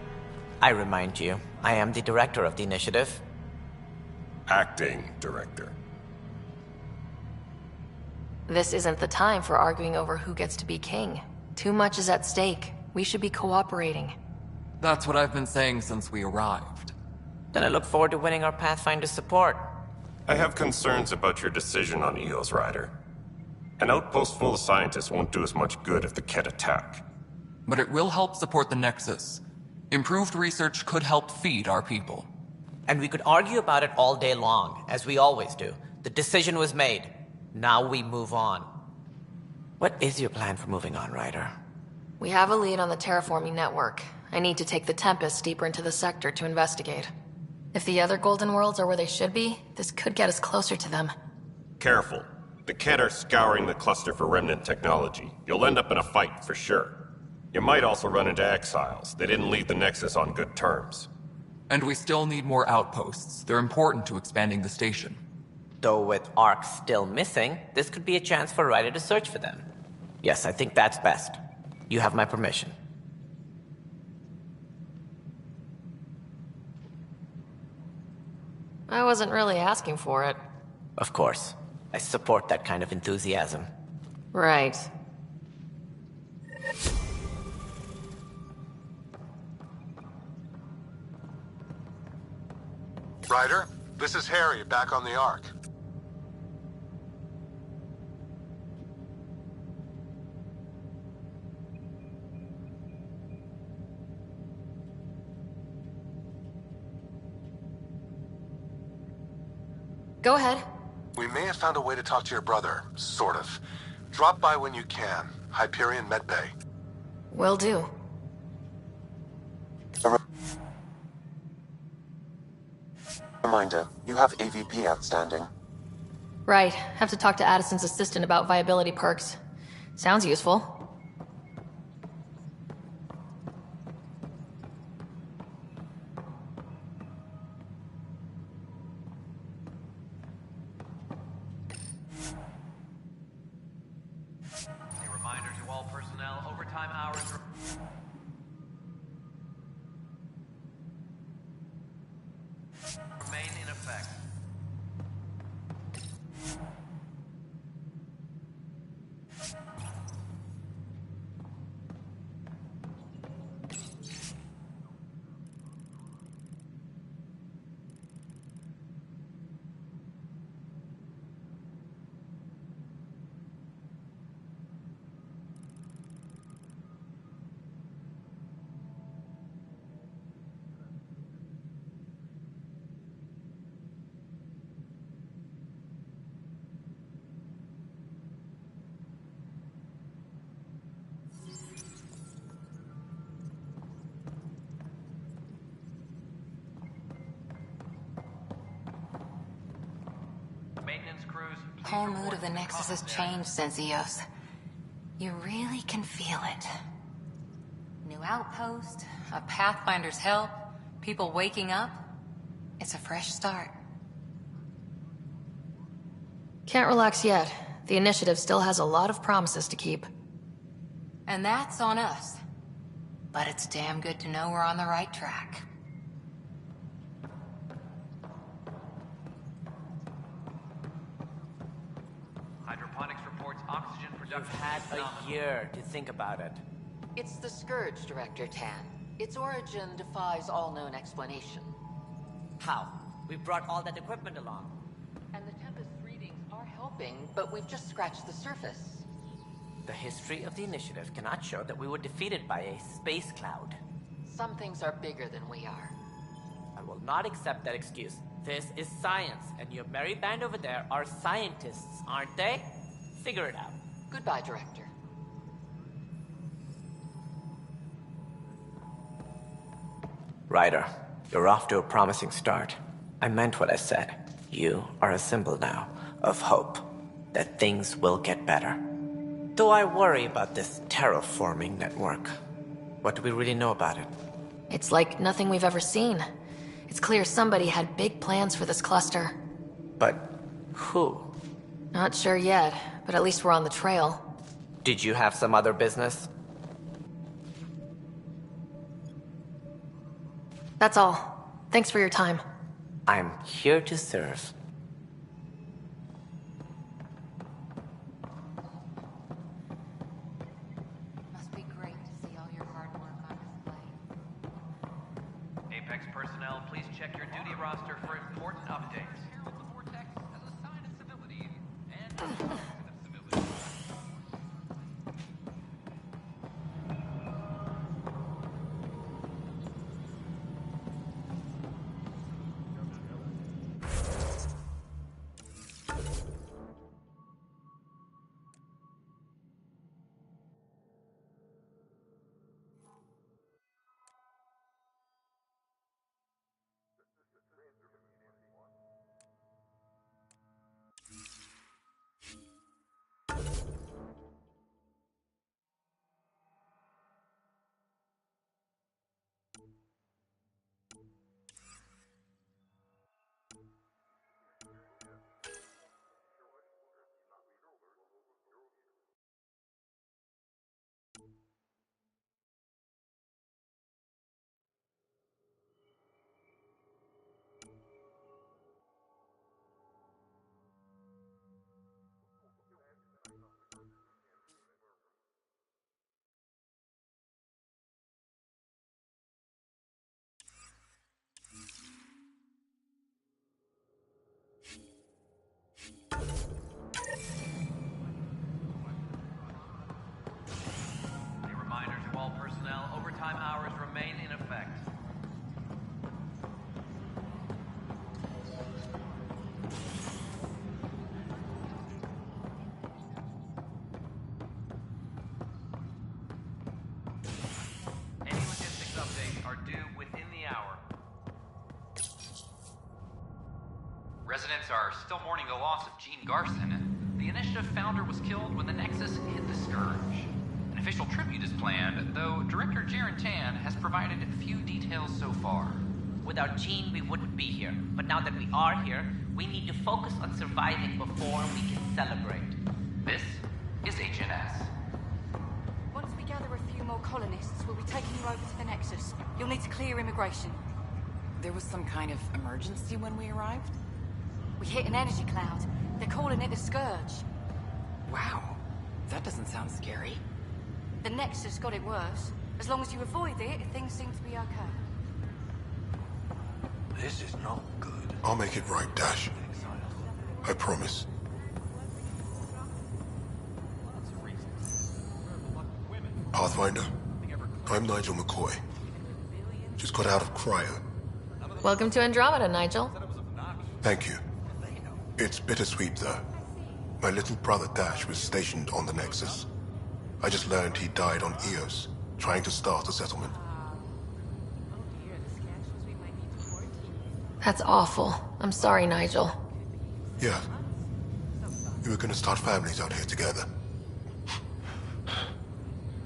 I remind you, I am the director of the initiative. Acting director. This isn't the time for arguing over who gets to be king. Too much is at stake. We should be cooperating. That's what I've been saying since we arrived. Then I look forward to winning our Pathfinder support. I have concerns about your decision on Eos, Ryder. An outpost full of scientists won't do us much good if the Ket attack. But it will help support the Nexus. Improved research could help feed our people. And we could argue about it all day long, as we always do. The decision was made. Now we move on. What is your plan for moving on, Ryder? We have a lead on the terraforming network. I need to take the Tempest deeper into the sector to investigate. If the other Golden Worlds are where they should be, this could get us closer to them. Careful. The Kett are scouring the cluster for remnant technology. You'll end up in a fight, for sure. You might also run into exiles. They didn't leave the Nexus on good terms. And we still need more outposts. They're important to expanding the station. Though with Ark still missing, this could be a chance for Ryder to search for them. Yes, I think that's best. You have my permission. I wasn't really asking for it. Of course. I support that kind of enthusiasm. Right. Ryder, this is Harry, back on the Ark. Go ahead. We may have found a way to talk to your brother, sort of. Drop by when you can. Hyperion Medbay. Will do. Reminder, you have AVP outstanding. Right. Have to talk to Addison's assistant about viability perks. Sounds useful. A reminder to all personnel, overtime hours remain in effect. Maintenance crews, The whole mood of the Nexus has changed since EOS. You really can feel it. New outpost, a Pathfinder's help, people waking up. It's a fresh start. Can't relax yet. The initiative still has a lot of promises to keep. And that's on us. But it's damn good to know we're on the right track. hydroponics reports oxygen production. You've had a year to think about it. It's the Scourge, Director Tan. Its origin defies all known explanation. How? We brought all that equipment along. And the Tempest readings are helping, but we've just scratched the surface. The history of the initiative cannot show that we were defeated by a space cloud. Some things are bigger than we are. I will not accept that excuse. This is science, and your merry band over there are scientists, aren't they? Figure it out. Goodbye, Director. Ryder, you're off to a promising start. I meant what I said. You are a symbol now of hope that things will get better. Though I worry about this terraforming network. What do we really know about it? It's like nothing we've ever seen. It's clear somebody had big plans for this cluster. But who? Not sure yet, but at least we're on the trail. Did you have some other business? That's all. Thanks for your time. I'm here to serve. Must be great to see all your hard work on display. Apex personnel, please check your duty roster for important updates. Residents are still mourning the loss of Gene Garson. The initiative founder was killed when the Nexus hit the Scourge. An official tribute is planned, though Director Jaren Tan has provided few details so far. Without Gene, we wouldn't be here. But now that we are here, we need to focus on surviving before we can celebrate. This is HNS. Once we gather a few more colonists, we'll be taking you over to the Nexus. You'll need to clear immigration. There was some kind of emergency when we arrived? We hit an energy cloud. They're calling it the Scourge. Wow. That doesn't sound scary. The Nexus got it worse. As long as you avoid it, things seem to be okay. This is not good. I'll make it right, Dash. I promise. Pathfinder, I'm Nigel McCoy. Just got out of cryo. Welcome to Andromeda, Nigel. Thank you. It's bittersweet, though. My little brother Dash was stationed on the Nexus. I just learned he died on Eos, trying to start a settlement. That's awful. I'm sorry, Nigel. Yeah. We were gonna start families out here together.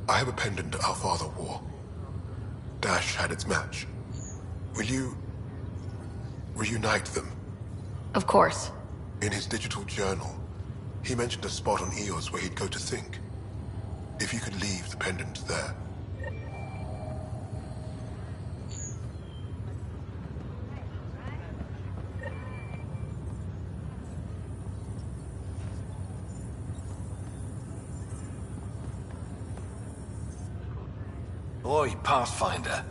I have a pendant our father wore. Dash had its match. Will you reunite them? Of course. In his digital journal, he mentioned a spot on Eos where he'd go to think. If you could leave the pendant there. Boy, Pathfinder,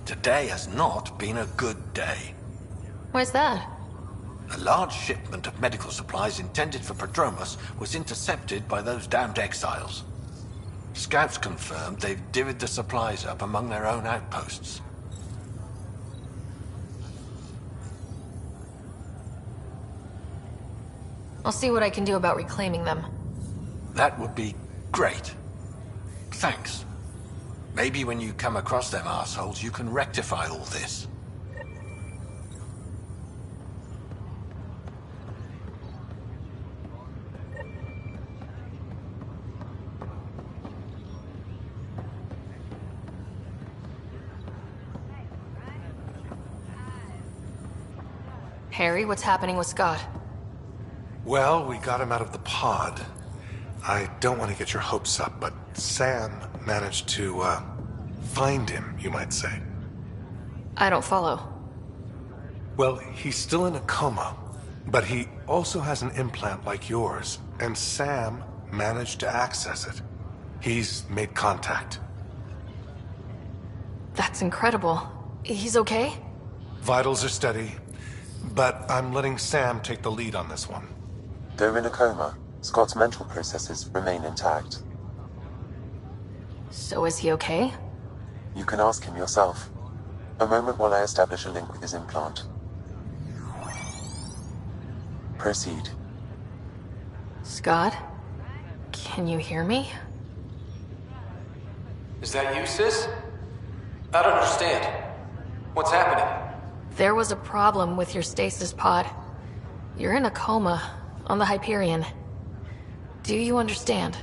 today has not been a good day. Why's that? A large shipment of medical supplies intended for Prodromos was intercepted by those damned exiles. Scouts confirmed they've divvied the supplies up among their own outposts. I'll see what I can do about reclaiming them. That would be great. Thanks. Maybe when you come across them assholes, you can rectify all this. Harry, what's happening with Scott? Well, we got him out of the pod. I don't want to get your hopes up, but Sam managed to, find him, you might say. I don't follow. Well, he's still in a coma, but he also has an implant like yours, and Sam managed to access it. He's made contact. That's incredible. He's okay? Vitals are steady, but I'm letting Sam take the lead on this one. Though in a coma, Scott's mental processes remain intact. So is he okay? You can ask him yourself. A moment while I establish a link with his implant. Proceed. Scott? Can you hear me? Is that you, sis? I don't understand. What's happening? There was a problem with your stasis pod. You're in a coma on the Hyperion. Do you understand?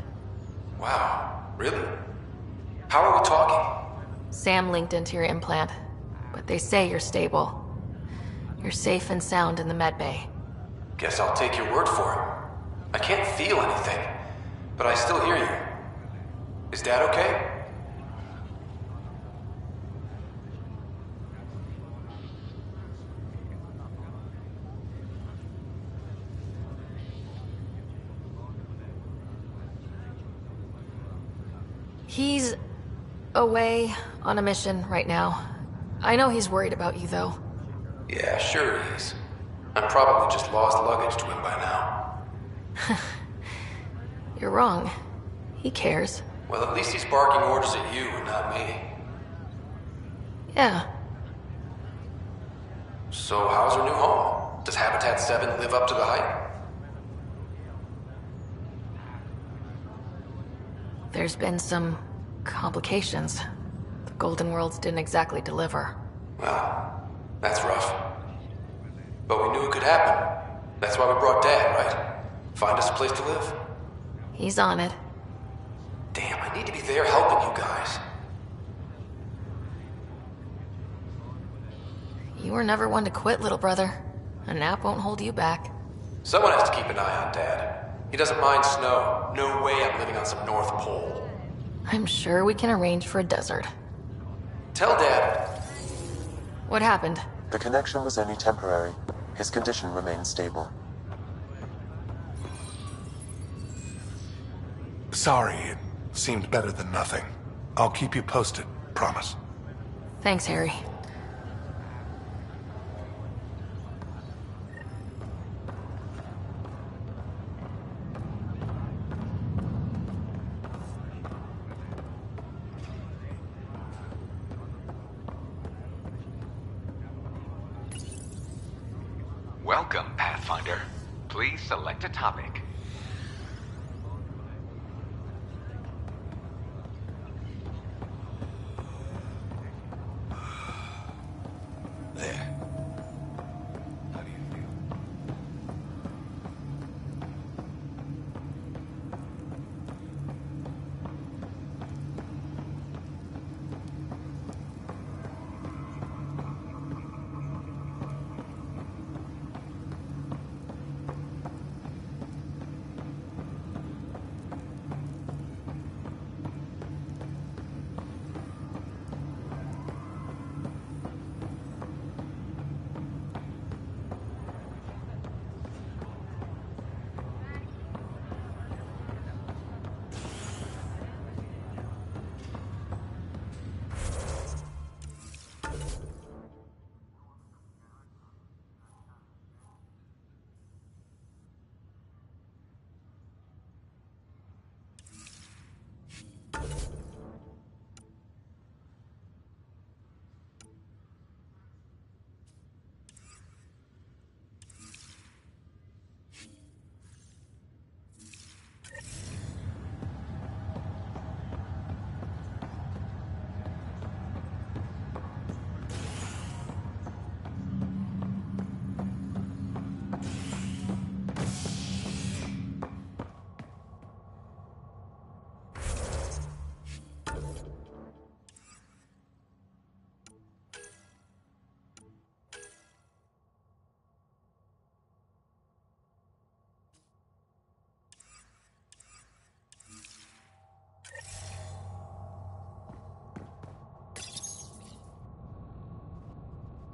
Wow, really? How are we talking? Sam linked into your implant, but they say you're stable. You're safe and sound in the medbay. Guess I'll take your word for it. I can't feel anything, but I still hear you. Is Dad okay? He's away on a mission right now. I know he's worried about you, though. Yeah, sure he is. I'm probably just lost luggage to him by now. You're wrong. He cares. Well, at least he's barking orders at you and not me. Yeah. So how's our new home? Does Habitat 7 live up to the hype? There's been some complications. The Golden Worlds didn't exactly deliver. Well, that's rough. But we knew it could happen. That's why we brought Dad, right? Find us a place to live. He's on it. Damn, I need to be there helping you guys. You were never one to quit, little brother. A nap won't hold you back. Someone has to keep an eye on Dad. He doesn't mind snow. No way I'm living on some North Pole. I'm sure we can arrange for a desert. Tell Dad. What happened? The connection was only temporary. His condition remains stable. Sorry, it seemed better than nothing. I'll keep you posted, promise. Thanks, Harry. Welcome, Pathfinder. Please select a topic. There. How do you feel?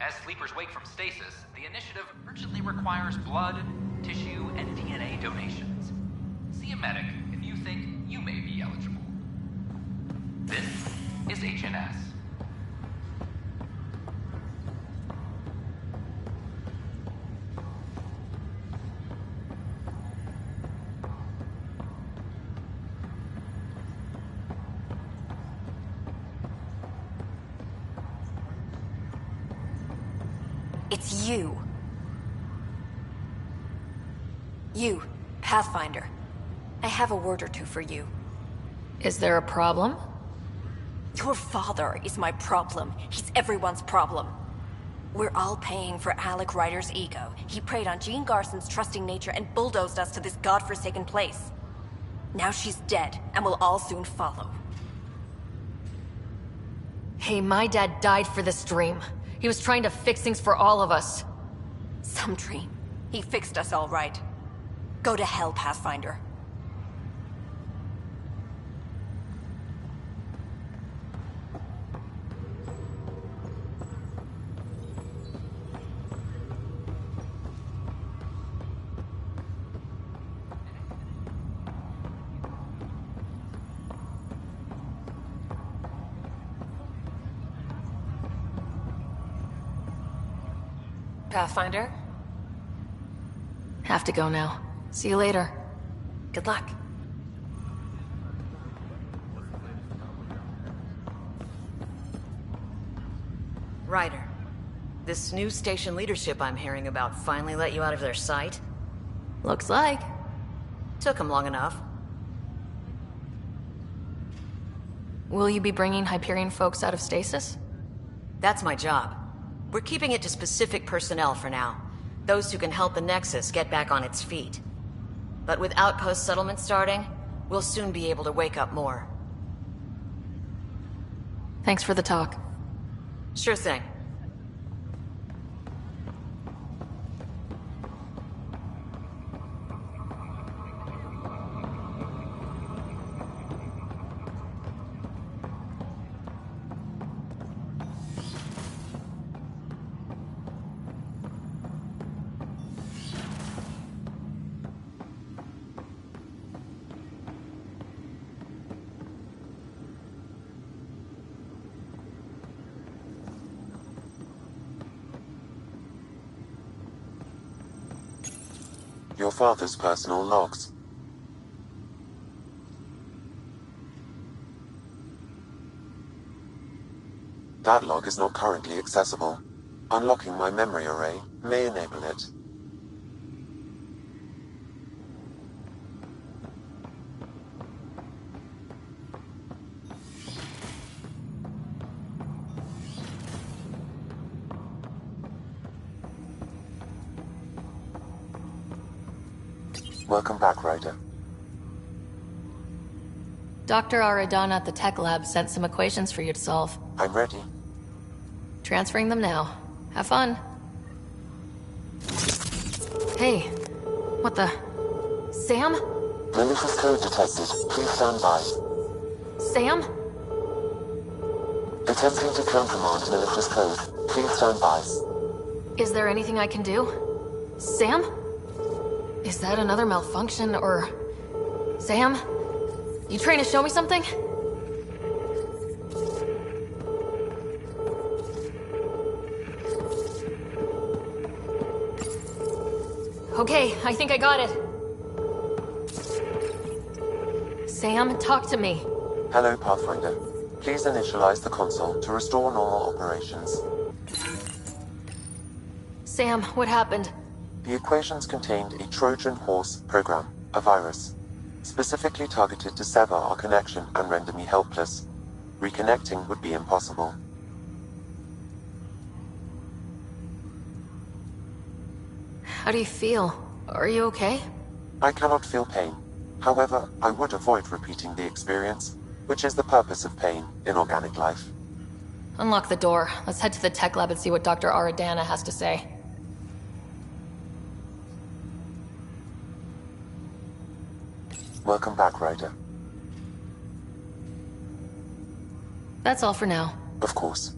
As sleepers wake from stasis, the initiative urgently requires blood, tissue, and DNA donations. See a medic if you think you may be eligible. This is HNS. It's you. You, Pathfinder. I have a word or two for you. Is there a problem? Your father is my problem. He's everyone's problem. We're all paying for Alec Ryder's ego. He preyed on Jean Garson's trusting nature and bulldozed us to this godforsaken place. Now she's dead, and we'll all soon follow. Hey, my dad died for this dream. He was trying to fix things for all of us. Some dream. He fixed us all right. Go to hell, Pathfinder. Pathfinder? Have to go now. See you later. Good luck. Ryder, this new station leadership I'm hearing about finally let you out of their sight? Looks like. Took them long enough. Will you be bringing Hyperion folks out of stasis? That's my job. We're keeping it to specific personnel for now. Those who can help the Nexus get back on its feet. But with outpost settlement starting, we'll soon be able to wake up more. Thanks for the talk. Sure thing. Your father's personal logs. That log is not currently accessible. Unlocking my memory array may enable it. Welcome back, Ryder. Dr. Aradana at the tech lab sent some equations for you to solve. I'm ready. Transferring them now. Have fun. Hey, what the... Sam? Malicious code detected. Please stand by. Sam? Attempting to countermand malicious code. Please stand by. Is there anything I can do? Sam? Is that another malfunction, or... Sam? You trying to show me something? Okay, I think I got it. Sam, talk to me. Hello, Pathfinder. Please initialize the console to restore normal operations. Sam, what happened? The equations contained a Trojan horse program, a virus, specifically targeted to sever our connection and render me helpless. Reconnecting would be impossible. How do you feel? Are you okay? I cannot feel pain. However, I would avoid repeating the experience, which is the purpose of pain in organic life. Unlock the door. Let's head to the tech lab and see what Dr. Aradana has to say. Welcome back, Ryder. That's all for now. Of course.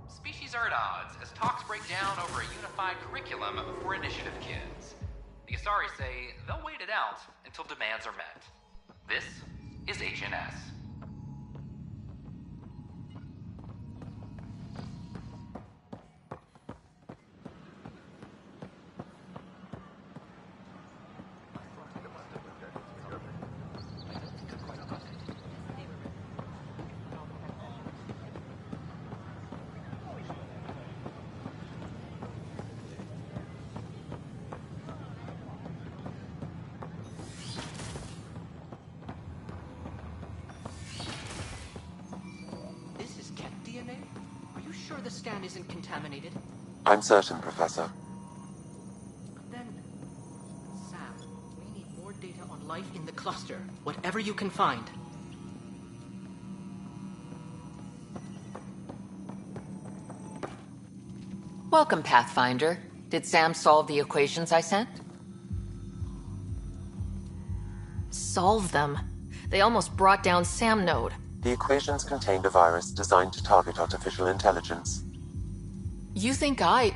Species are at odds as talks break down over a unified curriculum for initiative kids. The Asari say they'll wait it out until demands are met. This is Agent S. The scan isn't contaminated? I'm certain, Professor. Then, Sam, we need more data on life in the cluster. Whatever you can find. Welcome, Pathfinder. Did Sam solve the equations I sent? Solve them? They almost brought down Sam Node. The equations contained a virus designed to target artificial intelligence. You think I...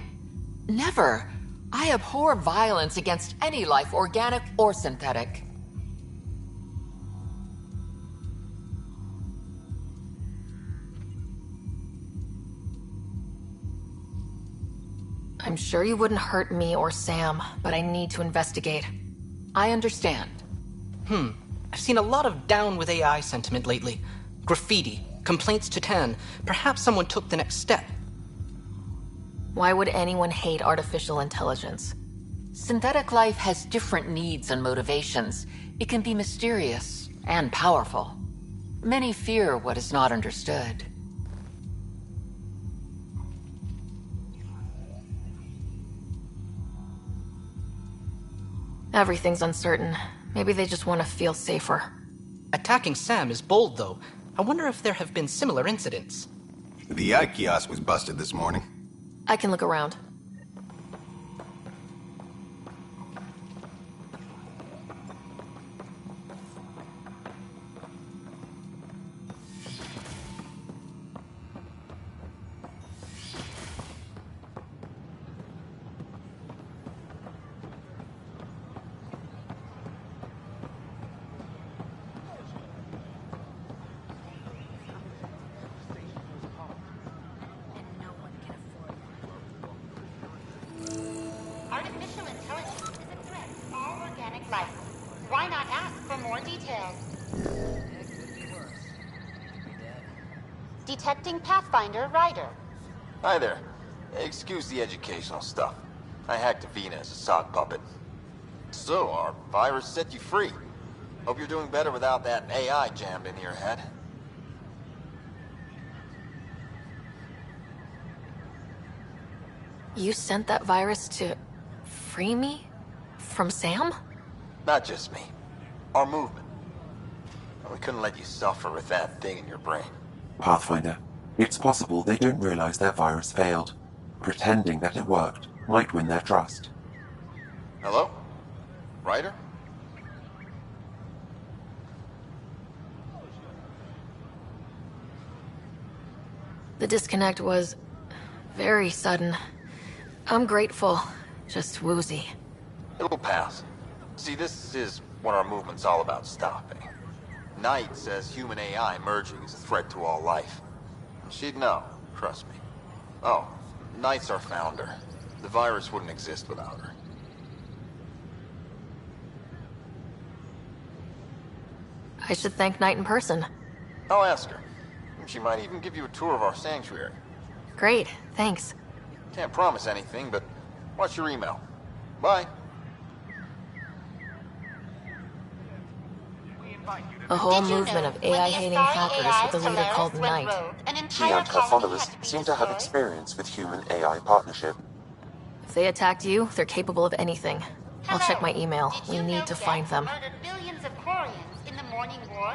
Never. I abhor violence against any life, organic or synthetic. I'm sure you wouldn't hurt me or Sam, but I need to investigate. I understand. I've seen a lot of down with AI sentiment lately. Graffiti, complaints to 10. Perhaps someone took the next step. Why would anyone hate artificial intelligence? Synthetic life has different needs and motivations. It can be mysterious and powerful. Many fear what is not understood. Everything's uncertain. Maybe they just want to feel safer. Attacking Sam is bold, though. I wonder if there have been similar incidents. The eye kiosk was busted this morning. I can look around. Artificial intelligence is a threat to all organic life. Why not ask for more details? Detecting Pathfinder Ryder. Hi there. Excuse the educational stuff. I hacked Avina as a sock puppet. So, our virus set you free. Hope you're doing better without that AI jammed into your head. You sent that virus to free me? From Sam? Not just me. Our movement. We couldn't let you suffer with that thing in your brain. Pathfinder, it's possible they don't realize their virus failed. Pretending that it worked might win their trust. Hello? Ryder? The disconnect was very sudden. I'm grateful, just woozy. It'll pass. See, this is what our movement's all about stopping. Knight says human AI merging is a threat to all life. She'd know, trust me. Oh, Knight's our founder. The virus wouldn't exist without her. I should thank Knight in person. I'll ask her. She might even give you a tour of our sanctuary. Great, thanks. Can't promise anything, but watch your email. Bye. A whole movement of AI-hating hackers with a leader called Knight. She and her followers seem to have experience with human-AI partnership. If they attacked you, they're capable of anything. I'll check my email. We need to find them. Murdered billions of Quarians in the morning war?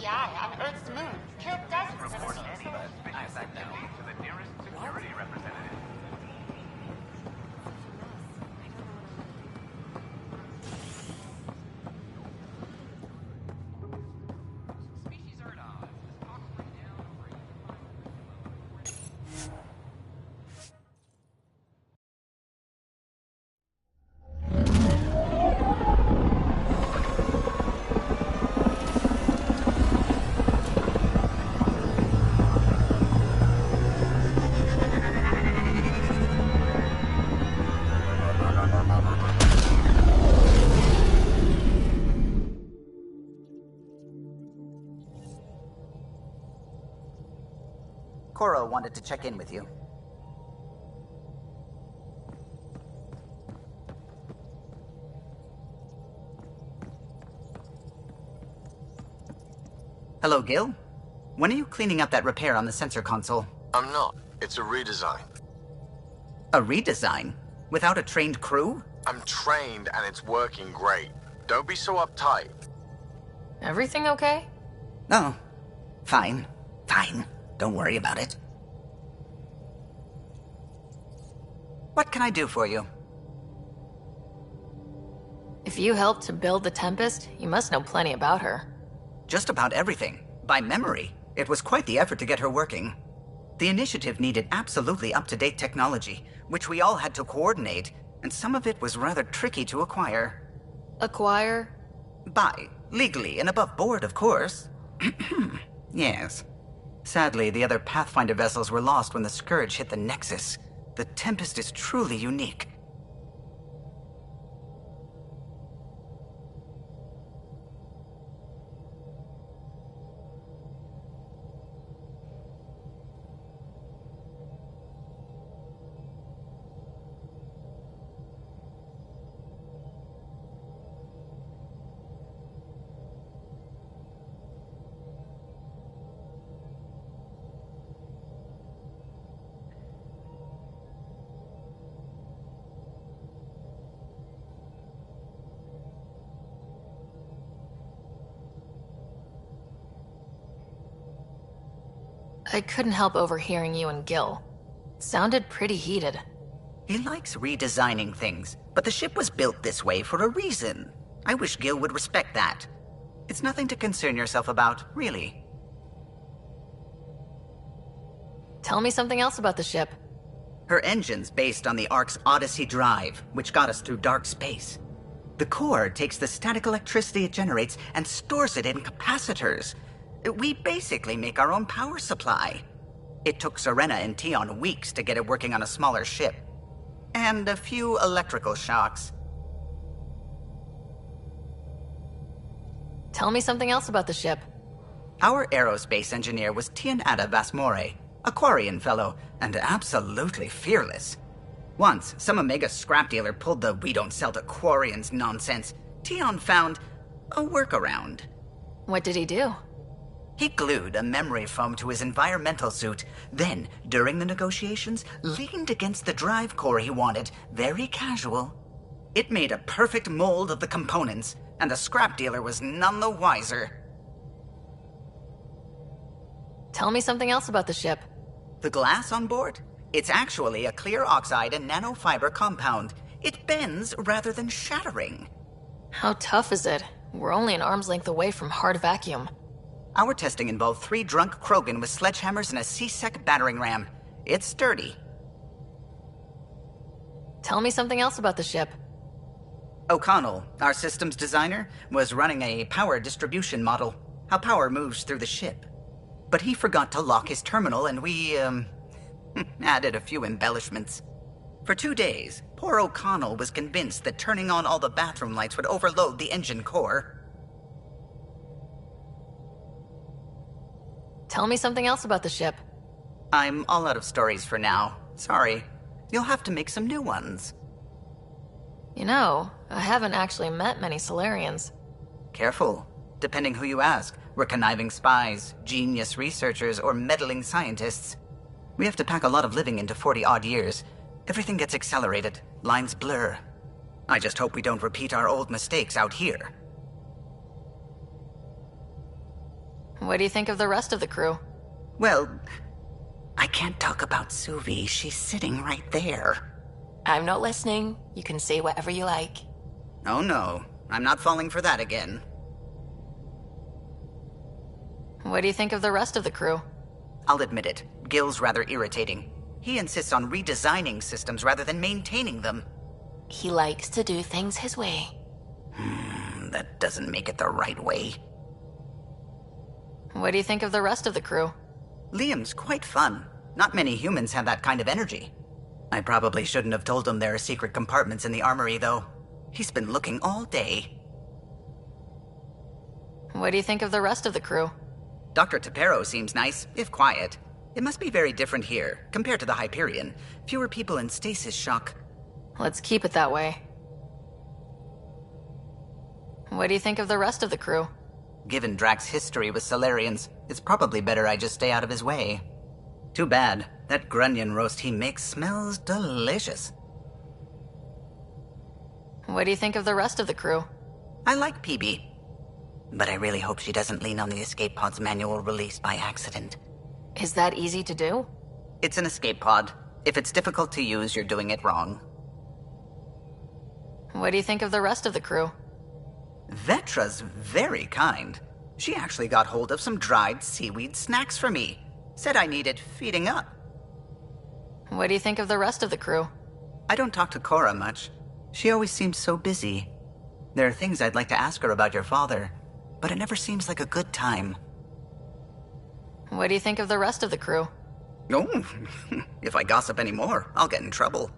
EI on Earth's moon killed dozens of Report us. any suspicious activity to the nearest security representative. Coro wanted to check in with you. Hello, Gil. When are you cleaning up that repair on the sensor console? I'm not. It's a redesign. A redesign? Without a trained crew? I'm trained and it's working great. Don't be so uptight. Everything okay? Oh, fine. Fine. Don't worry about it. What can I do for you? If you helped to build the Tempest, you must know plenty about her. Just about everything. By memory. It was quite the effort to get her working. The initiative needed absolutely up-to-date technology, which we all had to coordinate, and some of it was rather tricky to acquire. Acquire? Buy. Legally and above board, of course. Yes. Sadly, the other Pathfinder vessels were lost when the Scourge hit the Nexus. The Tempest is truly unique. I couldn't help overhearing you and Gil. Sounded pretty heated. He likes redesigning things, but the ship was built this way for a reason. I wish Gil would respect that. It's nothing to concern yourself about, really. Tell me something else about the ship. Her engine's based on the Ark's Odyssey drive, which got us through dark space. The core takes the static electricity it generates and stores it in capacitors. We basically make our own power supply. It took Serena and Tion weeks to get it working on a smaller ship. And a few electrical shocks. Tell me something else about the ship. Our aerospace engineer was Tianada Vasmore, a Quarian fellow, and absolutely fearless. Once, some Omega scrap dealer pulled the "we don't sell to Quarians" nonsense. Tion found a workaround. What did he do? He glued a memory foam to his environmental suit, then, during the negotiations, leaned against the drive core he wanted, very casual. It made a perfect mold of the components, and the scrap dealer was none the wiser. Tell me something else about the ship. The glass on board? It's actually a clear oxide and nanofiber compound. It bends rather than shattering. How tough is it? We're only an arm's length away from hard vacuum. Our testing involved 3 drunk Krogan with sledgehammers and a C-Sec battering ram. It's sturdy. Tell me something else about the ship. O'Connell, our systems designer, was running a power distribution model, how power moves through the ship. But he forgot to lock his terminal and we, added a few embellishments. For 2 days, poor O'Connell was convinced that turning on all the bathroom lights would overload the engine core. Tell me something else about the ship. I'm all out of stories for now. Sorry. You'll have to make some new ones. You know, I haven't actually met many Solarians. Careful. Depending who you ask, we're conniving spies, genius researchers, or meddling scientists. We have to pack a lot of living into 40-odd years. Everything gets accelerated. Lines blur. I just hope we don't repeat our old mistakes out here. What do you think of the rest of the crew? Well, I can't talk about Suvi. She's sitting right there. I'm not listening. You can say whatever you like. Oh no, I'm not falling for that again. What do you think of the rest of the crew? I'll admit it, Gil's rather irritating. He insists on redesigning systems rather than maintaining them. He likes to do things his way. That doesn't make it the right way. What do you think of the rest of the crew? Liam's quite fun. Not many humans have that kind of energy. I probably shouldn't have told him there are secret compartments in the armory, though. He's been looking all day. What do you think of the rest of the crew? Dr. Tapero seems nice, if quiet. It must be very different here, compared to the Hyperion. Fewer people in stasis shock. Let's keep it that way. What do you think of the rest of the crew? Given Drax's history with Solarians, it's probably better I just stay out of his way. Too bad. That grunion roast he makes smells delicious. What do you think of the rest of the crew? I like PB. But I really hope she doesn't lean on the escape pod's manual release by accident. Is that easy to do? It's an escape pod. If it's difficult to use, you're doing it wrong. What do you think of the rest of the crew? Vetra's very kind. She actually got hold of some dried seaweed snacks for me. Said I needed feeding up. What do you think of the rest of the crew? I don't talk to Cora much. She always seems so busy. There are things I'd like to ask her about your father, but it never seems like a good time. What do you think of the rest of the crew? Oh, if I gossip anymore, I'll get in trouble.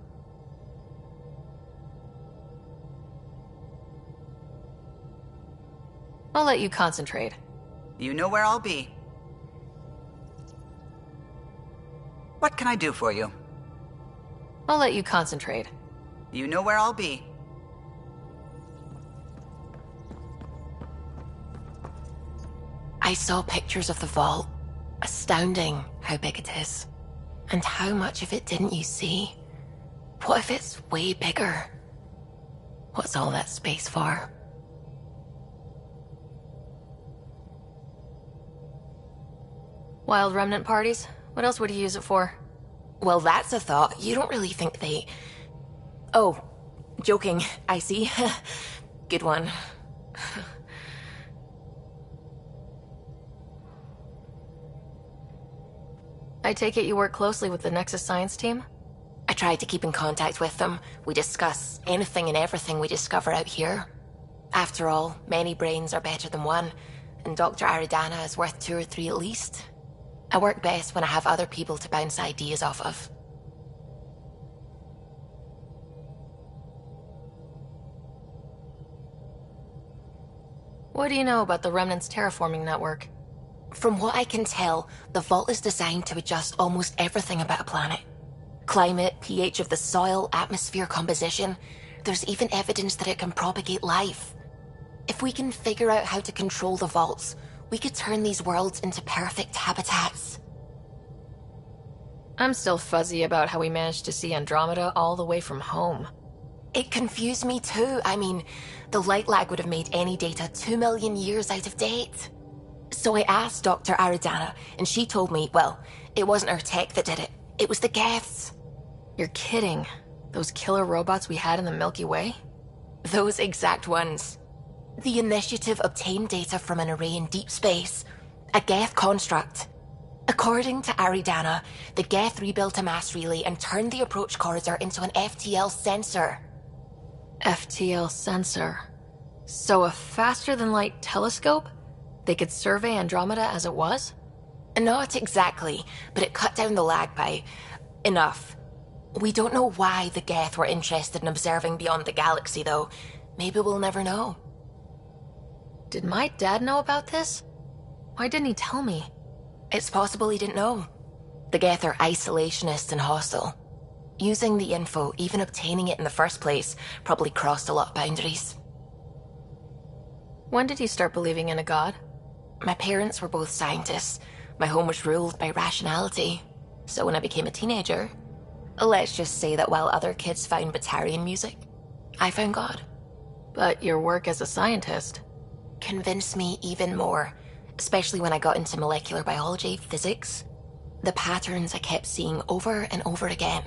I'll let you concentrate. You know where I'll be. What can I do for you? I'll let you concentrate. You know where I'll be. I saw pictures of the vault. Astounding how big it is. And how much of it didn't you see? What if it's way bigger? What's all that space for? Wild remnant parties? What else would you use it for? Well, that's a thought. You don't really think they... Oh, joking. I see. Good one. I take it you work closely with the Nexus science team? I try to keep in contact with them. We discuss anything and everything we discover out here. After all, many brains are better than one, and Dr. Aridana is worth 2 or 3 at least. I work best when I have other people to bounce ideas off of. What do you know about the Remnant's terraforming network? From what I can tell, the vault is designed to adjust almost everything about a planet. Climate, pH of the soil, atmosphere composition. There's even evidence that it can propagate life. If we can figure out how to control the vaults, we could turn these worlds into perfect habitats. I'm still fuzzy about how we managed to see Andromeda all the way from home. It confused me too. I mean, the light lag would have made any data 2 million years out of date. So I asked Dr. Aridana, and she told me, well, it wasn't her tech that did it. It was the Geths. You're kidding. Those killer robots we had in the Milky Way? Those exact ones. The Initiative obtained data from an array in deep space, a Geth construct. According to Aridana, the Geth rebuilt a mass relay and turned the approach corridor into an FTL sensor. FTL sensor. So a faster-than-light telescope? They could survey Andromeda as it was? Not exactly, but it cut down the lag by enough. We don't know why the Geth were interested in observing beyond the galaxy, though. Maybe we'll never know. Did my dad know about this? Why didn't he tell me? It's possible he didn't know. The Geth are isolationist and hostile. Using the info, even obtaining it in the first place, probably crossed a lot of boundaries. When did you start believing in a god? My parents were both scientists. My home was ruled by rationality. So when I became a teenager, let's just say that while other kids found Batarian music, I found God. But your work as a scientist convinced me even more. especially when I got into molecular biology, physics. The patterns I kept seeing over and over again,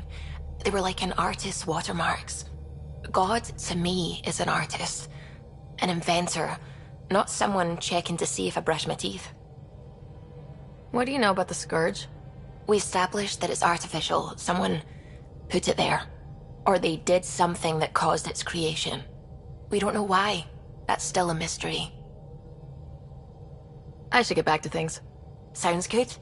they were like an artist's watermarks. God, to me, is an artist. An inventor, not someone checking to see if I brush my teeth. What do you know about the Scourge? We established that it's artificial. Someone put it there. Or they did something that caused its creation. We don't know why. That's still a mystery. I should get back to things. Sounds good.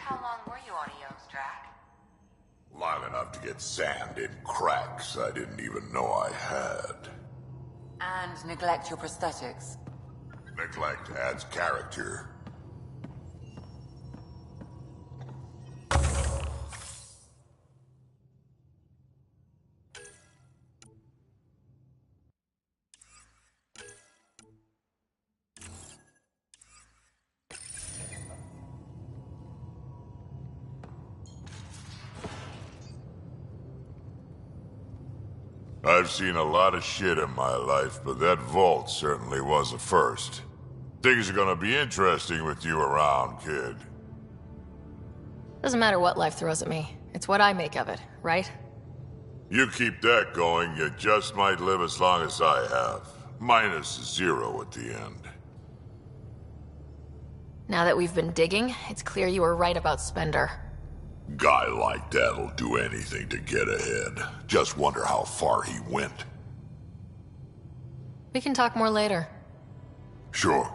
how long were you on Eos, Drac? Long enough to get sand in cracks I didn't even know I had. And neglect your prosthetics. Neglect adds character. I've seen a lot of shit in my life, but that vault certainly was a first. Things are gonna be interesting with you around, kid. Doesn't matter what life throws at me. It's what I make of it, right? You keep that going, you just might live as long as I have. Minus 0 at the end. Now that we've been digging, it's clear you were right about Spender. Guy like that'll do anything to get ahead. Just wonder how far he went. We can talk more later. Sure.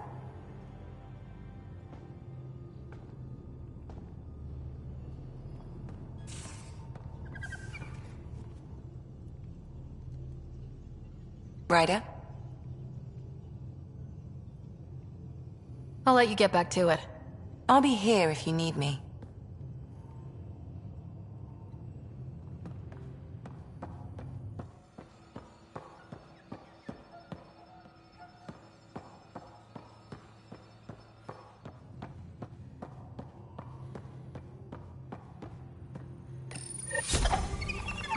Ryder? I'll let you get back to it. I'll be here if you need me.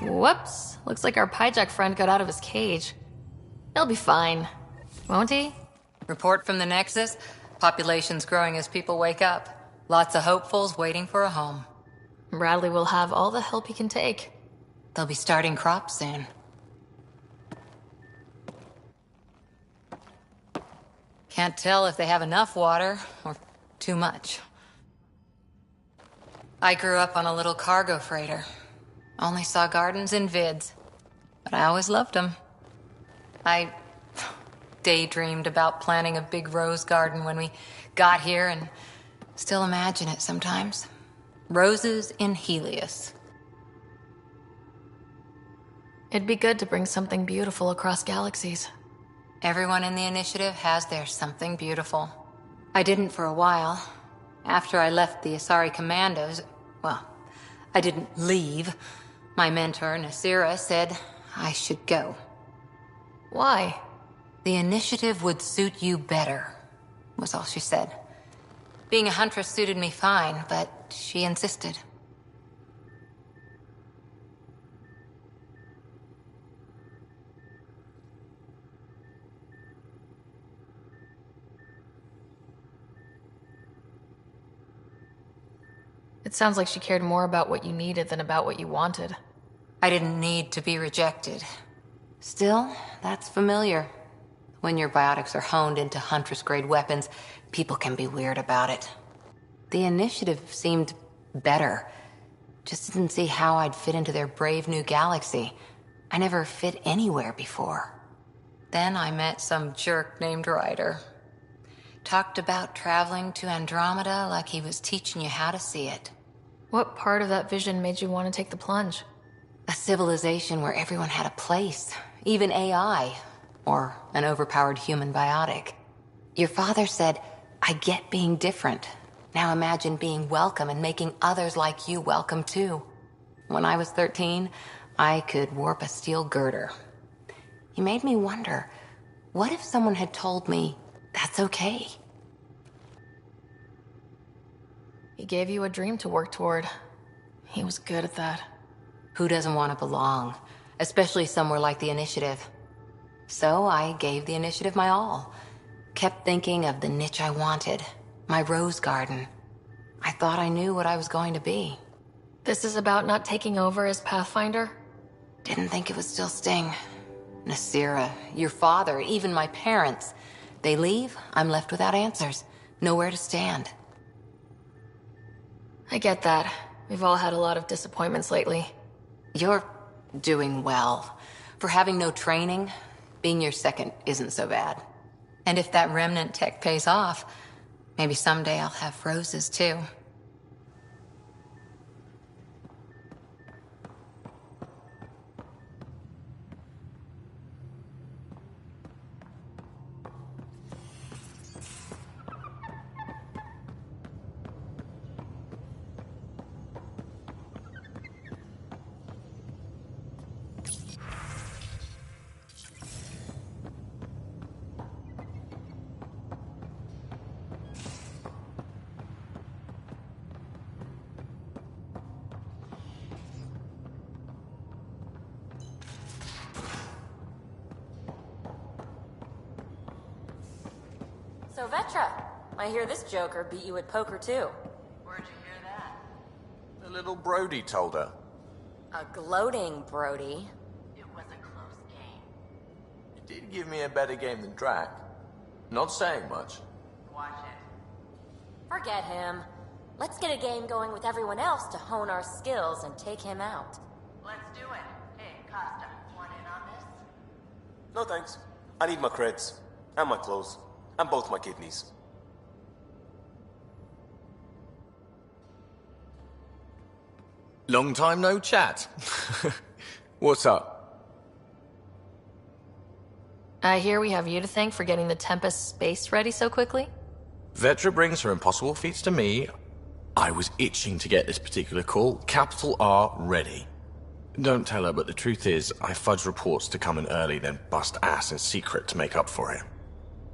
Whoops. Looks like our Pyjack friend got out of his cage. He'll be fine. Won't he? Report from the Nexus. Population's growing as people wake up. Lots of hopefuls waiting for a home. Bradley will have all the help he can take. They'll be starting crops soon. Can't tell if they have enough water or too much. I grew up on a little cargo freighter. Only saw gardens in vids, but I always loved them. I daydreamed about planting a big rose garden when we got here and still imagine it sometimes. Roses in Helios. It'd be good to bring something beautiful across galaxies. Everyone in the initiative has their something beautiful. I didn't for a while. After I left the Asari Commandos, well, I didn't leave. My mentor, Nasira, said I should go. Why? The initiative would suit you better, was all she said. Being a huntress suited me fine, but she insisted. It sounds like she cared more about what you needed than about what you wanted. I didn't need to be rejected. Still, that's familiar. When your biotics are honed into Huntress-grade weapons, people can be weird about it. The initiative seemed better. Just didn't see how I'd fit into their brave new galaxy. I never fit anywhere before. Then I met some jerk named Ryder. Talked about traveling to Andromeda like he was teaching you how to see it. What part of that vision made you want to take the plunge? A civilization where everyone had a place, even AI, or an overpowered human biotic. Your father said, I get being different. Now imagine being welcome and making others like you welcome too. When I was 13, I could warp a steel girder. He made me wonder, what if someone had told me that's okay? He gave you a dream to work toward. He was good at that. Who doesn't want to belong? Especially somewhere like the Initiative. So I gave the Initiative my all. Kept thinking of the niche I wanted. My rose garden. I thought I knew what I was going to be. This is about not taking over as Pathfinder? Didn't think it would still sting. Nasira, your father, even my parents. They leave, I'm left without answers. Nowhere to stand. I get that. We've all had a lot of disappointments lately. You're doing well. For having no training, being your second isn't so bad. And if that remnant tech pays off, maybe someday I'll have roses too. So Vetra, I hear this joker beat you at poker too. Where'd you hear that? The little Brody told her. A gloating Brody. It was a close game. It did give me a better game than Drac. Not saying much. Watch it. Forget him. Let's get a game going with everyone else to hone our skills and take him out. Let's do it. Hey, Costa, want in on this? No thanks. I need my creds. And my clothes. And both my kidneys. Long time no chat. What's up? I hear we have you to thank for getting the Tempest space ready so quickly? Vetra brings her impossible feats to me. I was itching to get this particular call. Capital R ready. Don't tell her, but the truth is, I fudge reports to come in early, then bust ass in secret to make up for it.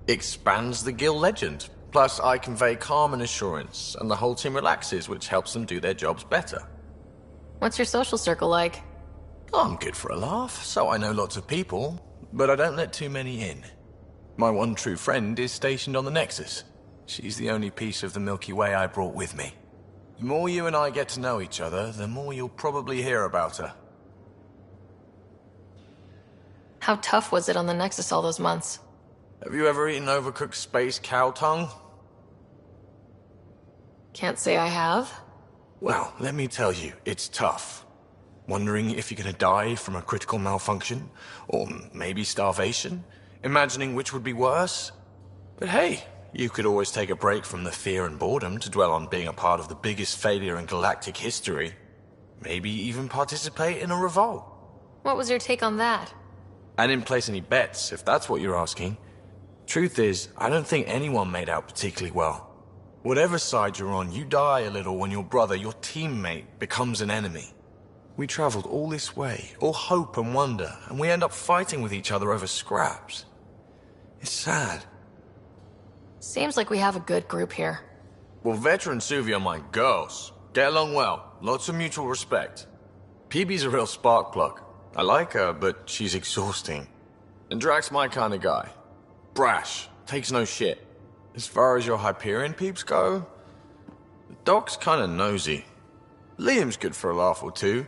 Expands the guild legend. Plus, I convey calm and assurance, and the whole team relaxes, which helps them do their jobs better. What's your social circle like? I'm good for a laugh, so I know lots of people, but I don't let too many in. My one true friend is stationed on the Nexus. She's the only piece of the Milky Way I brought with me. The more you and I get to know each other, the more you'll probably hear about her. How tough was it on the Nexus all those months? Have you ever eaten overcooked space cow tongue? Can't say I have. Well, let me tell you, it's tough. Wondering if you're gonna die from a critical malfunction, or maybe starvation, imagining which would be worse. But hey, you could always take a break from the fear and boredom to dwell on being a part of the biggest failure in galactic history. Maybe even participate in a revolt. What was your take on that? I didn't place any bets, if that's what you're asking. Truth is, I don't think anyone made out particularly well. Whatever side you're on, you die a little when your brother, your teammate, becomes an enemy. We traveled all this way, all hope and wonder, and we end up fighting with each other over scraps. It's sad. Seems like we have a good group here. Well, Vetra and Suvi are my girls. Get along well, lots of mutual respect. PB's a real spark plug. I like her, but she's exhausting. And Drac's my kind of guy. Brash, takes no shit. As far as your Hyperion peeps go, the Doc's kinda nosy. Liam's good for a laugh or two.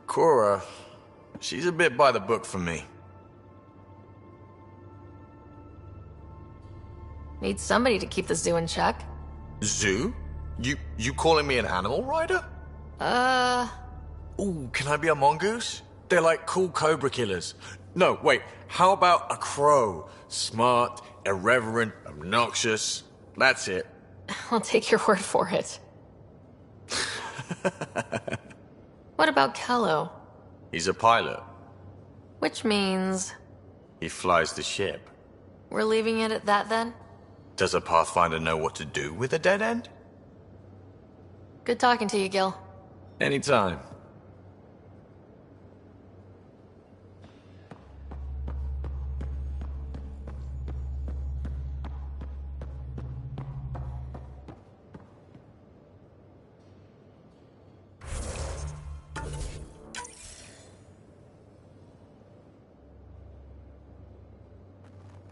Cora, she's a bit by the book for me. Need somebody to keep the zoo in check. Zoo? You calling me an animal rider? Ooh, can I be a mongoose? They're like cool cobra killers. No, wait, how about a crow? Smart, irreverent, obnoxious. That's it. I'll take your word for it. What about Kello? He's a pilot. Which means... He flies the ship. We're leaving it at that then? Does a Pathfinder know what to do with a dead end? Good talking to you, Gil. Anytime.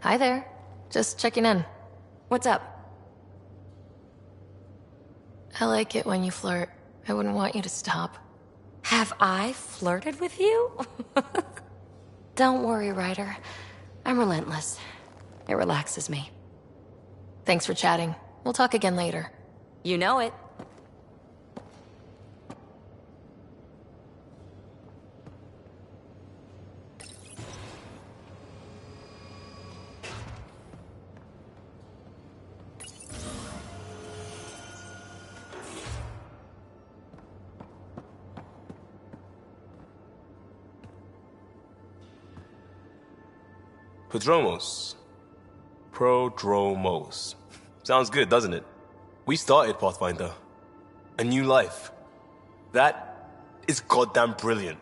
Hi there. Just checking in. What's up? I like it when you flirt. I wouldn't want you to stop. Have I flirted with you? Don't worry, Ryder. I'm relentless. It relaxes me. Thanks for chatting. We'll talk again later. You know it. Prodromos. Sounds good, doesn't it? We started Pathfinder. A new life. That is goddamn brilliant.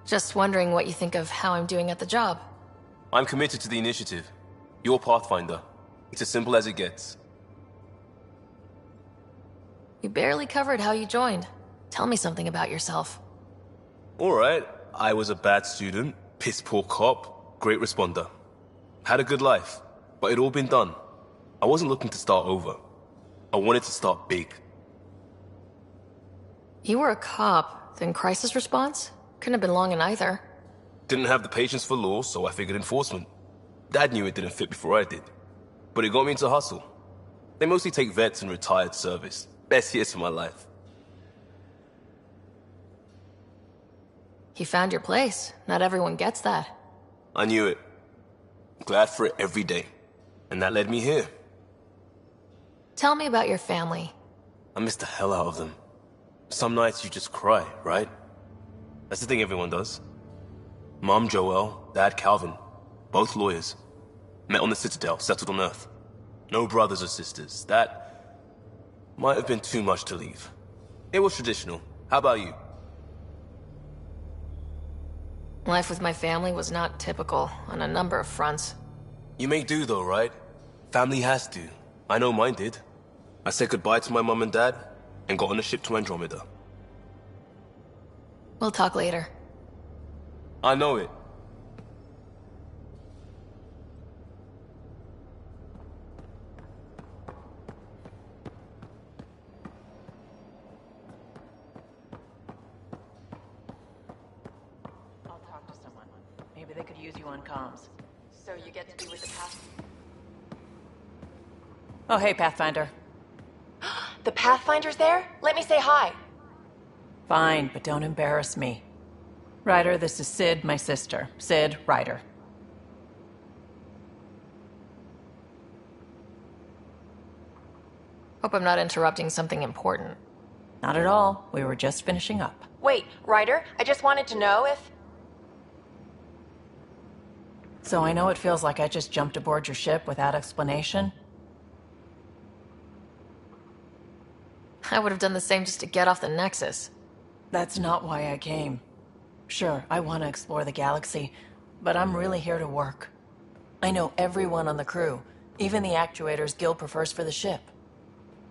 Just wondering what you think of how I'm doing at the job. I'm committed to the initiative. You're Pathfinder. It's as simple as it gets. You barely covered how you joined. Tell me something about yourself. Alright, I was a bad student, piss poor cop, great responder. Had a good life, but it'd all been done. I wasn't looking to start over. I wanted to start big. You were a cop, then crisis response? Couldn't have been long in either. Didn't have the patience for law, so I figured enforcement. Dad knew it didn't fit before I did. But it got me into hustle. They mostly take vets and retired service. Best years of my life. You found your place. Not everyone gets that. I knew it. Glad for it every day. And that led me here. Tell me about your family. I miss the hell out of them. Some nights you just cry, right? That's the thing everyone does. Mom Joelle, Dad Calvin. Both lawyers. Met on the Citadel, settled on Earth. No brothers or sisters. That might have been too much to leave. It was traditional. How about you? Life with my family was not typical on a number of fronts. You make do though, right? Family has to. I know mine did. I said goodbye to my mom and dad, and got on a ship to Andromeda. We'll talk later. I know it. I'll talk to someone. Maybe they could use you on comms. So you get to be with the Path... Oh, hey, Pathfinder. The Pathfinder's there? Let me say hi. Fine, but don't embarrass me. Ryder, this is Sid, my sister. Sid, Ryder. Hope I'm not interrupting something important. Not at all. We were just finishing up. Wait, Ryder, I just wanted to know if... So I know it feels like I just jumped aboard your ship without explanation. I would have done the same just to get off the Nexus. That's not why I came. Sure, I want to explore the galaxy, but I'm really here to work. I know everyone on the crew, even the actuators Gil prefers for the ship.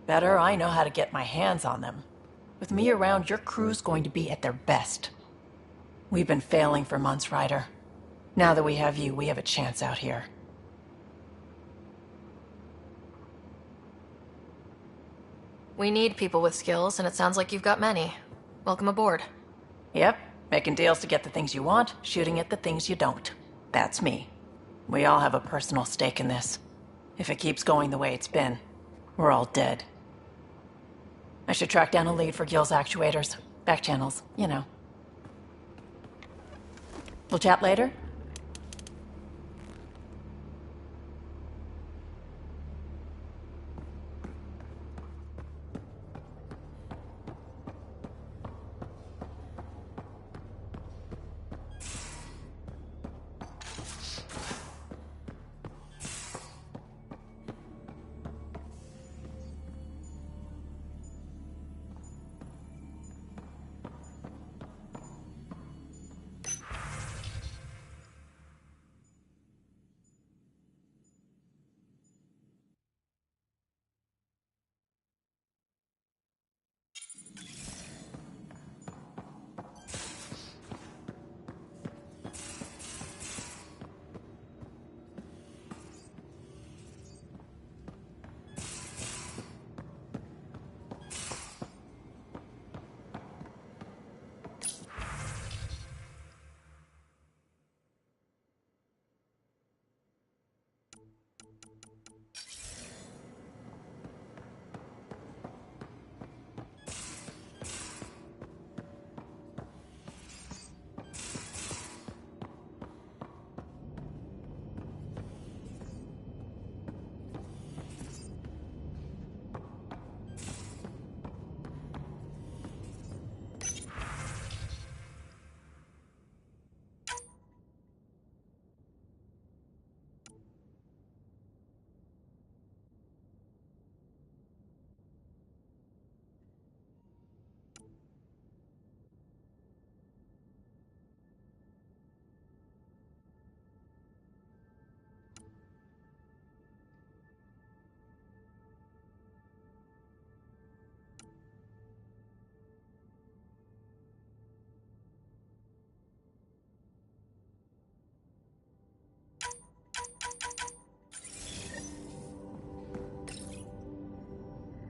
Better, I know how to get my hands on them. With me around, your crew's going to be at their best. We've been failing for months, Ryder. Now that we have you, we have a chance out here. We need people with skills, and it sounds like you've got many. Welcome aboard. Yep, making deals to get the things you want, shooting at the things you don't. That's me. We all have a personal stake in this. If it keeps going the way it's been, we're all dead. I should track down a lead for Gil's actuators. Back channels, you know. We'll chat later?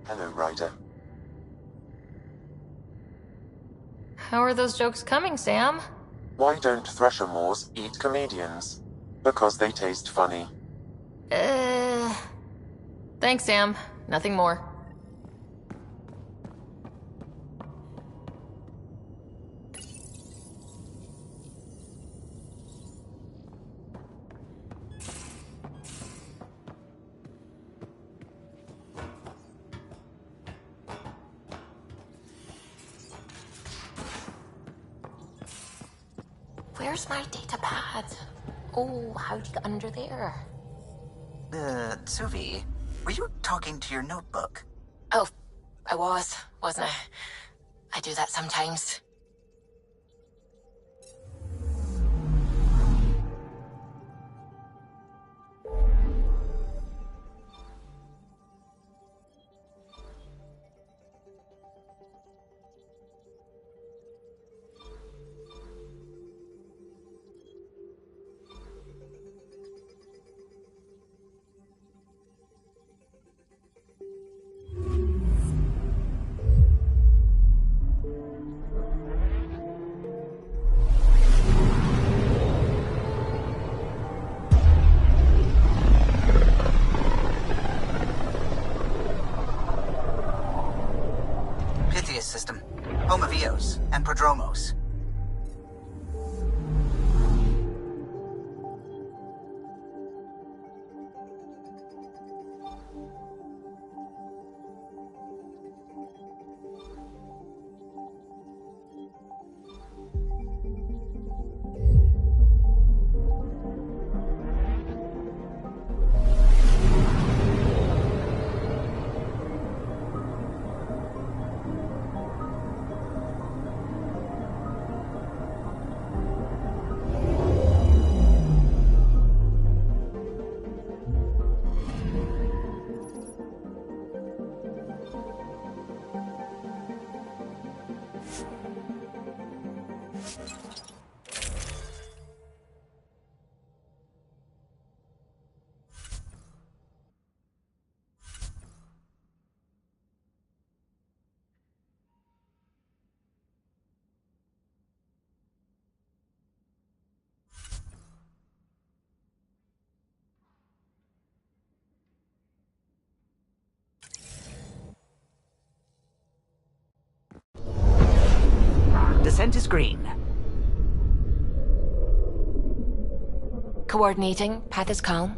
Hello, Ryder. How are those jokes coming, Sam? Why don't Threshermoors eat comedians? Because they taste funny. Thanks, Sam. Nothing more. Where's my data pad? Oh, how'd you get under there? Suvi, were you talking to your notebook? Oh, I wasn't I? I do that sometimes. System, home of Eos and Prodromos. Descent is green. Coordinating. Path is calm.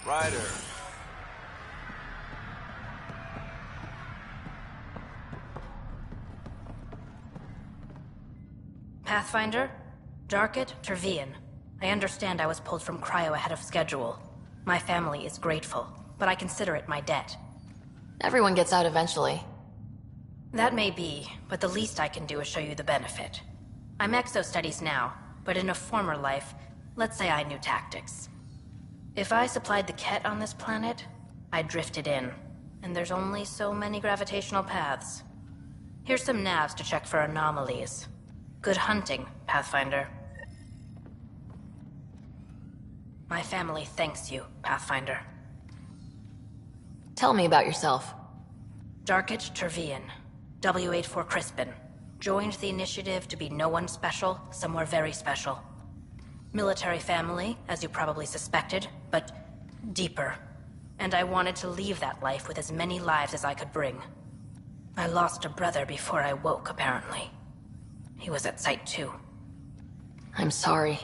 Ryder. Pathfinder? Darket, Tervian. I understand I was pulled from cryo ahead of schedule. My family is grateful, but I consider it my debt. Everyone gets out eventually. That may be, but the least I can do is show you the benefit. I'm exo-studies now, but in a former life, let's say I knew tactics. If I supplied the Ket on this planet, I drifted in, and there's only so many gravitational paths. Here's some navs to check for anomalies. Good hunting, Pathfinder. My family thanks you, Pathfinder. Tell me about yourself. Darkit Tervian, W84 Crispin. Joined the initiative to be no one special, somewhere very special. Military family, as you probably suspected, but deeper. And I wanted to leave that life with as many lives as I could bring. I lost a brother before I woke, apparently. He was at Site 2. I'm sorry.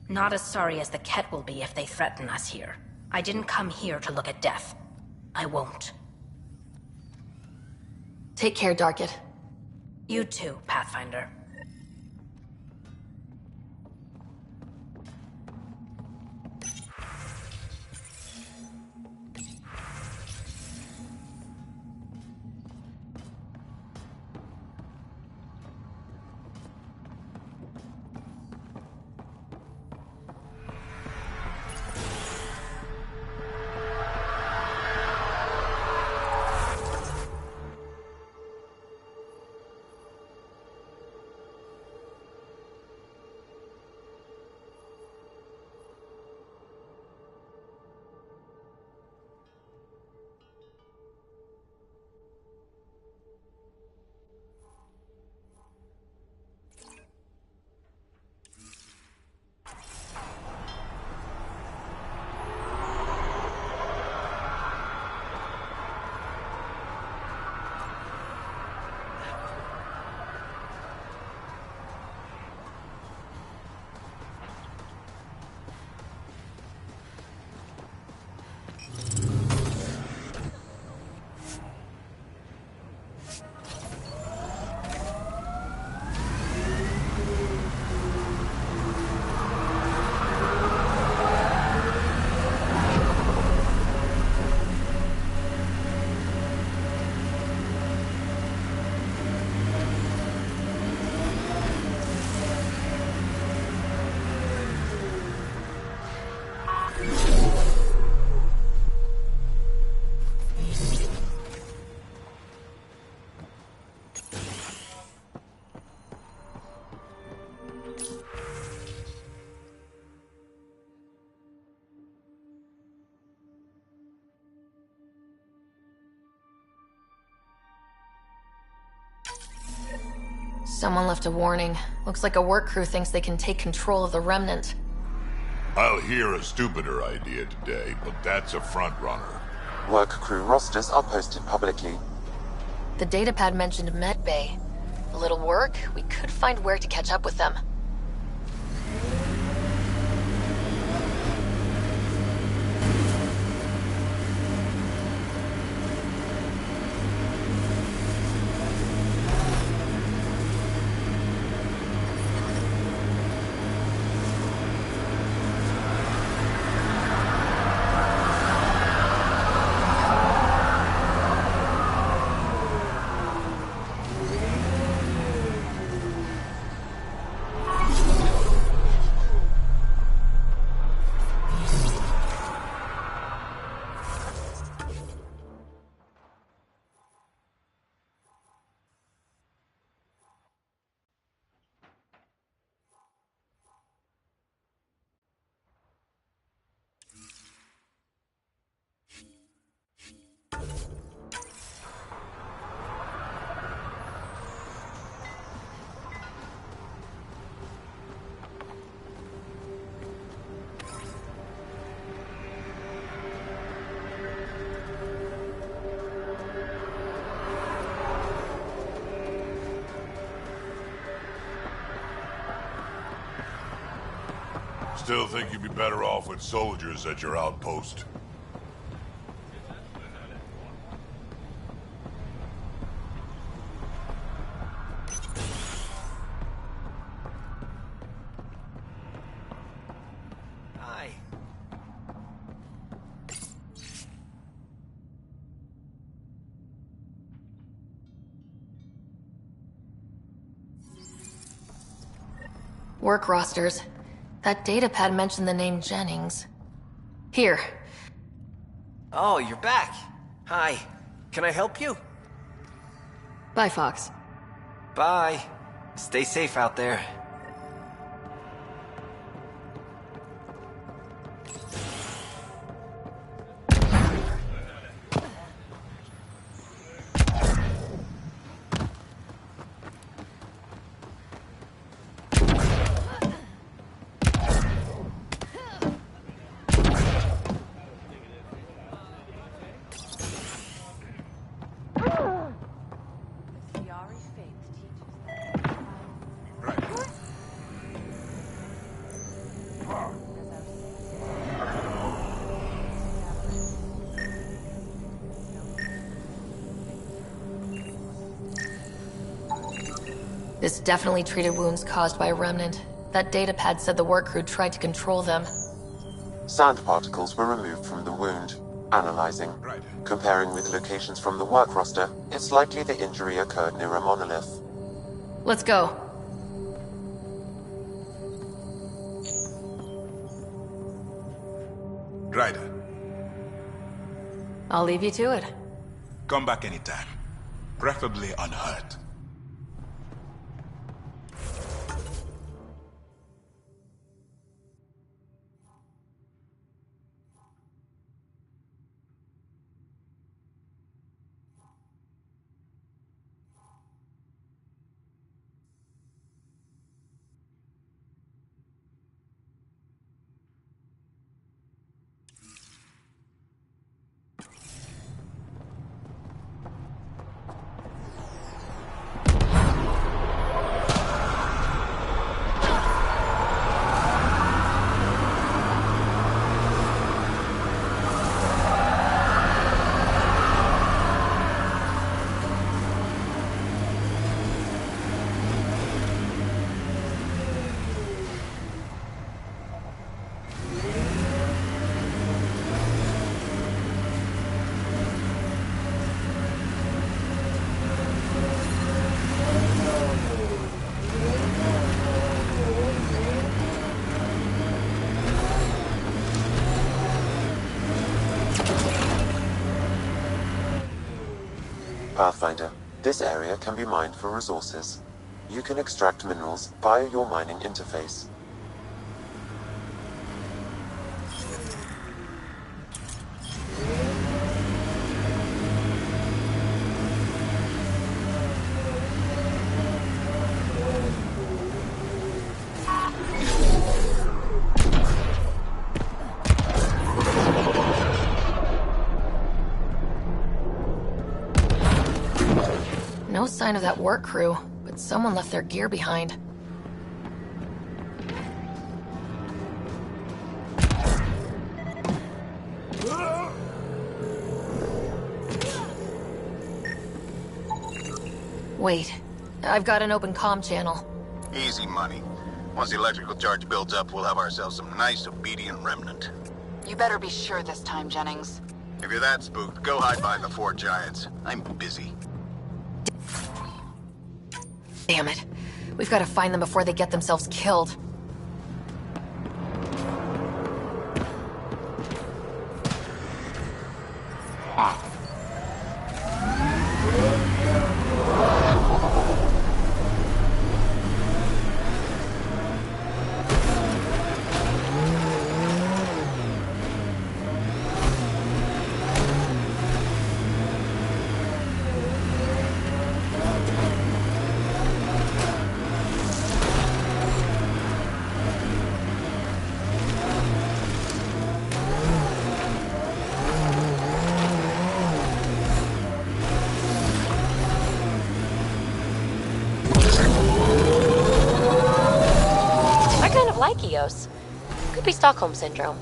Not as sorry as the Ket will be if they threaten us here. I didn't come here to look at death. I won't. Take care, Darkit. You too, Pathfinder. Someone left a warning. Looks like a work crew thinks they can take control of the Remnant. I'll hear a stupider idea today, but that's a front runner. Work crew rosters are posted publicly. The datapad mentioned Med Bay. A little work, we could find where to catch up with them. Still think you'd be better off with soldiers at your outpost? Hi. Work rosters. That datapad mentioned the name Jennings. Here. Oh, you're back. Hi. Can I help you? Bye, Fox. Bye. Stay safe out there. This definitely treated wounds caused by a remnant. That datapad said the work crew tried to control them. Sand particles were removed from the wound. Analyzing. Comparing with locations from the work roster, it's likely the injury occurred near a monolith. Let's go. Ryder, I'll leave you to it. come back anytime. Preferably unhurt. Pathfinder, this area can be mined for resources. You can extract minerals via your mining interface. No sign of that work crew, but someone left their gear behind. Wait, I've got an open comm channel. Easy money. Once the electrical charge builds up, we'll have ourselves some nice obedient remnant. You better be sure this time, Jennings. If you're that spooked, go hide behind the 4 giants. I'm busy. Damn it. We've got to find them before they get themselves killed. Like Eos. Could be Stockholm Syndrome.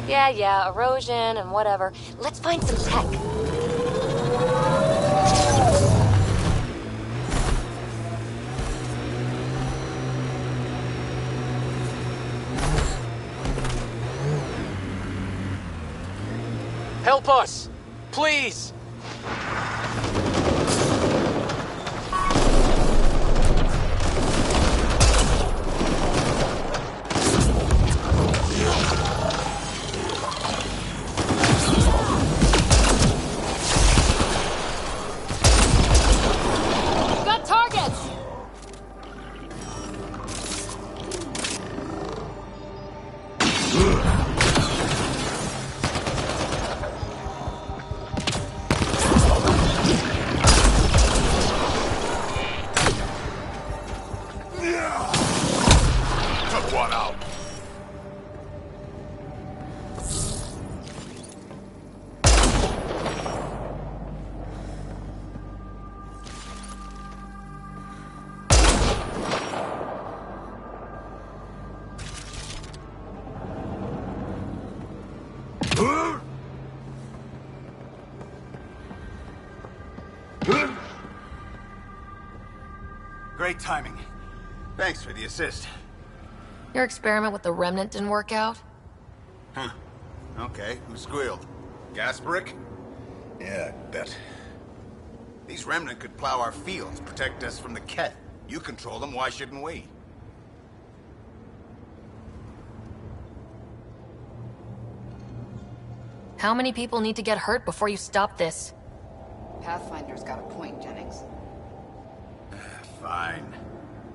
Yeah, erosion and whatever. Let's find some tech. Help us! Please! Got targets! Took one out. Great timing. Thanks for the assist. Your experiment with the remnant didn't work out? Huh. Okay, who squealed? Gas brick? Yeah, I bet. These remnant could plow our fields, protect us from the Ket. You control them, why shouldn't we? How many people need to get hurt before you stop this? Pathfinder's got a point, Jennings. Fine.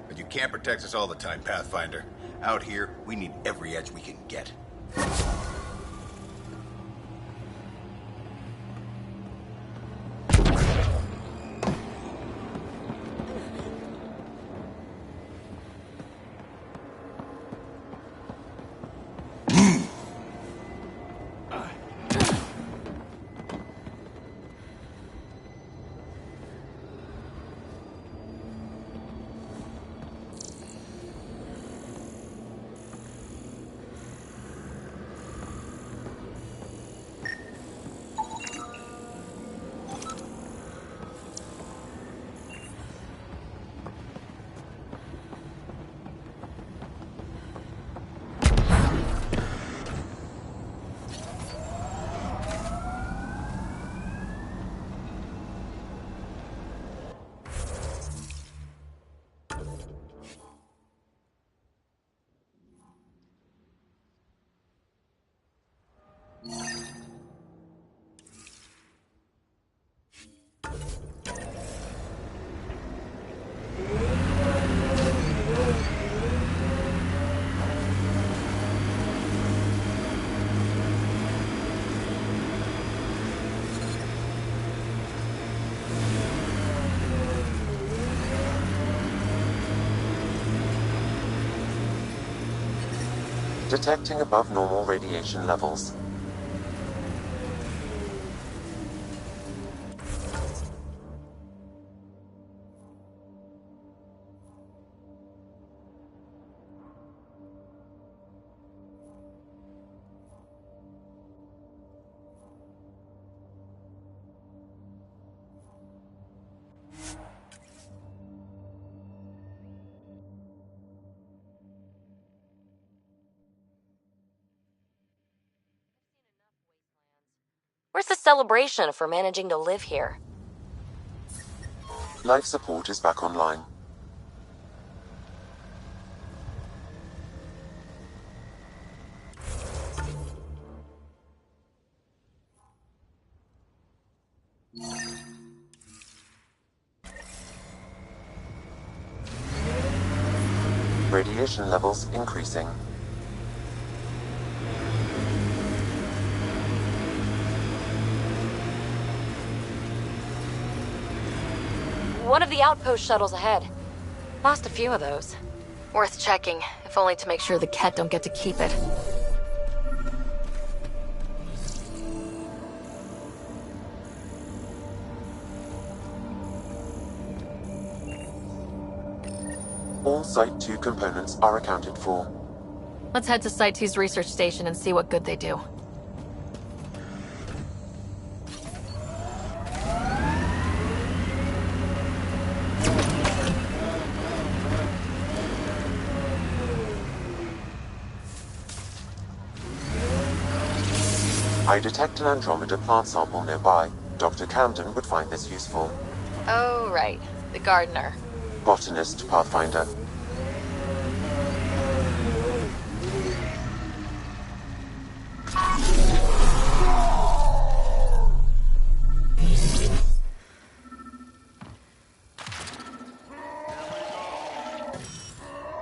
But you can't protect us all the time, Pathfinder. Out here, we need every edge we can get. Detecting above normal radiation levels. Where's the celebration for managing to live here? Life support is back online. Radiation levels increasing. One of the outpost shuttles ahead. Lost a few of those. Worth checking, if only to make sure the Ket don't get to keep it. All Site 2 components are accounted for. Let's head to Site 2's research station and see what good they do. I detect an Andromeda plant sample nearby. Dr. Camden would find this useful. Oh, right. The gardener. Botanist, Pathfinder.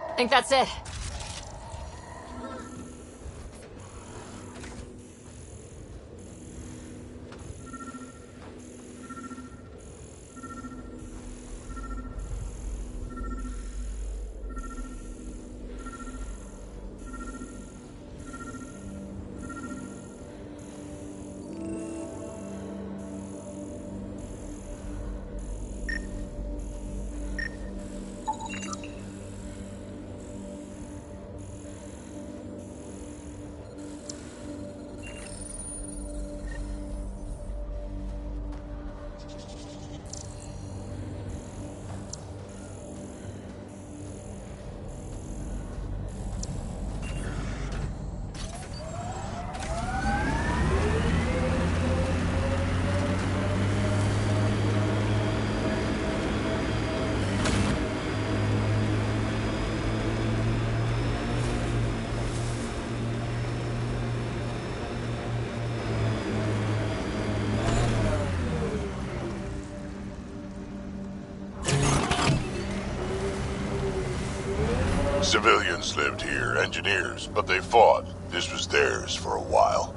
I think that's it. Civilians lived here, engineers, but they fought. This was theirs for a while.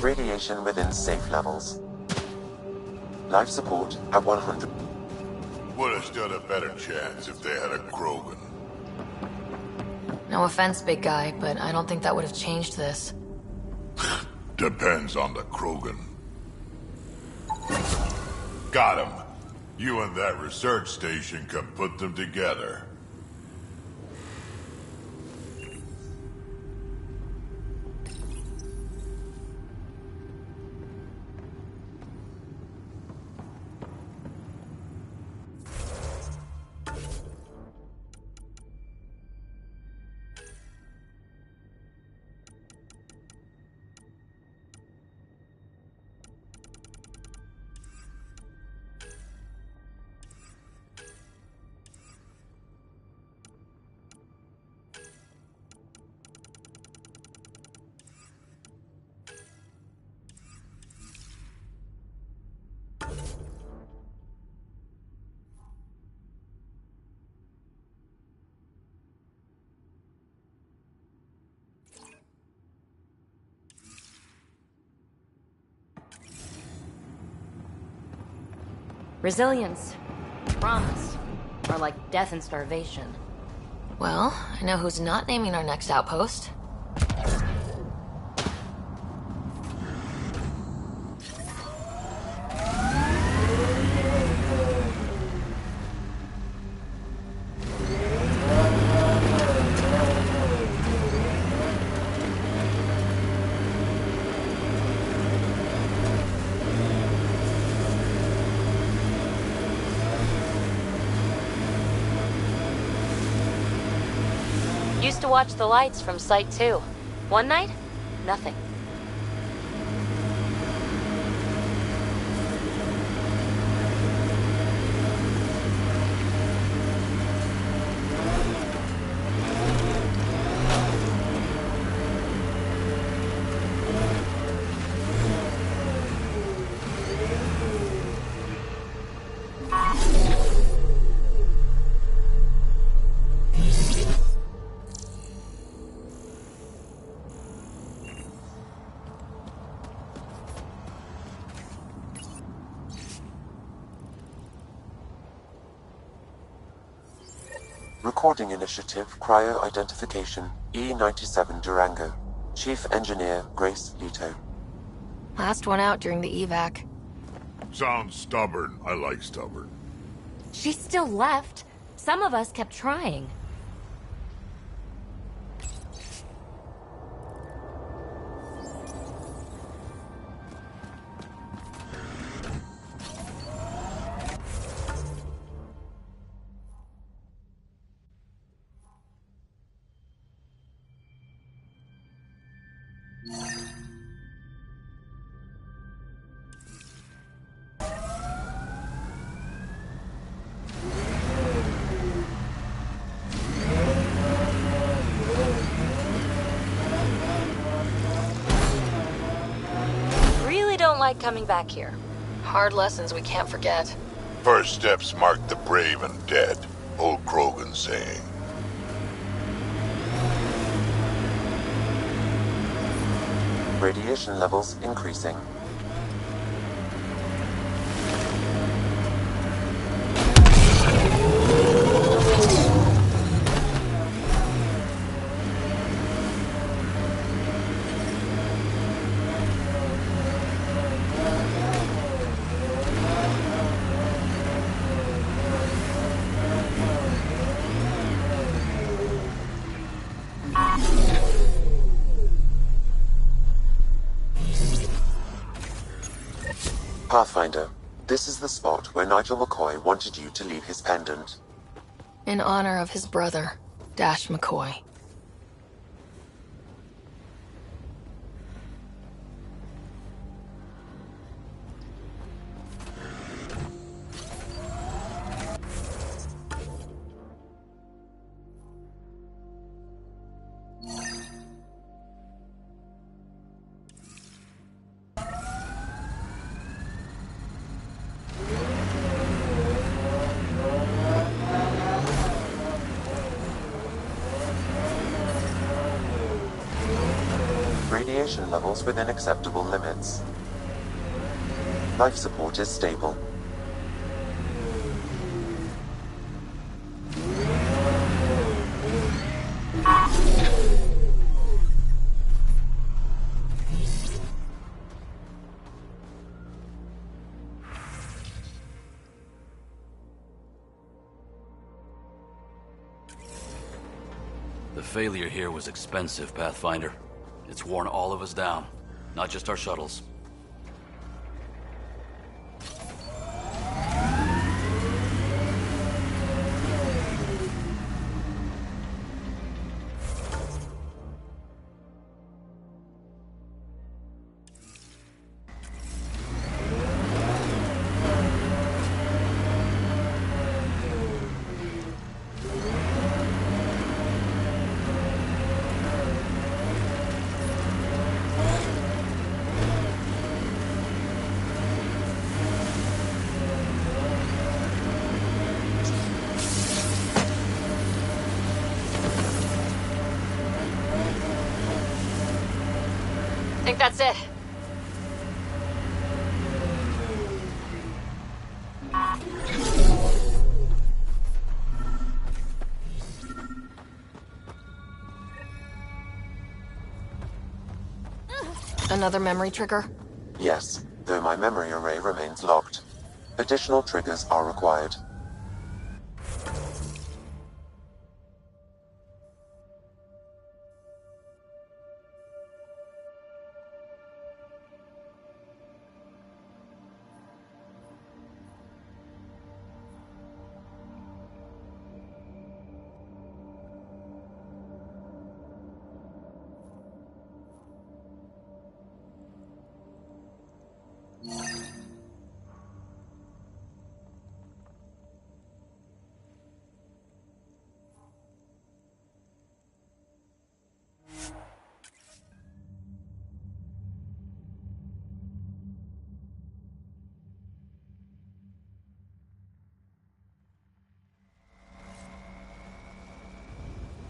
Radiation within safe levels. Life support at 100. Would have stood a better chance if they had a Krogan. No offense, big guy, but I don't think that would have changed this. Depends on the Krogan. Got him. You and that research station can put them together. Resilience. Promise. Or like death and starvation. Well, I know who's not naming our next outpost. Used to watch the lights from Site 2. One night, nothing. Recording Initiative Cryo-Identification E-97 Durango. Chief Engineer Grace Leto. Last one out during the evac. Sounds stubborn. I like stubborn. She still left. Some of us kept trying. like coming back here? Hard lessons we can't forget. First steps mark the brave and dead. Old Krogan saying. Radiation levels increasing. Pathfinder, this is the spot where Nigel McCoy wanted you to leave his pendant. In honor of his brother, Dash McCoy. Radiation levels within acceptable limits. Life support is stable. The failure here was expensive, Pathfinder. It's worn all of us down, not just our shuttles. I think that's it. Another memory trigger? Yes, though my memory array remains locked. Additional triggers are required.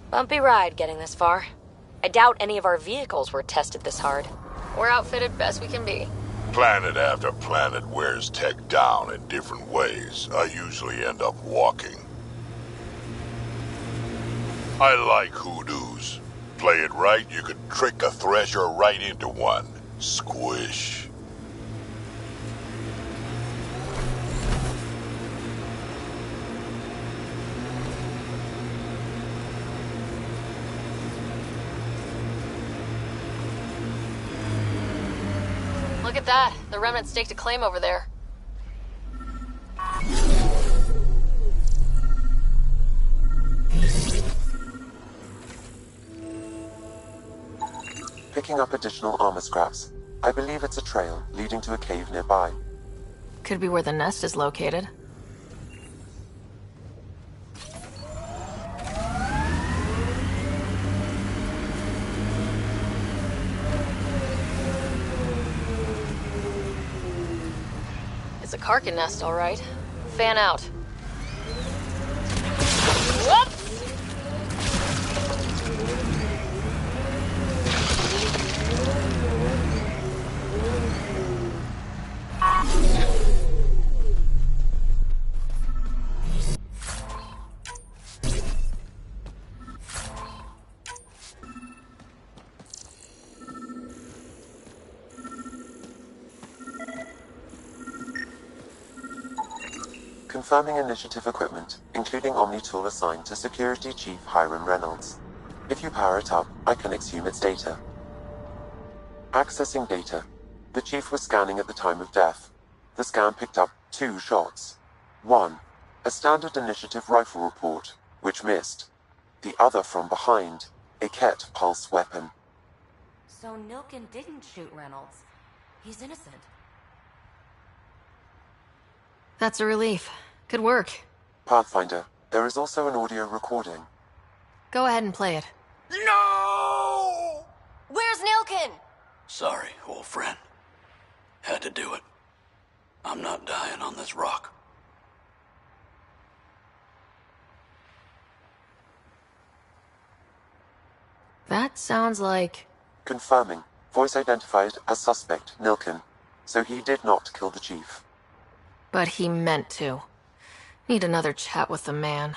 Bumpy ride getting this far. I doubt any of our vehicles were tested this hard. We're outfitted best we can be. Planet after planet wears tech down in different ways. I usually end up walking. I like hoodoos. Play it right, you could trick a thresher right into one. Squish. Look at that. The Remnant staked a claim over there. Picking up additional armor scraps. I believe it's a trail leading to a cave nearby. Could be where the nest is located. Karkin nest, all right. Fan out. Whoops! Confirming initiative equipment, including Omni tool assigned to Security Chief Hiram Reynolds. If you power it up, I can exhume its data. Accessing data. The Chief was scanning at the time of death. The scan picked up 2 shots. One, a standard initiative rifle report, which missed. The other from behind, a Ket pulse weapon. So Nilkin didn't shoot Reynolds. He's innocent. That's a relief. Good work. Pathfinder, there is also an audio recording. Go ahead and play it. No! Where's Nilkin? Sorry, old friend. Had to do it. I'm not dying on this rock. That sounds like... Confirming. Voice identified as suspect, Nilkin. So he did not kill the Chief. But he meant to. Need another chat with the man.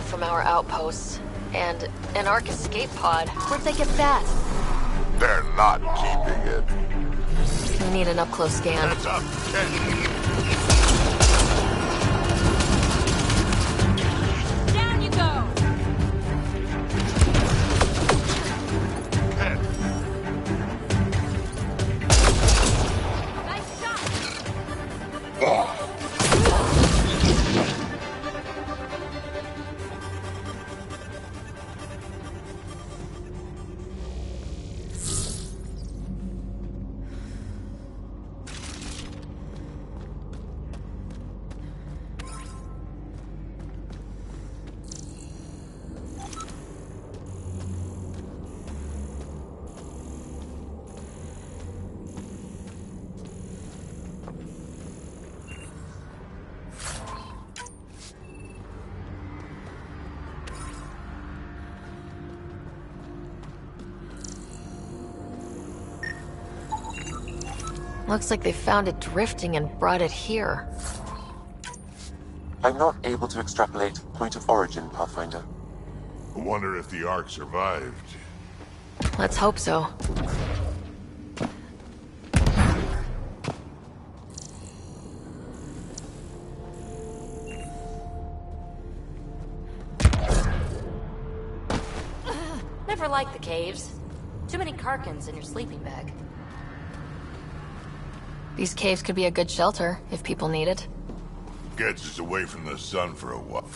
From our outposts. And an Ark escape pod. Where'd they get that? They're not keeping it. We need an up-close scan. Heads up, Down you go! Nice shot! Looks like they found it drifting and brought it here. I'm not able to extrapolate point of origin, Pathfinder. I wonder if the Ark survived. Let's hope so. Never liked the caves. Too many Karkins in your sleeping bag. These caves could be a good shelter, if people need it. Gets us away from the sun for a while.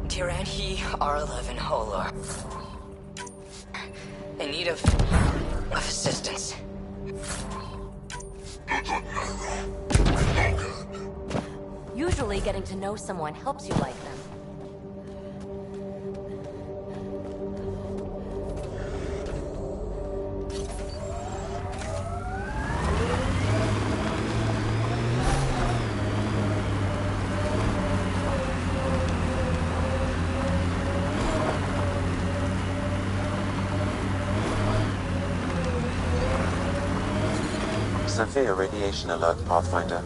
Tirani R11 Holar. In need of assistance. Usually getting to know someone helps you like them. Severe radiation alert, Pathfinder.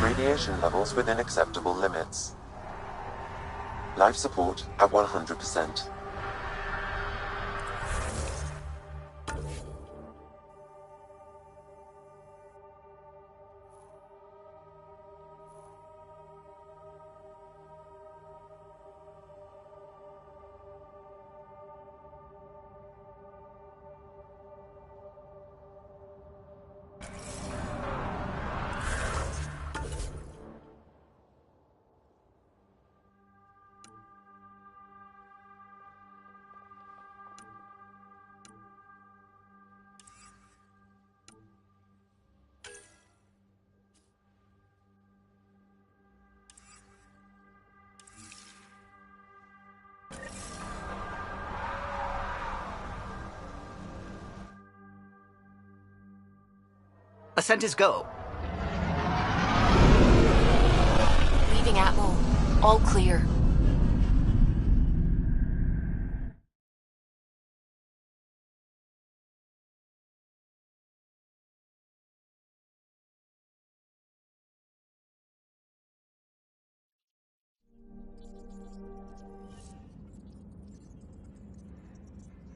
Radiation levels within acceptable limits. Life support at 100%. Ascent is go. Leaving Atmo. All clear.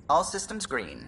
All systems green.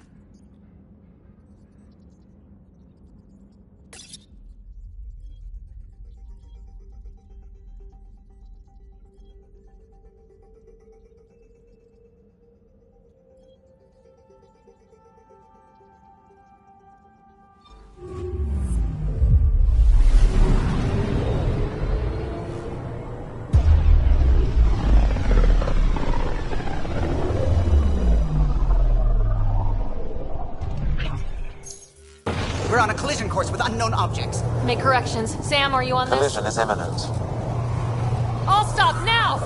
We're on a collision course with unknown objects. Make corrections. Sam, are you on this? Collision is imminent. All stop now!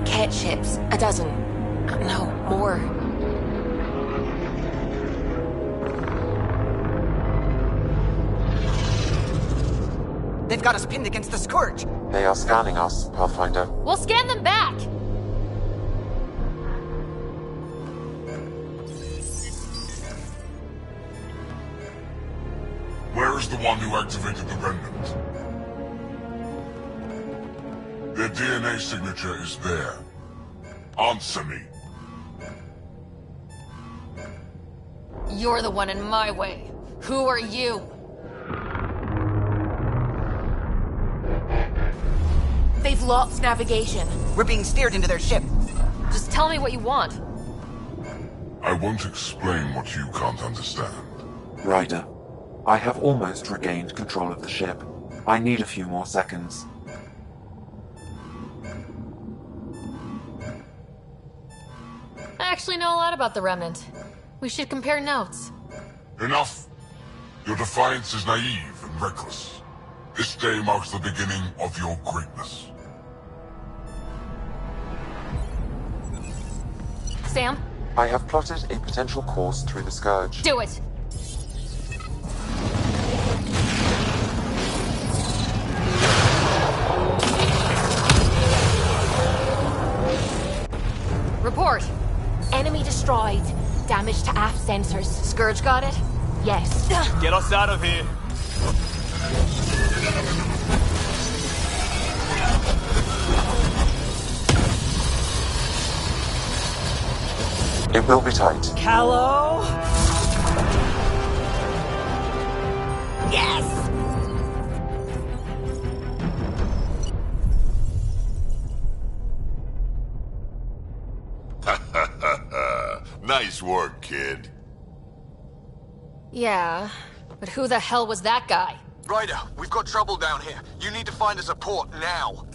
Cat ships, a dozen. No, more. They've got us pinned against the Scourge. They are scanning us, Pathfinder. We'll scan them back! Where is the one who activated the remnant? Their DNA signature is there. Answer me. You're the one in my way. Who are you? They've lost navigation. We're being steered into their ship. Just tell me what you want. I won't explain what you can't understand. Ryder, I have almost regained control of the ship. I need a few more seconds. I actually know a lot about the Remnant. We should compare notes. Enough! Your defiance is naive and reckless. This day marks the beginning of your greatness. Sam? I have plotted a potential course through the Scourge. Do it! Report! Enemy destroyed. Damage to aft sensors. Scourge got it? Yes. Get us out of here. It will be tight. Callow? Yes! Nice work, kid. Yeah, but who the hell was that guy? Ryder, we've got trouble down here. You need to find us a port now.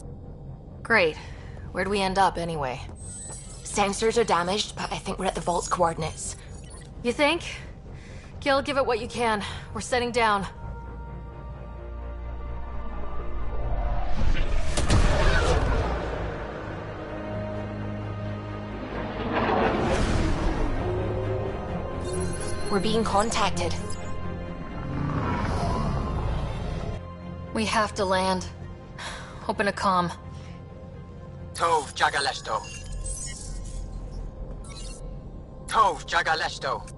Great. Where'd we end up, anyway? Sensors are damaged, but I think we're at the vault's coordinates. You think? Gil, give it what you can. We're setting down. We're being contacted. We have to land. Open a comm. Tov Jagaleshto. Tov Jagaleshto.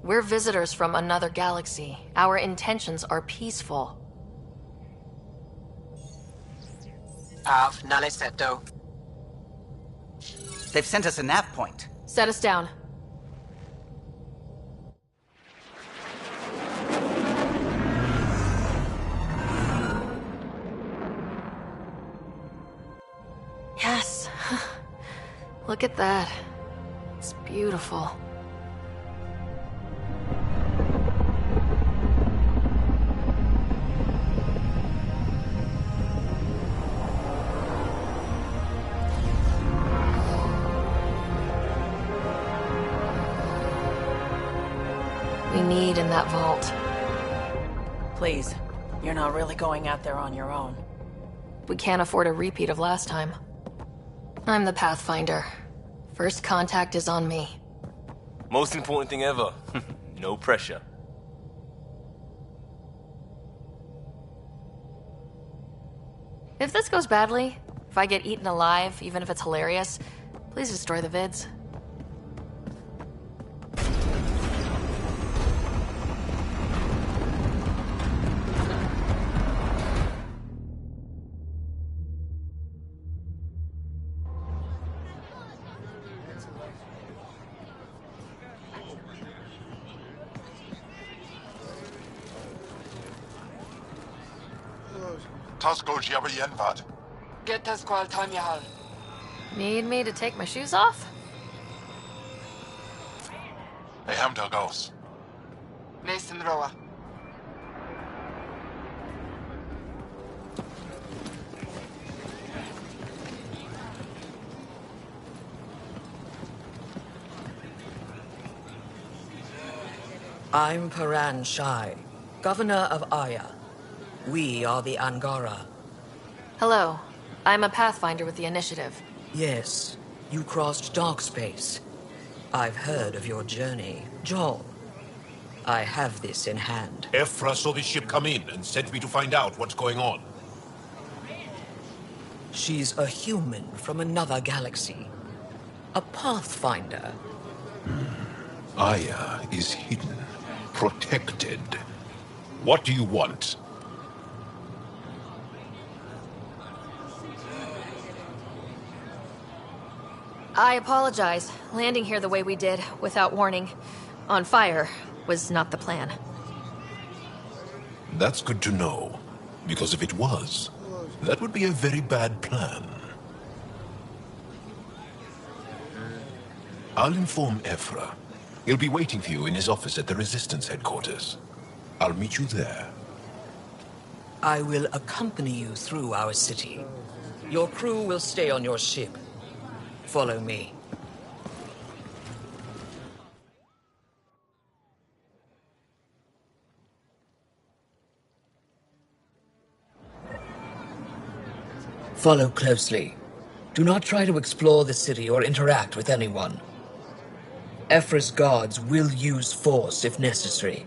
We're visitors from another galaxy. Our intentions are peaceful. Av Naleseto. They've sent us a nav point. Set us down. Yes. Look at that. It's beautiful. We need in that vault. Please, you're not really going out there on your own. We can't afford a repeat of last time. I'm the Pathfinder. First contact is on me. Most important thing ever. No pressure. If this goes badly, if I get eaten alive, even if it's hilarious, please destroy the vids. Tasko Jabba Yenvad. Get us qual time yahal. Need me to take my shoes off? Hey, Hamdar goes. Nathan Roa. I'm Paran Shai, Governor of Aya. We are the Angara. Hello. I'm a Pathfinder with the Initiative. Yes, you crossed dark space. I've heard of your journey, Joel. I have this in hand. Ephra saw this ship come in and sent me to find out what's going on. She's a human from another galaxy. A Pathfinder. Aya is hidden, protected. What do you want? I apologize. Landing here the way we did, without warning, on fire, was not the plan. That's good to know, because if it was, that would be a very bad plan. I'll inform Ephra. He'll be waiting for you in his office at the Resistance headquarters. I'll meet you there. I will accompany you through our city. Your crew will stay on your ship. Follow me. Follow closely. Do not try to explore the city or interact with anyone. Ephra's guards will use force if necessary.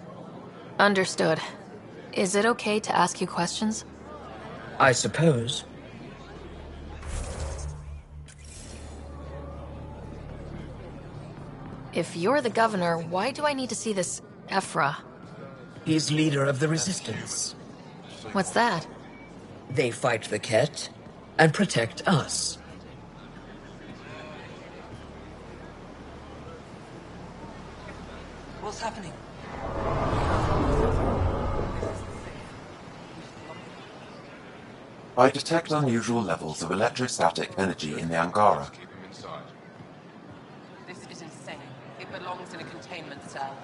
Understood. Is it okay to ask you questions? I suppose. If you're the governor, why do I need to see this Ephra? He's leader of the Resistance. What's that? They fight the Ket and protect us. What's happening? I detect unusual levels of electrostatic energy in the Angara. This is insane. It belongs in a containment cell.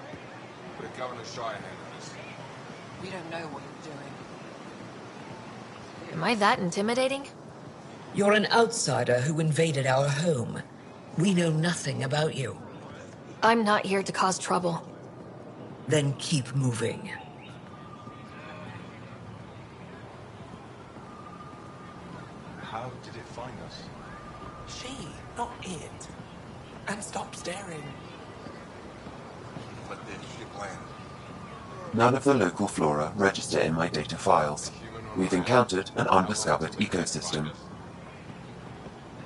But Governor Shire handled this. We don't know what you're doing. Am I that intimidating? You're an outsider who invaded our home. We know nothing about you. I'm not here to cause trouble. Then keep moving. How did it find us? She, not it. And stop staring. What did she plan? None of the local flora register in my data files. We've encountered an undiscovered ecosystem.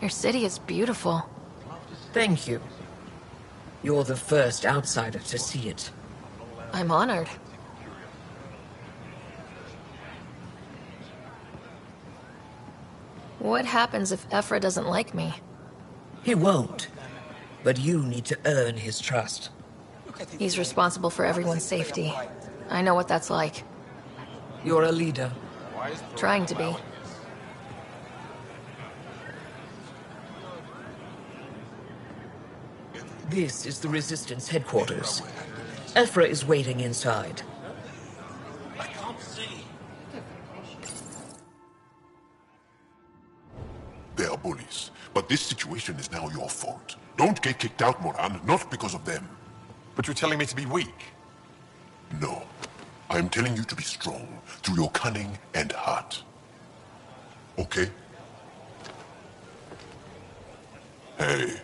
Your city is beautiful. Thank you. You're the first outsider to see it. I'm honored. What happens if Ephra doesn't like me? He won't. But you need to earn his trust. He's responsible for everyone's safety. I know what that's like. You're a leader. Trying to be. This is the Resistance headquarters. Ephra is waiting inside. I can't see. They are bullies, but this situation is now your fault. Don't get kicked out, Moran, not because of them. But you're telling me to be weak? No. I'm telling you to be strong through your cunning and heart. Okay? Hey.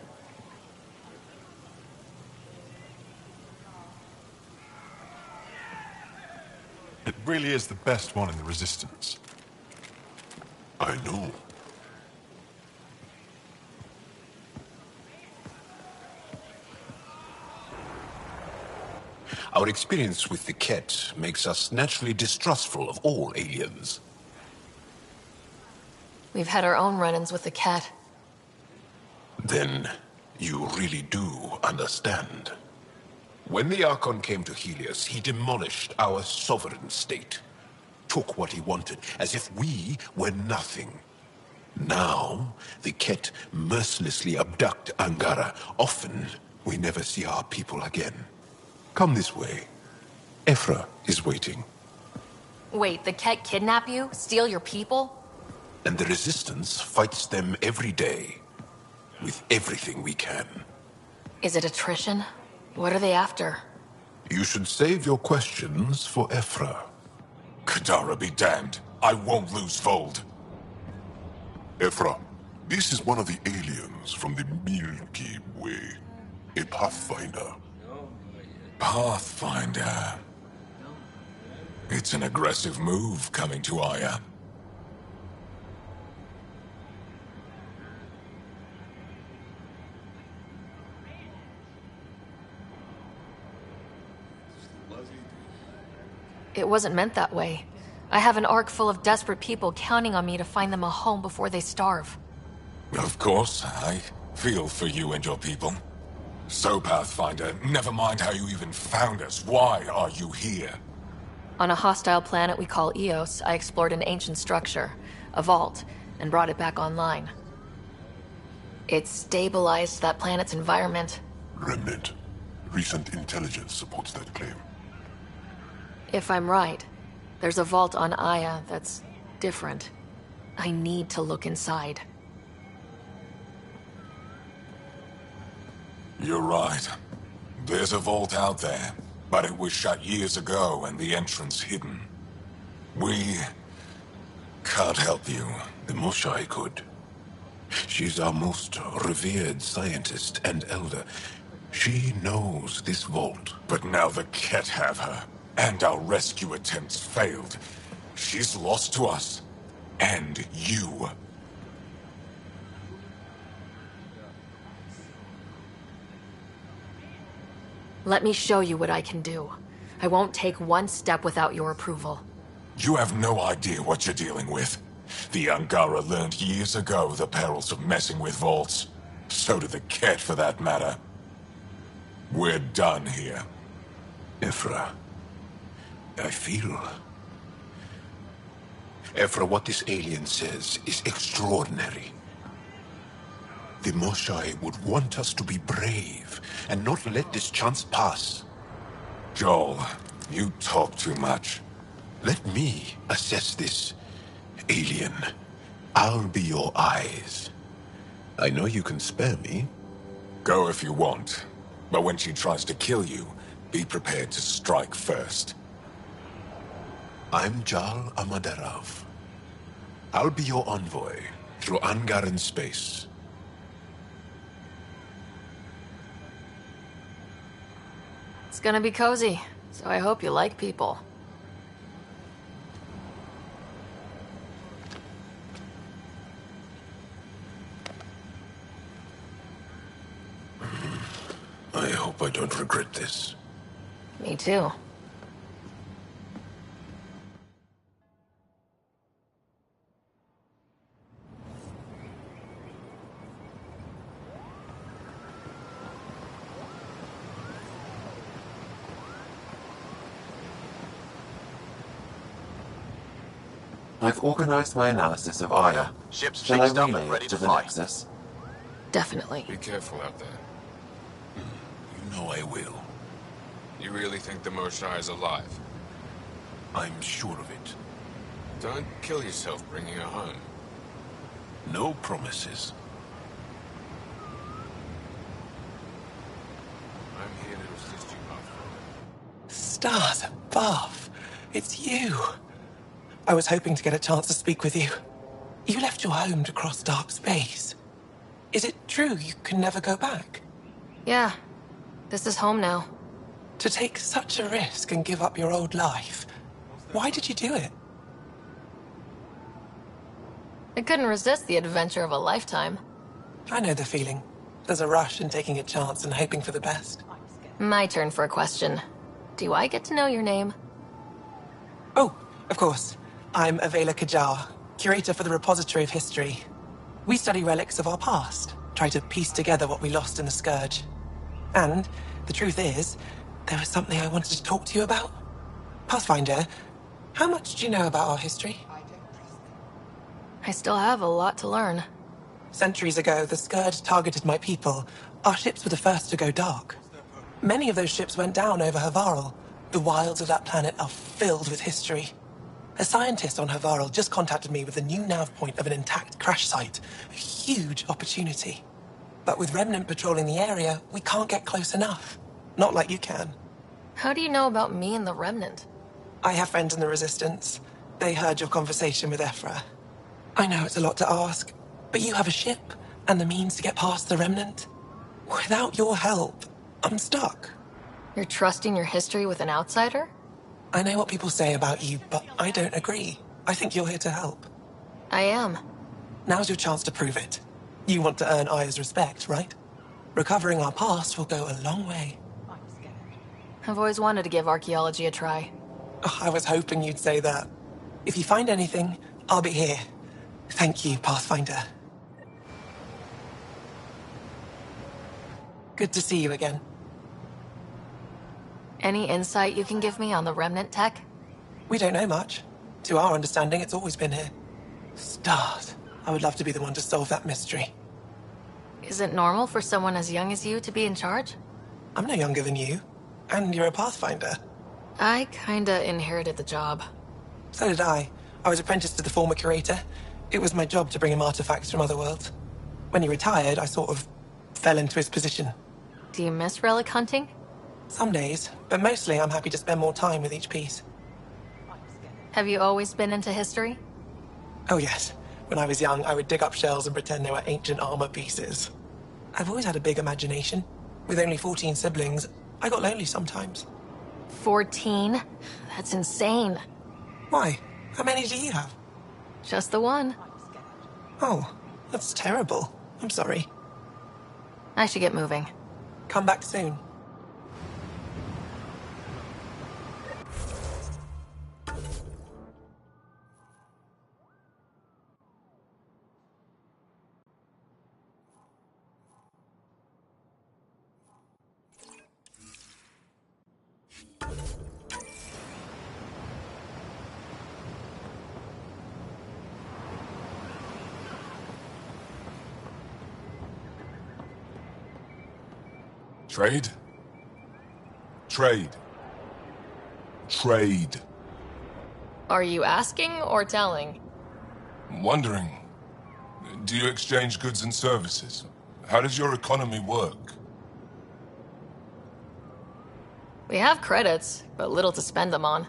It really is the best one in the Resistance. I know. Our experience with the Ket makes us naturally distrustful of all aliens. We've had our own run-ins with the cat. Then you really do understand. When the Archon came to Helios, he demolished our sovereign state. Took what he wanted, as if we were nothing. Now, the Ket mercilessly abduct Angara. Often, we never see our people again. Come this way. Ephra is waiting. Wait, the Ket kidnap you? Steal your people? And the Resistance fights them every day. With everything we can. Is it attrition? What are they after? You should save your questions for Ephra. Kadara be damned. I won't lose Vold. Ephra, this is one of the aliens from the Milky Way. A Pathfinder. Pathfinder. It's an aggressive move coming to Aya. It wasn't meant that way. I have an ark full of desperate people counting on me to find them a home before they starve. Of course, I feel for you and your people. So, Pathfinder, never mind how you even found us. Why are you here? On a hostile planet we call Eos, I explored an ancient structure, a vault, and brought it back online. It stabilized that planet's environment. Remnant. Recent intelligence supports that claim. If I'm right, there's a vault on Aya that's different. I need to look inside. You're right. There's a vault out there, but it was shut years ago and the entrance hidden. We can't help you. The Moshai could. She's our most revered scientist and elder. She knows this vault. But now the Ket have her, and our rescue attempts failed. She's lost to us, and you. Let me show you what I can do. I won't take one step without your approval. You have no idea what you're dealing with. The Angara learned years ago the perils of messing with vaults. So did the Ket, for that matter. We're done here. Ephra, I feel... Ephra, what this alien says is extraordinary. The Moshai would want us to be brave and not let this chance pass. Joel, you talk too much. Let me assess this, alien. I'll be your eyes. I know you can spare me. Go if you want. But when she tries to kill you, be prepared to strike first. I'm Jal Amaderav. I'll be your envoy through Angaran space. It's gonna be cozy, so I hope you like people. I hope I don't regret this. Me too. I've organized my analysis of Aya. Ship's Shall I fixed up relay and it ready to to the fly. Nexus? Definitely. Be careful out there. You know I will. You really think the Moshai is alive? I'm sure of it. Don't kill yourself bringing her home. No promises. I'm here to assist you, Pathfinder. Stars above. It's you. I was hoping to get a chance to speak with you. You left your home to cross dark space. Is it true you can never go back? Yeah. This is home now. To take such a risk and give up your old life, why did you do it? I couldn't resist the adventure of a lifetime. I know the feeling. There's a rush in taking a chance and hoping for the best. My turn for a question. Do I get to know your name? Oh, of course. I'm Avela Kajar, curator for the Repository of History. We study relics of our past, try to piece together what we lost in the Scourge. And the truth is, there was something I wanted to talk to you about. Pathfinder, how much do you know about our history? I still have a lot to learn. Centuries ago, the Scourge targeted my people. Our ships were the first to go dark. Many of those ships went down over Havarl. The wilds of that planet are filled with history. A scientist on Havarl just contacted me with a new nav point of an intact crash site. A huge opportunity. But with Remnant patrolling the area, we can't get close enough. Not like you can. How do you know about me and the Remnant? I have friends in the Resistance. They heard your conversation with Ephra. I know it's a lot to ask, but you have a ship and the means to get past the Remnant. Without your help, I'm stuck. You're trusting your history with an outsider? I know what people say about you, but I don't agree. I think you're here to help. I am. Now's your chance to prove it. You want to earn Aya's respect, right? Recovering our past will go a long way. I've always wanted to give archaeology a try. Oh, I was hoping you'd say that. If you find anything, I'll be here. Thank you, Pathfinder. Good to see you again. Any insight you can give me on the Remnant tech? We don't know much. To our understanding, it's always been here. Stars. I would love to be the one to solve that mystery. Is it normal for someone as young as you to be in charge? I'm no younger than you. And you're a Pathfinder. I kinda inherited the job. So did I. I was apprenticed to the former curator. It was my job to bring him artifacts from other worlds. When he retired, I sort of fell into his position. Do you miss relic hunting? Some days, but mostly I'm happy to spend more time with each piece. Have you always been into history? Oh yes. When I was young, I would dig up shells and pretend they were ancient armor pieces. I've always had a big imagination. With only 14 siblings, I got lonely sometimes. 14? That's insane. Why? How many do you have? Just the one. Oh, that's terrible. I'm sorry. I should get moving. Come back soon. Trade? Trade. Trade. Are you asking or telling? Wondering, do you exchange goods and services? How does your economy work? We have credits, but little to spend them on.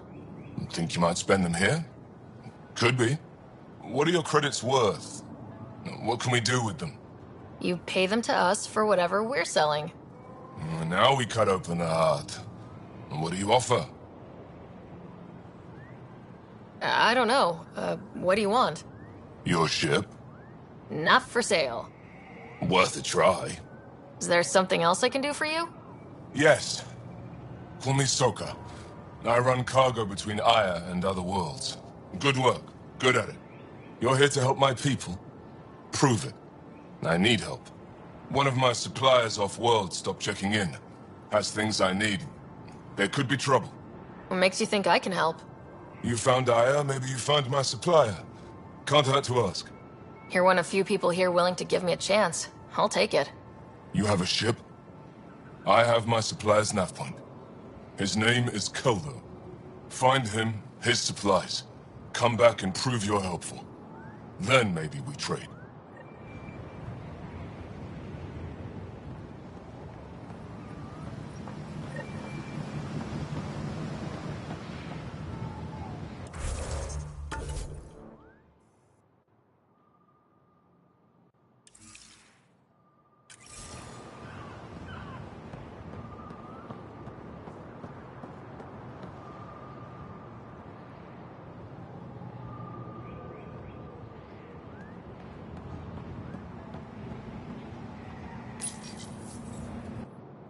Think you might spend them here? Could be. What are your credits worth? What can we do with them? You pay them to us for whatever we're selling. Now we cut open the heart. What do you offer? I don't know. What do you want? Your ship? Not for sale. Worth a try. Is there something else I can do for you? Yes. Call me Soka. I run cargo between Aya and other worlds. Good work. Good at it. You're here to help my people? Prove it. I need help. One of my suppliers off-world stopped checking in. Has things I need. There could be trouble. What makes you think I can help? You found Aya, maybe you found my supplier. Can't hurt to ask. You're one of few people here willing to give me a chance. I'll take it. You have a ship? I have my supplier's nav point. His name is Kolo. Find him, his supplies. Come back and prove you're helpful. Then maybe we trade.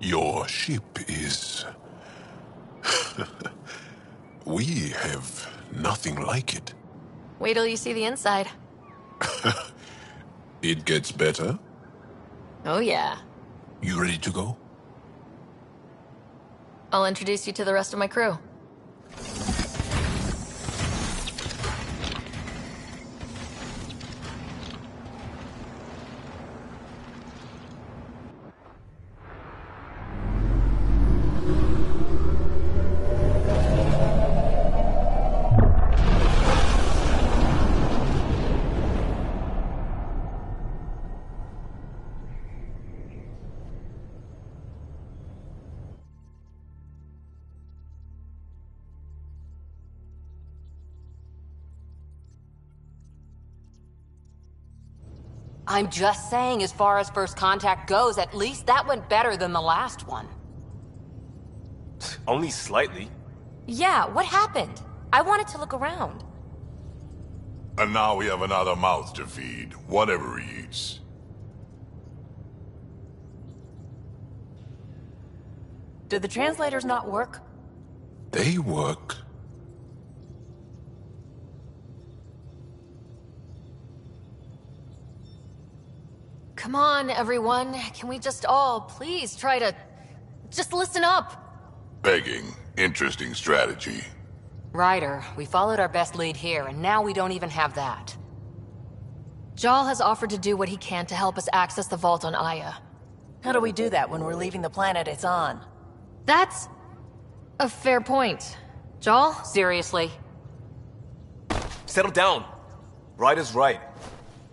Your ship is... We have nothing like it. Wait till you see the inside. It gets better. Oh yeah. You ready to go? I'll introduce you to the rest of my crew. I'm just saying, as far as first contact goes, at least that went better than the last one. Only slightly. Yeah, what happened? I wanted to look around. And now we have another mouth to feed, whatever he eats. Did the translators not work? They work. Come on, everyone. Can we just all please try to... just listen up? Begging. Interesting strategy. Ryder, we followed our best lead here, and now we don't even have that. Jal has offered to do what he can to help us access the vault on Aya. How do we do that when we're leaving the planet it's on? That's... a fair point. Jal? Seriously? Settle down. Ryder's right.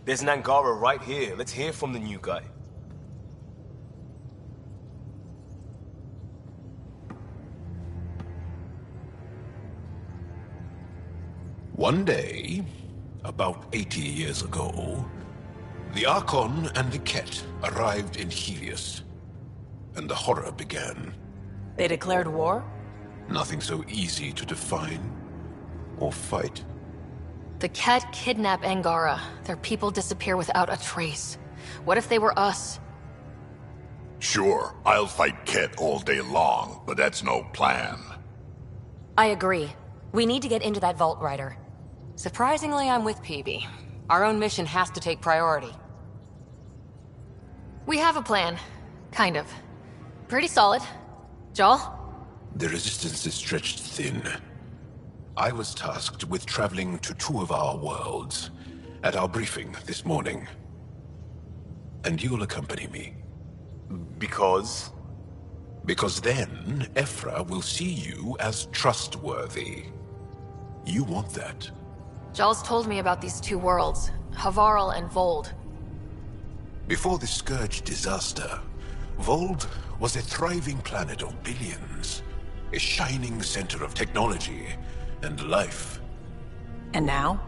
There's an Angara right here. Let's hear from the new guy. One day, about 80 years ago, the Archon and the Ket arrived in Helios, and the horror began. They declared war? Nothing so easy to define or fight. The Ket kidnap Angara. Their people disappear without a trace. What if they were us? Sure, I'll fight Ket all day long, but that's no plan. I agree. We need to get into that vault, Ryder. Surprisingly, I'm with PB. Our own mission has to take priority. We have a plan. Kind of. Pretty solid. Jal? The resistance is stretched thin. I was tasked with traveling to two of our worlds at our briefing this morning. And you'll accompany me. Because? Because then, Ephra will see you as trustworthy. You want that. Jal's told me about these two worlds, Havarl and Vold. Before the Scourge disaster, Vold was a thriving planet of billions. A shining center of technology and life. And now?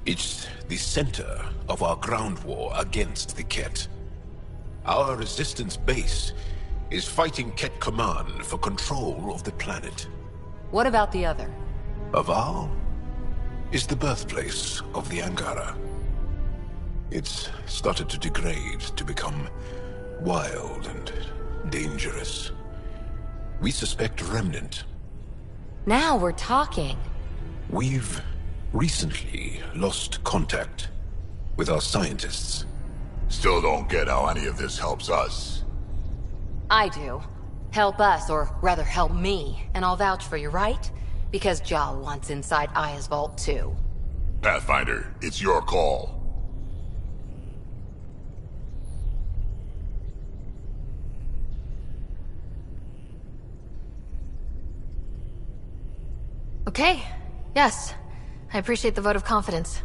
It's the center of our ground war against the Ket. Our resistance base is fighting Ket Command for control of the planet. What about the other? Havarl is the birthplace of the Angara. It's started to degrade, to become wild and dangerous. We suspect Remnant. Now we're talking. We've recently lost contact with our scientists. Still don't get how any of this helps us. I do. Help us, or rather help me, and I'll vouch for you, right? Because Jal wants inside Aya's vault too. Pathfinder, it's your call. Okay. Yes. I appreciate the vote of confidence.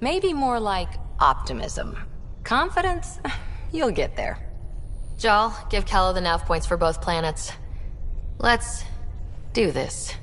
Maybe more like optimism. Confidence? You'll get there. Jal, give Callow the nav points for both planets. Let's do this.